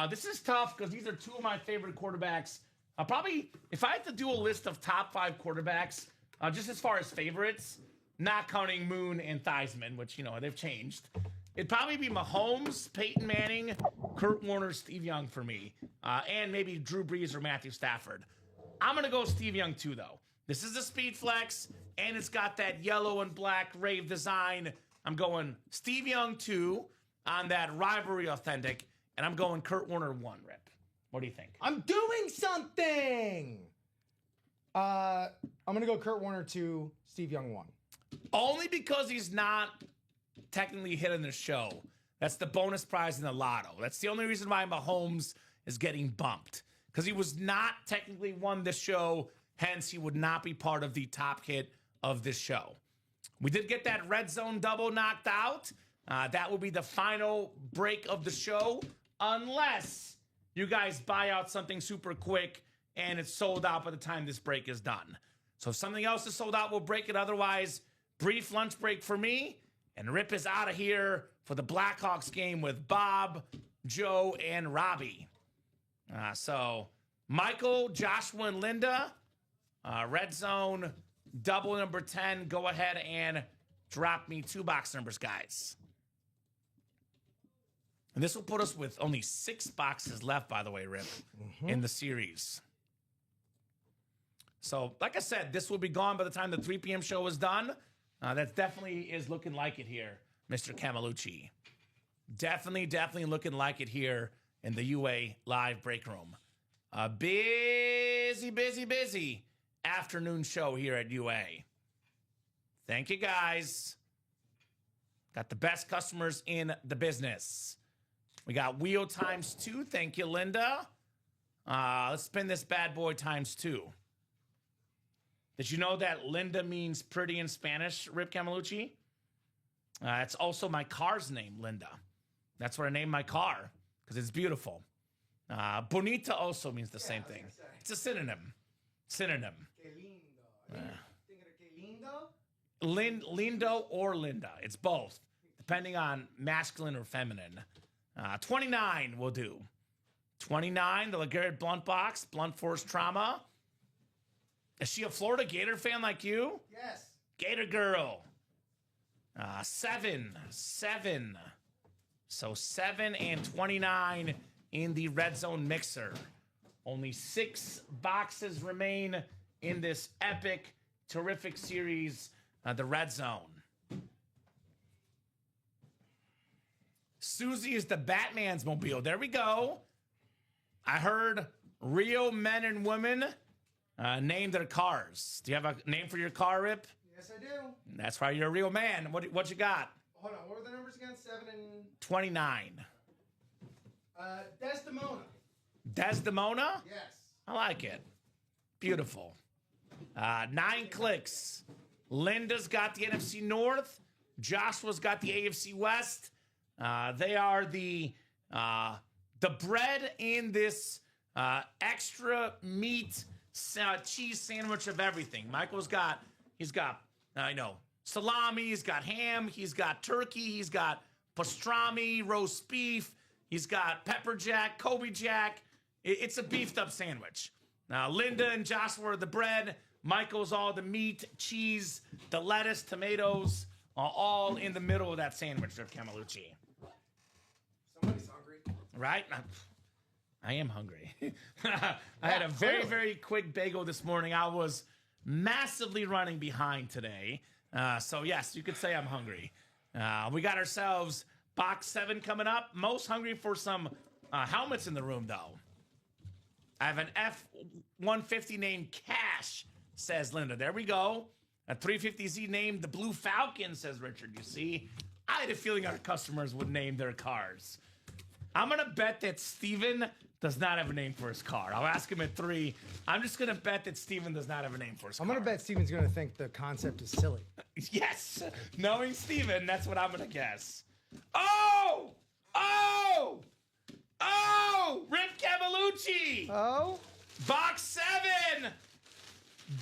this is tough because these are 2 of my favorite quarterbacks. Probably, if I had to do a list of top 5 quarterbacks, just as far as favorites, not counting Moon and Theismann, which, they've changed, it'd probably be Mahomes, Peyton Manning, Kurt Warner, Steve Young for me, and maybe Drew Brees or Matthew Stafford. I'm going to go Steve Young, too, though. This is a speed flex, and it's got that yellow and black rave design. I'm going Steve Young, 2, on that rivalry authentic, and I'm going Kurt Warner 1, Rip. What do you think? I'm doing something! I'm going to go Kurt Warner 2, Steve Young 1. Only because he's not technically hitting the show. That's the bonus prize in the lotto. That's the only reason why Mahomes is getting bumped. Because he was not technically won this show, hence he would not be part of the top hit of this show. We did get that red zone double knocked out. That will be the final break of the show, unless you guys buy out something super quick and it's sold out by the time this break is done. So if something else is sold out, we'll break it. Otherwise, brief lunch break for me, and Rip is out of here for the Blackhawks game with Bob, Joe, and Robbie. So Michael, Joshua, and Linda, red zone, double number 10. Go ahead and Drop me 2 box numbers, guys. And this will put us with only 6 boxes left, by the way, Rip, in the series. So, like I said, this will be gone by the time the 3 p.m. show is done. That definitely is looking like it here, Mr. Camelucci. Definitely looking like it here in the UA live break room. A busy afternoon show here at UA. Thank you, guys. Got the best customers in the business. We got wheel times 2. Thank you, Linda. Let's spin this bad boy times 2. Did you know that Linda means pretty in Spanish, Rip Camelucci? It's also my car's name, Linda. That's what I named my car, because it's beautiful. Bonita also means the same thing. It's a synonym. Synonym. Que lindo. Thinking of que lindo? Lindo or Linda. It's both, depending on masculine or feminine. 29 will do. 29, the LeGarrette Blunt box, Blunt Force Trauma. Is she a Florida Gator fan like you? Yes. Gator girl. 7. So 7 and 29 in the red zone mixer. Only 6 boxes remain in this epic, terrific series, the red zone. Susie is the Batman's mobile. There we go. I heard real men and women name their cars. Do you have a name for your car, Rip? Yes, I do. That's why you're a real man. What you got? Hold on. What were the numbers again? 7 and 29. Desdemona. Desdemona? Yes. I like it. Beautiful. 9 clicks. Linda's got the NFC North. Joshua's got the AFC West. They are the bread in this extra meat cheese sandwich of everything. Michael's got, salami, he's got ham, he's got turkey, he's got pastrami, roast beef, he's got pepper jack, Kobe jack. It's a beefed up sandwich. Now, Linda and Joshua are the bread. Michael's all the meat, cheese, the lettuce, tomatoes, all in the middle of that sandwich, Rip Camelucci. Somebody's hungry. Right? I am hungry. I had a very quick bagel this morning. I was massively running behind today. So, yes, you could say I'm hungry. We got ourselves box 7 coming up. Most hungry for some helmets in the room, though. I have an F-150 named Cash, says Linda. There we go. A 350Z named the Blue Falcon, says Richard. You see, I had a feeling our customers would name their cars. I'm going to bet that Steven does not have a name for his car. I'll ask him at 3. I'm just going to bet that Steven does not have a name for his car. I'm going to bet Steven's going to think the concept is silly. Yes. Knowing Steven, that's what I'm going to guess. Oh! Oh! Oh! Rip Camelucci! Oh? Box 7!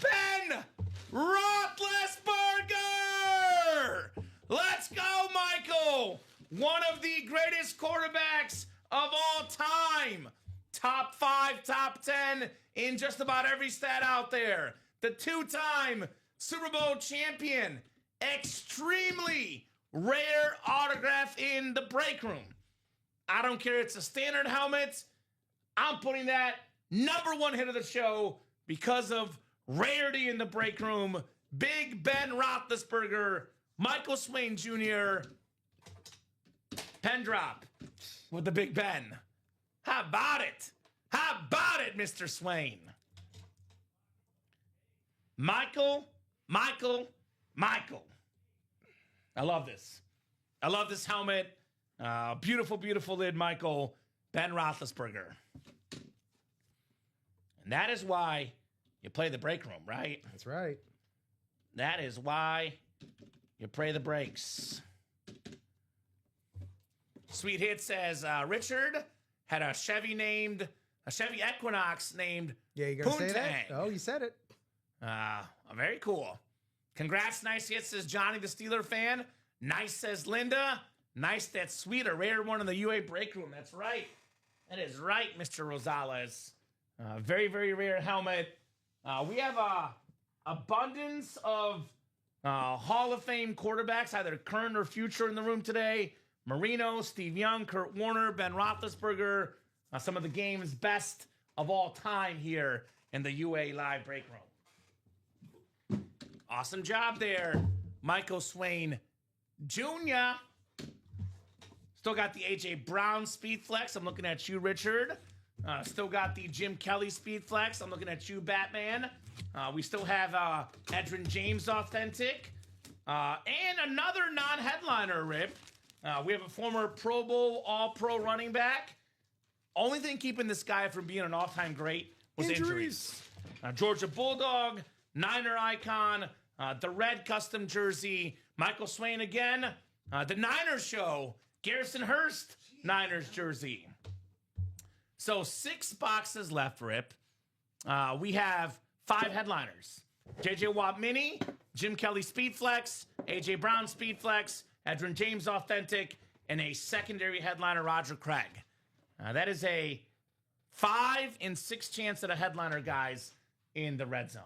Ben Roethlisberger! Let's go, Michael! One of the greatest quarterbacks of all time. Top 5, top 10 in just about every stat out there. The 2-time Super Bowl champion. Extremely rare autograph in the break room. I don't care. It's a standard helmet. I'm putting that #1 hit of the show because of rarity in the break room. Big Ben Roethlisberger, Michael Swain Jr., pen drop with the Big Ben. How about it? How about it, Mr. Swain? Michael. I love this. I love this helmet. Beautiful, beautiful lid, Michael. Ben Roethlisberger. And that is why you play the break room, right? That's right. That is why you play the breaks. Sweet Hit says, Richard had a Chevy Equinox named Yeah, you got to say that? Poontang. Oh, you said it. Very cool. Congrats, Nice Hit, says Johnny the Steeler fan. Nice, says Linda. Nice, that's sweet. A rare one in the UA break room. That's right. That is right, Mr. Rosales. Very, very rare helmet. We have a abundance of Hall of Fame quarterbacks, either current or future in the room today. Marino, Steve Young, Kurt Warner, Ben Roethlisberger. Some of the game's best of all time here in the UA Live Break Room. Awesome job there, Michael Swain Jr. Still got the A.J. Brown Speed Flex. I'm looking at you, Richard. Still got the Jim Kelly Speed Flex. I'm looking at you, Batman. We still have Edgerrin James Authentic. And another non-headliner, Rip. We have a former Pro Bowl All-Pro running back. Only thing keeping this guy from being an all-time great was injuries. Georgia Bulldog, Niner icon, the red custom jersey, Michael Swain again, the Niners show, Garrison Hurst, Niners jersey. So 6 boxes left, Rip. We have 5 headliners. J.J. Watt Mini, Jim Kelly Speed Flex, A.J. Brown Speed Flex, Edgerrin James Authentic, and a secondary headliner, Roger Craig. That is a 5 in 6 chance at a headliner, guys, in the red zone.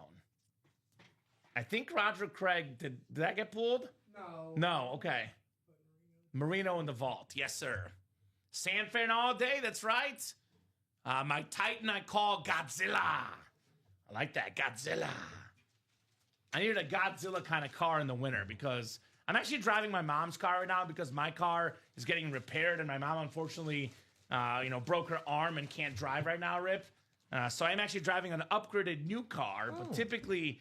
I think Roger Craig, did that get pulled? No. No, okay. Marino in the vault. Yes, sir. San Fran all day, that's right. My Titan I call Godzilla. I like that, Godzilla. I needed a Godzilla kind of car in the winter because I'm actually driving my mom's car right now because my car is getting repaired and my mom unfortunately, broke her arm and can't drive right now, Rip. So I'm actually driving an upgraded new car, but typically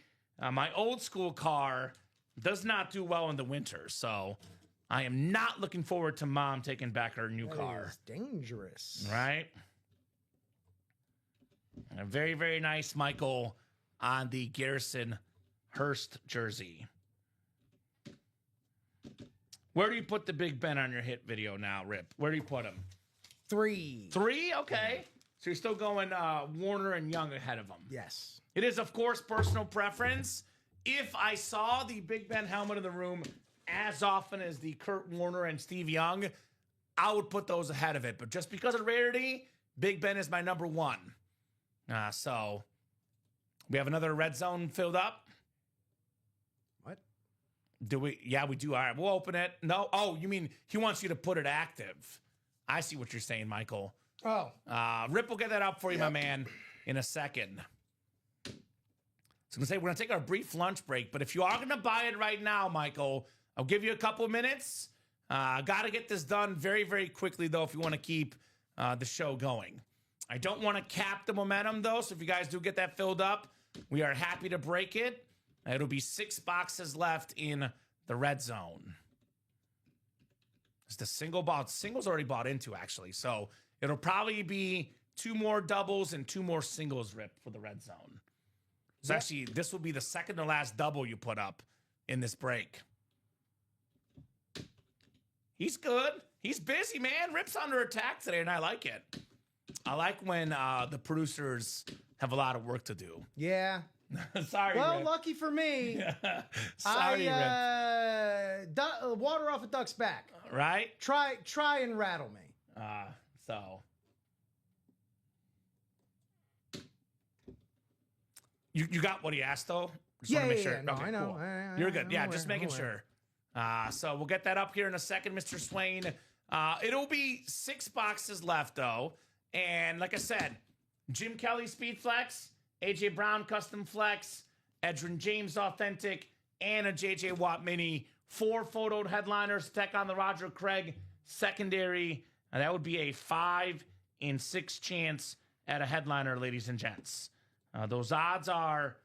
my old school car does not do well in the winter. So I am not looking forward to mom taking back her new car. That is dangerous. Right? A very, very nice Michael on the Garrison Hurst jersey. Where do you put the Big Ben on your hit video now, Rip? Where do you put him? 3. 3? Okay. So you're still going Warner and Young ahead of him. Yes. It is, of course, personal preference. If I saw the Big Ben helmet in the room as often as the Kurt Warner and Steve Young, I would put those ahead of it. But just because of rarity, Big Ben is my number 1. So we have another red zone filled up. What? Do we? Yeah, we do. All right, we'll open it. No. Oh, you mean he wants you to put it active. I see what you're saying, Michael. Oh. Rip will get that up for you, my man, in a second. So I'm going to say we're going to take our brief lunch break, but if you are going to buy it right now, Michael, I'll give you a couple of minutes. Got to get this done very, very quickly, though, if you want to keep the show going. I don't want to cap the momentum, though, so if you guys do get that filled up, we are happy to break it. It'll be 6 boxes left in the red zone. It's the single bought. Singles already bought into, actually. So it'll probably be 2 more doubles and 2 more singles, Rip, for the red zone. So actually, this will be the second to last double you put up in this break. He's good. He's busy, man. Rip's under attack today, and I like it. I like when the producers have a lot of work to do. Yeah. Sorry, Well, Rip. lucky for me. Sorry, Rip. Water off a duck's back. Right? Try and rattle me. So you got what he asked though? Just Yeah, wanna make yeah, sure. yeah. No, Okay, I know. cool. You're good. I'm Yeah, aware, just making I'm aware. sure. So we'll get that up here in a second, Mr. Swain. It'll be 6 boxes left though. And like I said, Jim Kelly Speed Flex, AJ Brown Custom Flex, Edgerrin James Authentic, and a JJ Watt Mini. 4 photoed headliners, tech on the Roger Craig secondary. That would be a 5 in 6 chance at a headliner, ladies and gents. Those odds are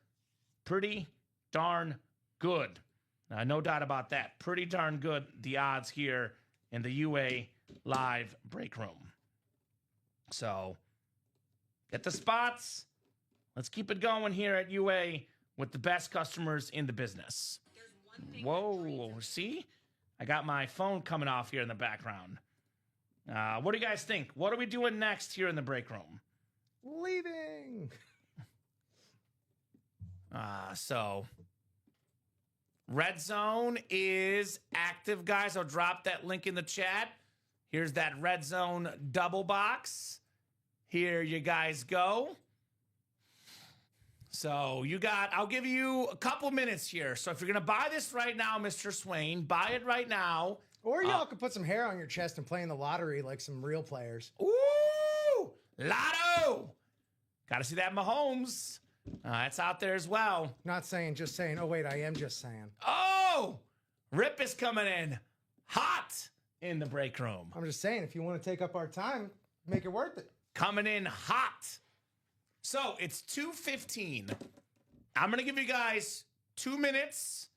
pretty darn good. No doubt about that. Pretty darn good, the odds here in the UA Live Break Room. So, get the spots. Let's keep it going here at UA with the best customers in the business. Whoa, see? I got my phone coming off here in the background. What do you guys think? What are we doing next here in the break room? Leaving. So, Red Zone is active, guys. I'll drop that link in the chat. Here's that Red Zone double box. Here you guys go. So I'll give you a couple minutes here. So if you're going to buy this right now, Mr. Swain, buy it right now. Or y'all could put some hair on your chest and play in the lottery like some real players. Ooh, Lotto. Got to see that Mahomes. That's out there as well. Not saying, just saying. Oh, wait, I am just saying. Oh, Rip is coming in hot in the break room. I'm just saying, if you want to take up our time, make it worth it. Coming in hot. So it's 2:15. I'm going to give you guys 2 minutes.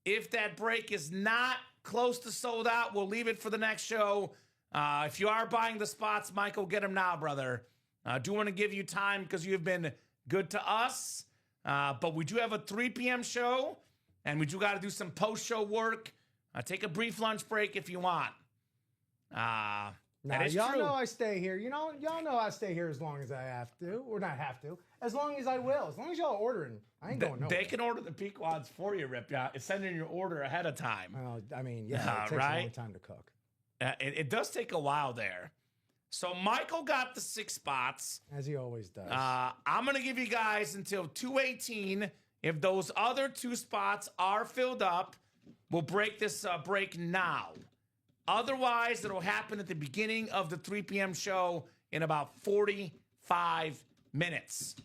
If that break is not close to sold out, we'll leave it for the next show. If you are buying the spots, Michael, get them now, brother. I do want to give you time because you have been good to us. But we do have a 3 p.m. show, and we do got to do some post-show work. Take a brief lunch break if you want. Nah, that is y'all true. know I stay here. Y'all know I stay here as long as I have to, or not have to, as long as I will. As long as y'all are ordering, I ain't going nowhere. They can order the Pequods for you, Rip. Yeah, it's sending your order ahead of time. I mean, yeah, it takes a long time to cook. It does take a while there. So Michael got the 6 spots. As he always does. I'm going to give you guys until 2:18. If those other 2 spots are filled up, we'll break this break now. Otherwise, it'll happen at the beginning of the 3 p.m. show in about 45 minutes.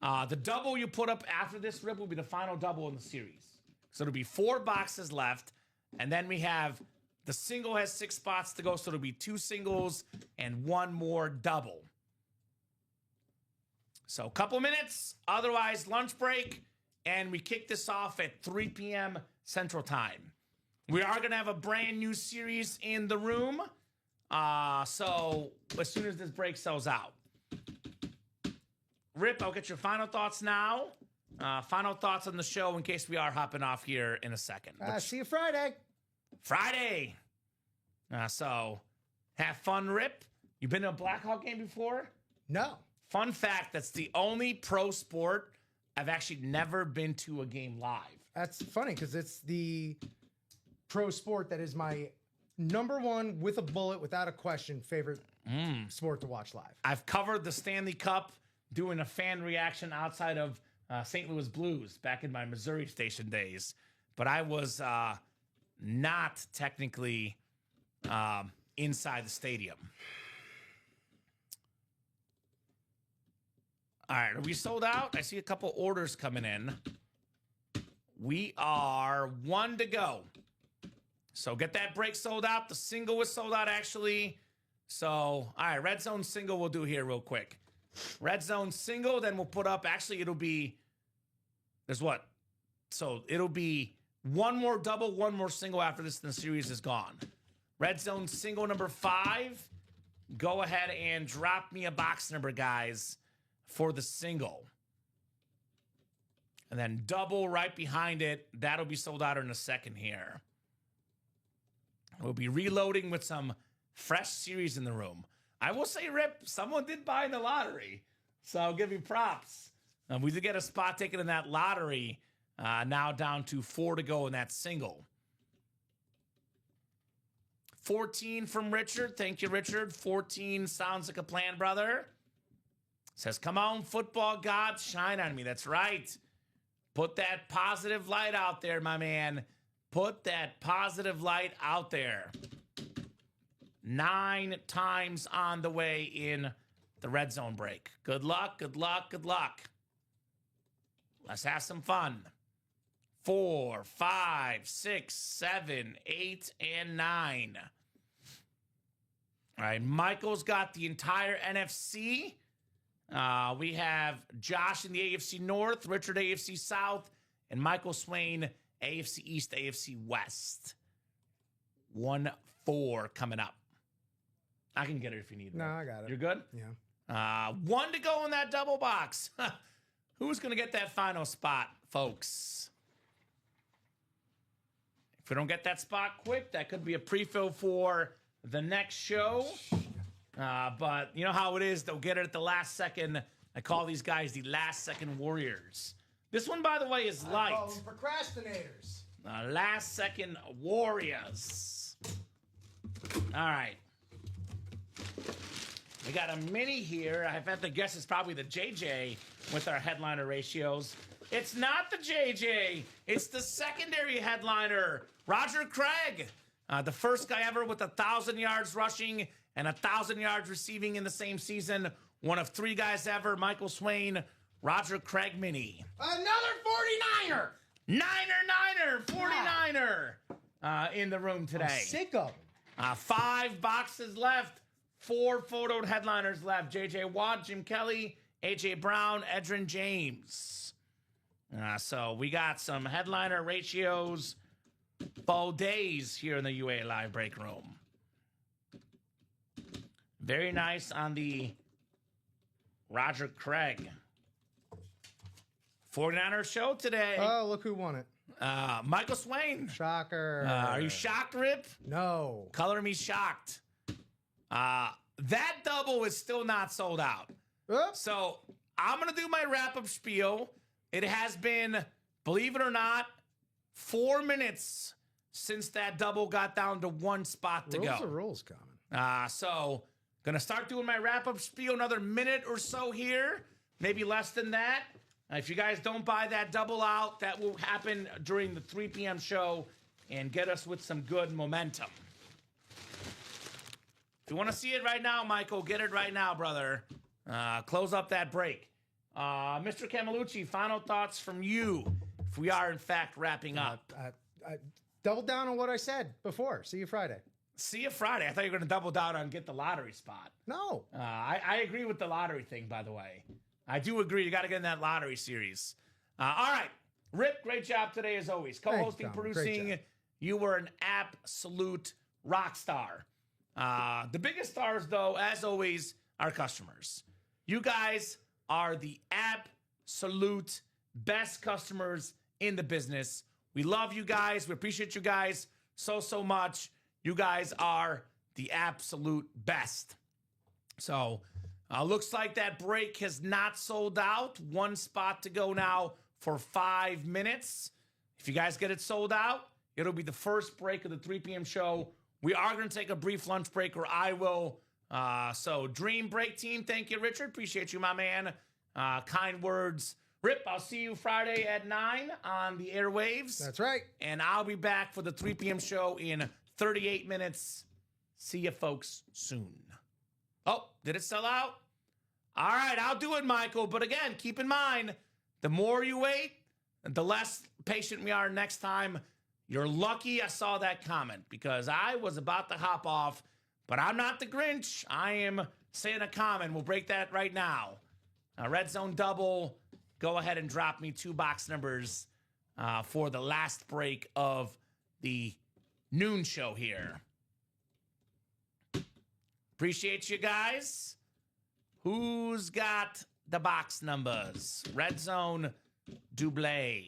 The double you put up after this, Rip, will be the final double in the series. So it'll be 4 boxes left, and then we have the single has 6 spots to go, so it'll be 2 singles and 1 more double. So a couple minutes, otherwise lunch break, and we kick this off at 3 p.m. Central Time. We are going to have a brand new series in the room, so as soon as this break sells out. Rip, I'll get your final thoughts now. Final thoughts on the show in case we are hopping off here in a second. See you Friday. Friday. So, have fun, Rip. You been to a Blackhawk game before? No. Fun fact, that's the only pro sport I've actually never been to a game live. That's funny because it's the pro sport that is my #1 with a bullet, without a question, favorite sport to watch live. I've covered the Stanley Cup doing a fan reaction outside of St. Louis Blues back in my Missouri station days. But I was not technically inside the stadium. All right, are we sold out? I see a couple orders coming in. We are 1 to go. So get that break sold out. The single was sold out, actually. So, all right, red zone single we'll do here real quick. Red zone single, then we'll put up, actually, it'll be, there's what? So it'll be 1 more double, 1 more single after this, and the series is gone. Red zone single number 5. Go ahead and drop me a box number, guys, for the single. And then double right behind it. That'll be sold out in a second here. We'll be reloading with some fresh series in the room. I will say, Rip, someone did buy in the lottery, so I'll give you props. We did get a spot taken in that lottery, now down to 4 to go in that single. 14 from Richard. Thank you, Richard. 14 sounds like a plan, brother. Says, come on, football gods, shine on me. That's right. Put that positive light out there, my man. Put that positive light out there. 9 times on the way in the red zone break. Good luck, good luck, good luck. Let's have some fun. 4, 5, 6, 7, 8, and 9. All right, Michael's got the entire NFC. We have Josh in the AFC North, Richard AFC South, and Michael Swain AFC East, AFC West. 1-4 coming up. I can get it if you need it. No, I got it. You're good? Yeah. 1 to go in that double box. Who's going to get that final spot, folks? If we don't get that spot quick, that could be a pre-fill for the next show. But you know how it is. They'll get it at the last second. I call these guys the last second warriors. This one, by the way, is light. I call them procrastinators. Last second warriors. All right. We got a mini here. I have to guess it's probably the JJ with our headliner ratios. It's not the JJ. It's the secondary headliner, Roger Craig. The first guy ever with 1,000 yards rushing and 1,000 yards receiving in the same season. One of 3 guys ever, Michael Swain, Roger Craig mini. Another 49er. Niner, 49er in the room today. I'm sick of it. 5 boxes left. 4 photoed headliners left. J.J. Watt, Jim Kelly, A.J. Brown, Edrin James. So we got some headliner ratios both days here in the UA Live Break Room. Very nice on the Roger Craig. 49er show today. Oh, look who won it. Michael Swain. Shocker. Are you shocked, Rip? No. Color me shocked. That double is still not sold out. Oops. So I'm going to do my wrap-up spiel. It has been, believe it or not, 4 minutes since that double got down to 1 spot to Rules go. are rules, Kamen. So going to start doing my wrap-up spiel, another minute or so here, maybe less than that. If you guys don't buy that double out, that will happen during the 3 p.m. show and get us with some good momentum. If you want to see it right now, Michael, get it right now, brother. Close up that break. Mr. Camelucci, final thoughts from you if we are, in fact, wrapping up. Double down on what I said before. See you Friday. See you Friday. I thought you were going to double down on get the lottery spot. No. I agree with the lottery thing, by the way. I do agree. You got to get in that lottery series. All right. Rip, great job today, as always. Co-hosting, Thanks, Tom. Great producing. job. You were an absolute rock star. The biggest stars, though, as always, are customers. You guys are the absolute best customers in the business. We love you guys. We appreciate you guys so much. You guys are the absolute best. So, looks like that break has not sold out. 1 spot to go now for 5 minutes. If you guys get it sold out, it'll be the first break of the 3 p.m. show. We are going to take a brief lunch break, or I will. So, Dream Break team, thank you, Richard. Appreciate you, my man. Kind words. Rip, I'll see you Friday at 9 on the airwaves. That's right. And I'll be back for the 3 p.m. show in 38 minutes. See you folks soon. Oh, did it sell out? All right, I'll do it, Michael. But again, keep in mind, the more you wait, the less patient we are next time. You're lucky I saw that comment because I was about to hop off, but I'm not the Grinch. I am saying a comment. We'll break that right now. Red Zone double. Go ahead and drop me 2 box numbers for the last break of the noon show here. Appreciate you guys. Who's got the box numbers? Red Zone double.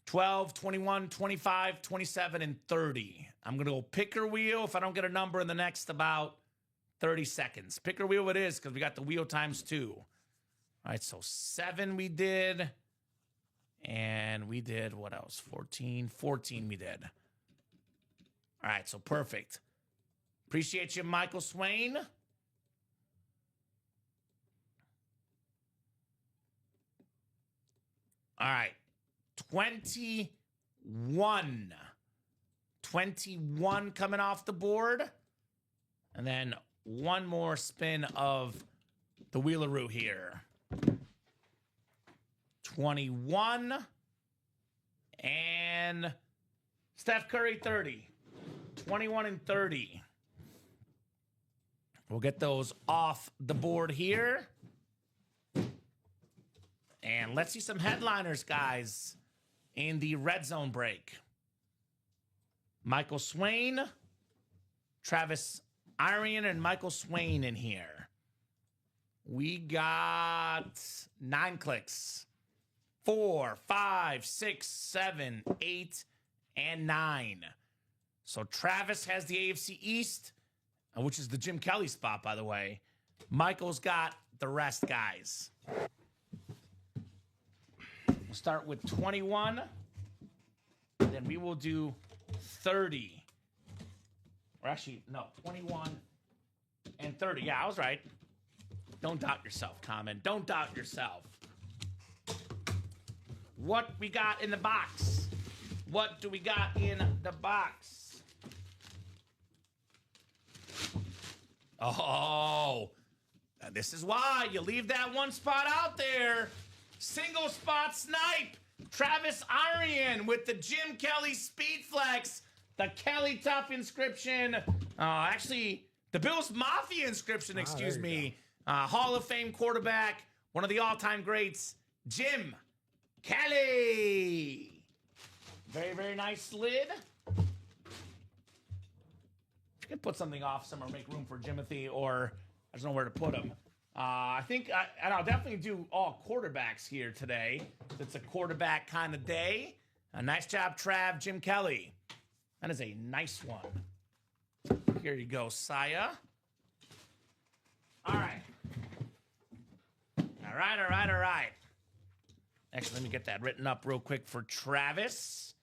12, 21, 25, 27, and 30. I'm going to go picker wheel if I don't get a number in the next about 30 seconds. Picker wheel it is because we got the wheel times 2. All right, so 7 we did. And we did, what else? 14 we did. All right, so perfect. Appreciate you, Michael Swain. All right, 21. 21 coming off the board. And then one more spin of the Wheelaroo here. 21. And Steph Curry, 30. 21 and 30. We'll get those off the board here. And let's see some headliners, guys, in the red zone break. Michael Swain, Travis Arian, and Michael Swain in here. We got 9 clicks. 4, 5, 6, 7, 8, and 9. So Travis has the AFC East, which is the Jim Kelly spot, by the way. Michael's got the rest, guys. We'll start with 21. Then we will do 30. Or actually, no, 21, and 30. Yeah, I was right. Don't doubt yourself, Kamen. Don't doubt yourself. What we got in the box? What do we got in the box? Oh, this is why you leave that one spot out there. Single spot snipe. Travis Arian with the Jim Kelly Speed Flex. The Kelly Tough inscription. Actually, the Bills Mafia inscription, excuse me. Hall of Fame quarterback. One of the all-time greats. Jim Kelly. Very, very nice lid. You can put something off somewhere, make room for Jimothy, or I don't know where to put him. I think, and I'll definitely do all quarterbacks here today. It's a quarterback kind of day. A nice job, Trav, Jim Kelly. That is a nice one. Here you go, Saya. All right. All right, all right, all right. Actually, let me get that written up real quick for Travis.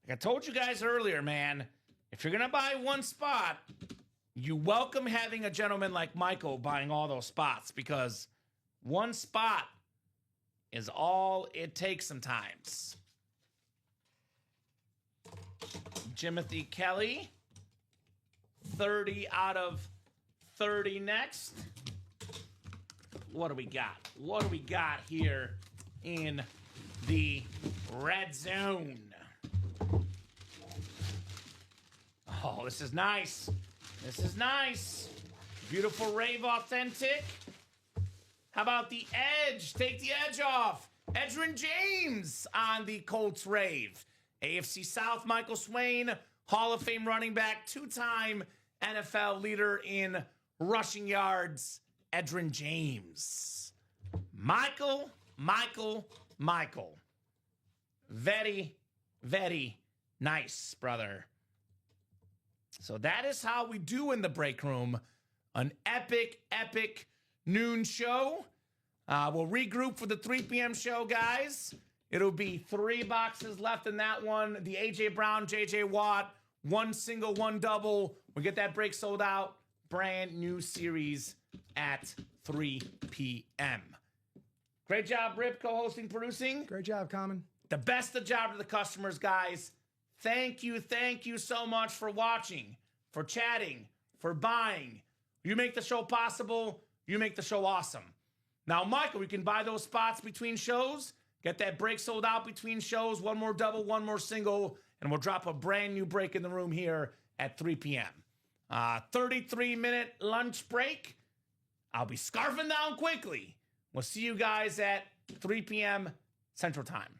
Like I told you guys earlier, man, if you're going to buy one spot, you welcome having a gentleman like Michael buying all those spots, because one spot is all it takes sometimes. Jimothy Kelly, 30 out of 30 next. What do we got? What do we got here in the red zone? Oh, this is nice. This is nice. Beautiful Rave Authentic. How about the edge? Take the edge off. Edgerrin James on the Colts Rave. AFC South, Michael Swain, Hall of Fame running back, two-time NFL leader in rushing yards, Edgerrin James. Michael. Very, very nice, brother. So that is how we do in the break room. An epic, epic noon show. We'll regroup for the 3 p.m. show, guys. It'll be 3 boxes left in that one. The A.J. Brown, J.J. Watt, one single, one double. We'll get that break sold out. Brand new series at 3 p.m. Great job, Rip, co-hosting, producing. Great job, Kamen. The best of job to the customers, guys. Thank you so much for watching, for chatting, for buying. You make the show possible. You make the show awesome. Now, Michael, we can buy those spots between shows, get that break sold out between shows, one more double, one more single, and we'll drop a brand new break in the room here at 3 p.m. 33-minute lunch break. I'll be scarfing down quickly. We'll see you guys at 3 p.m. Central Time.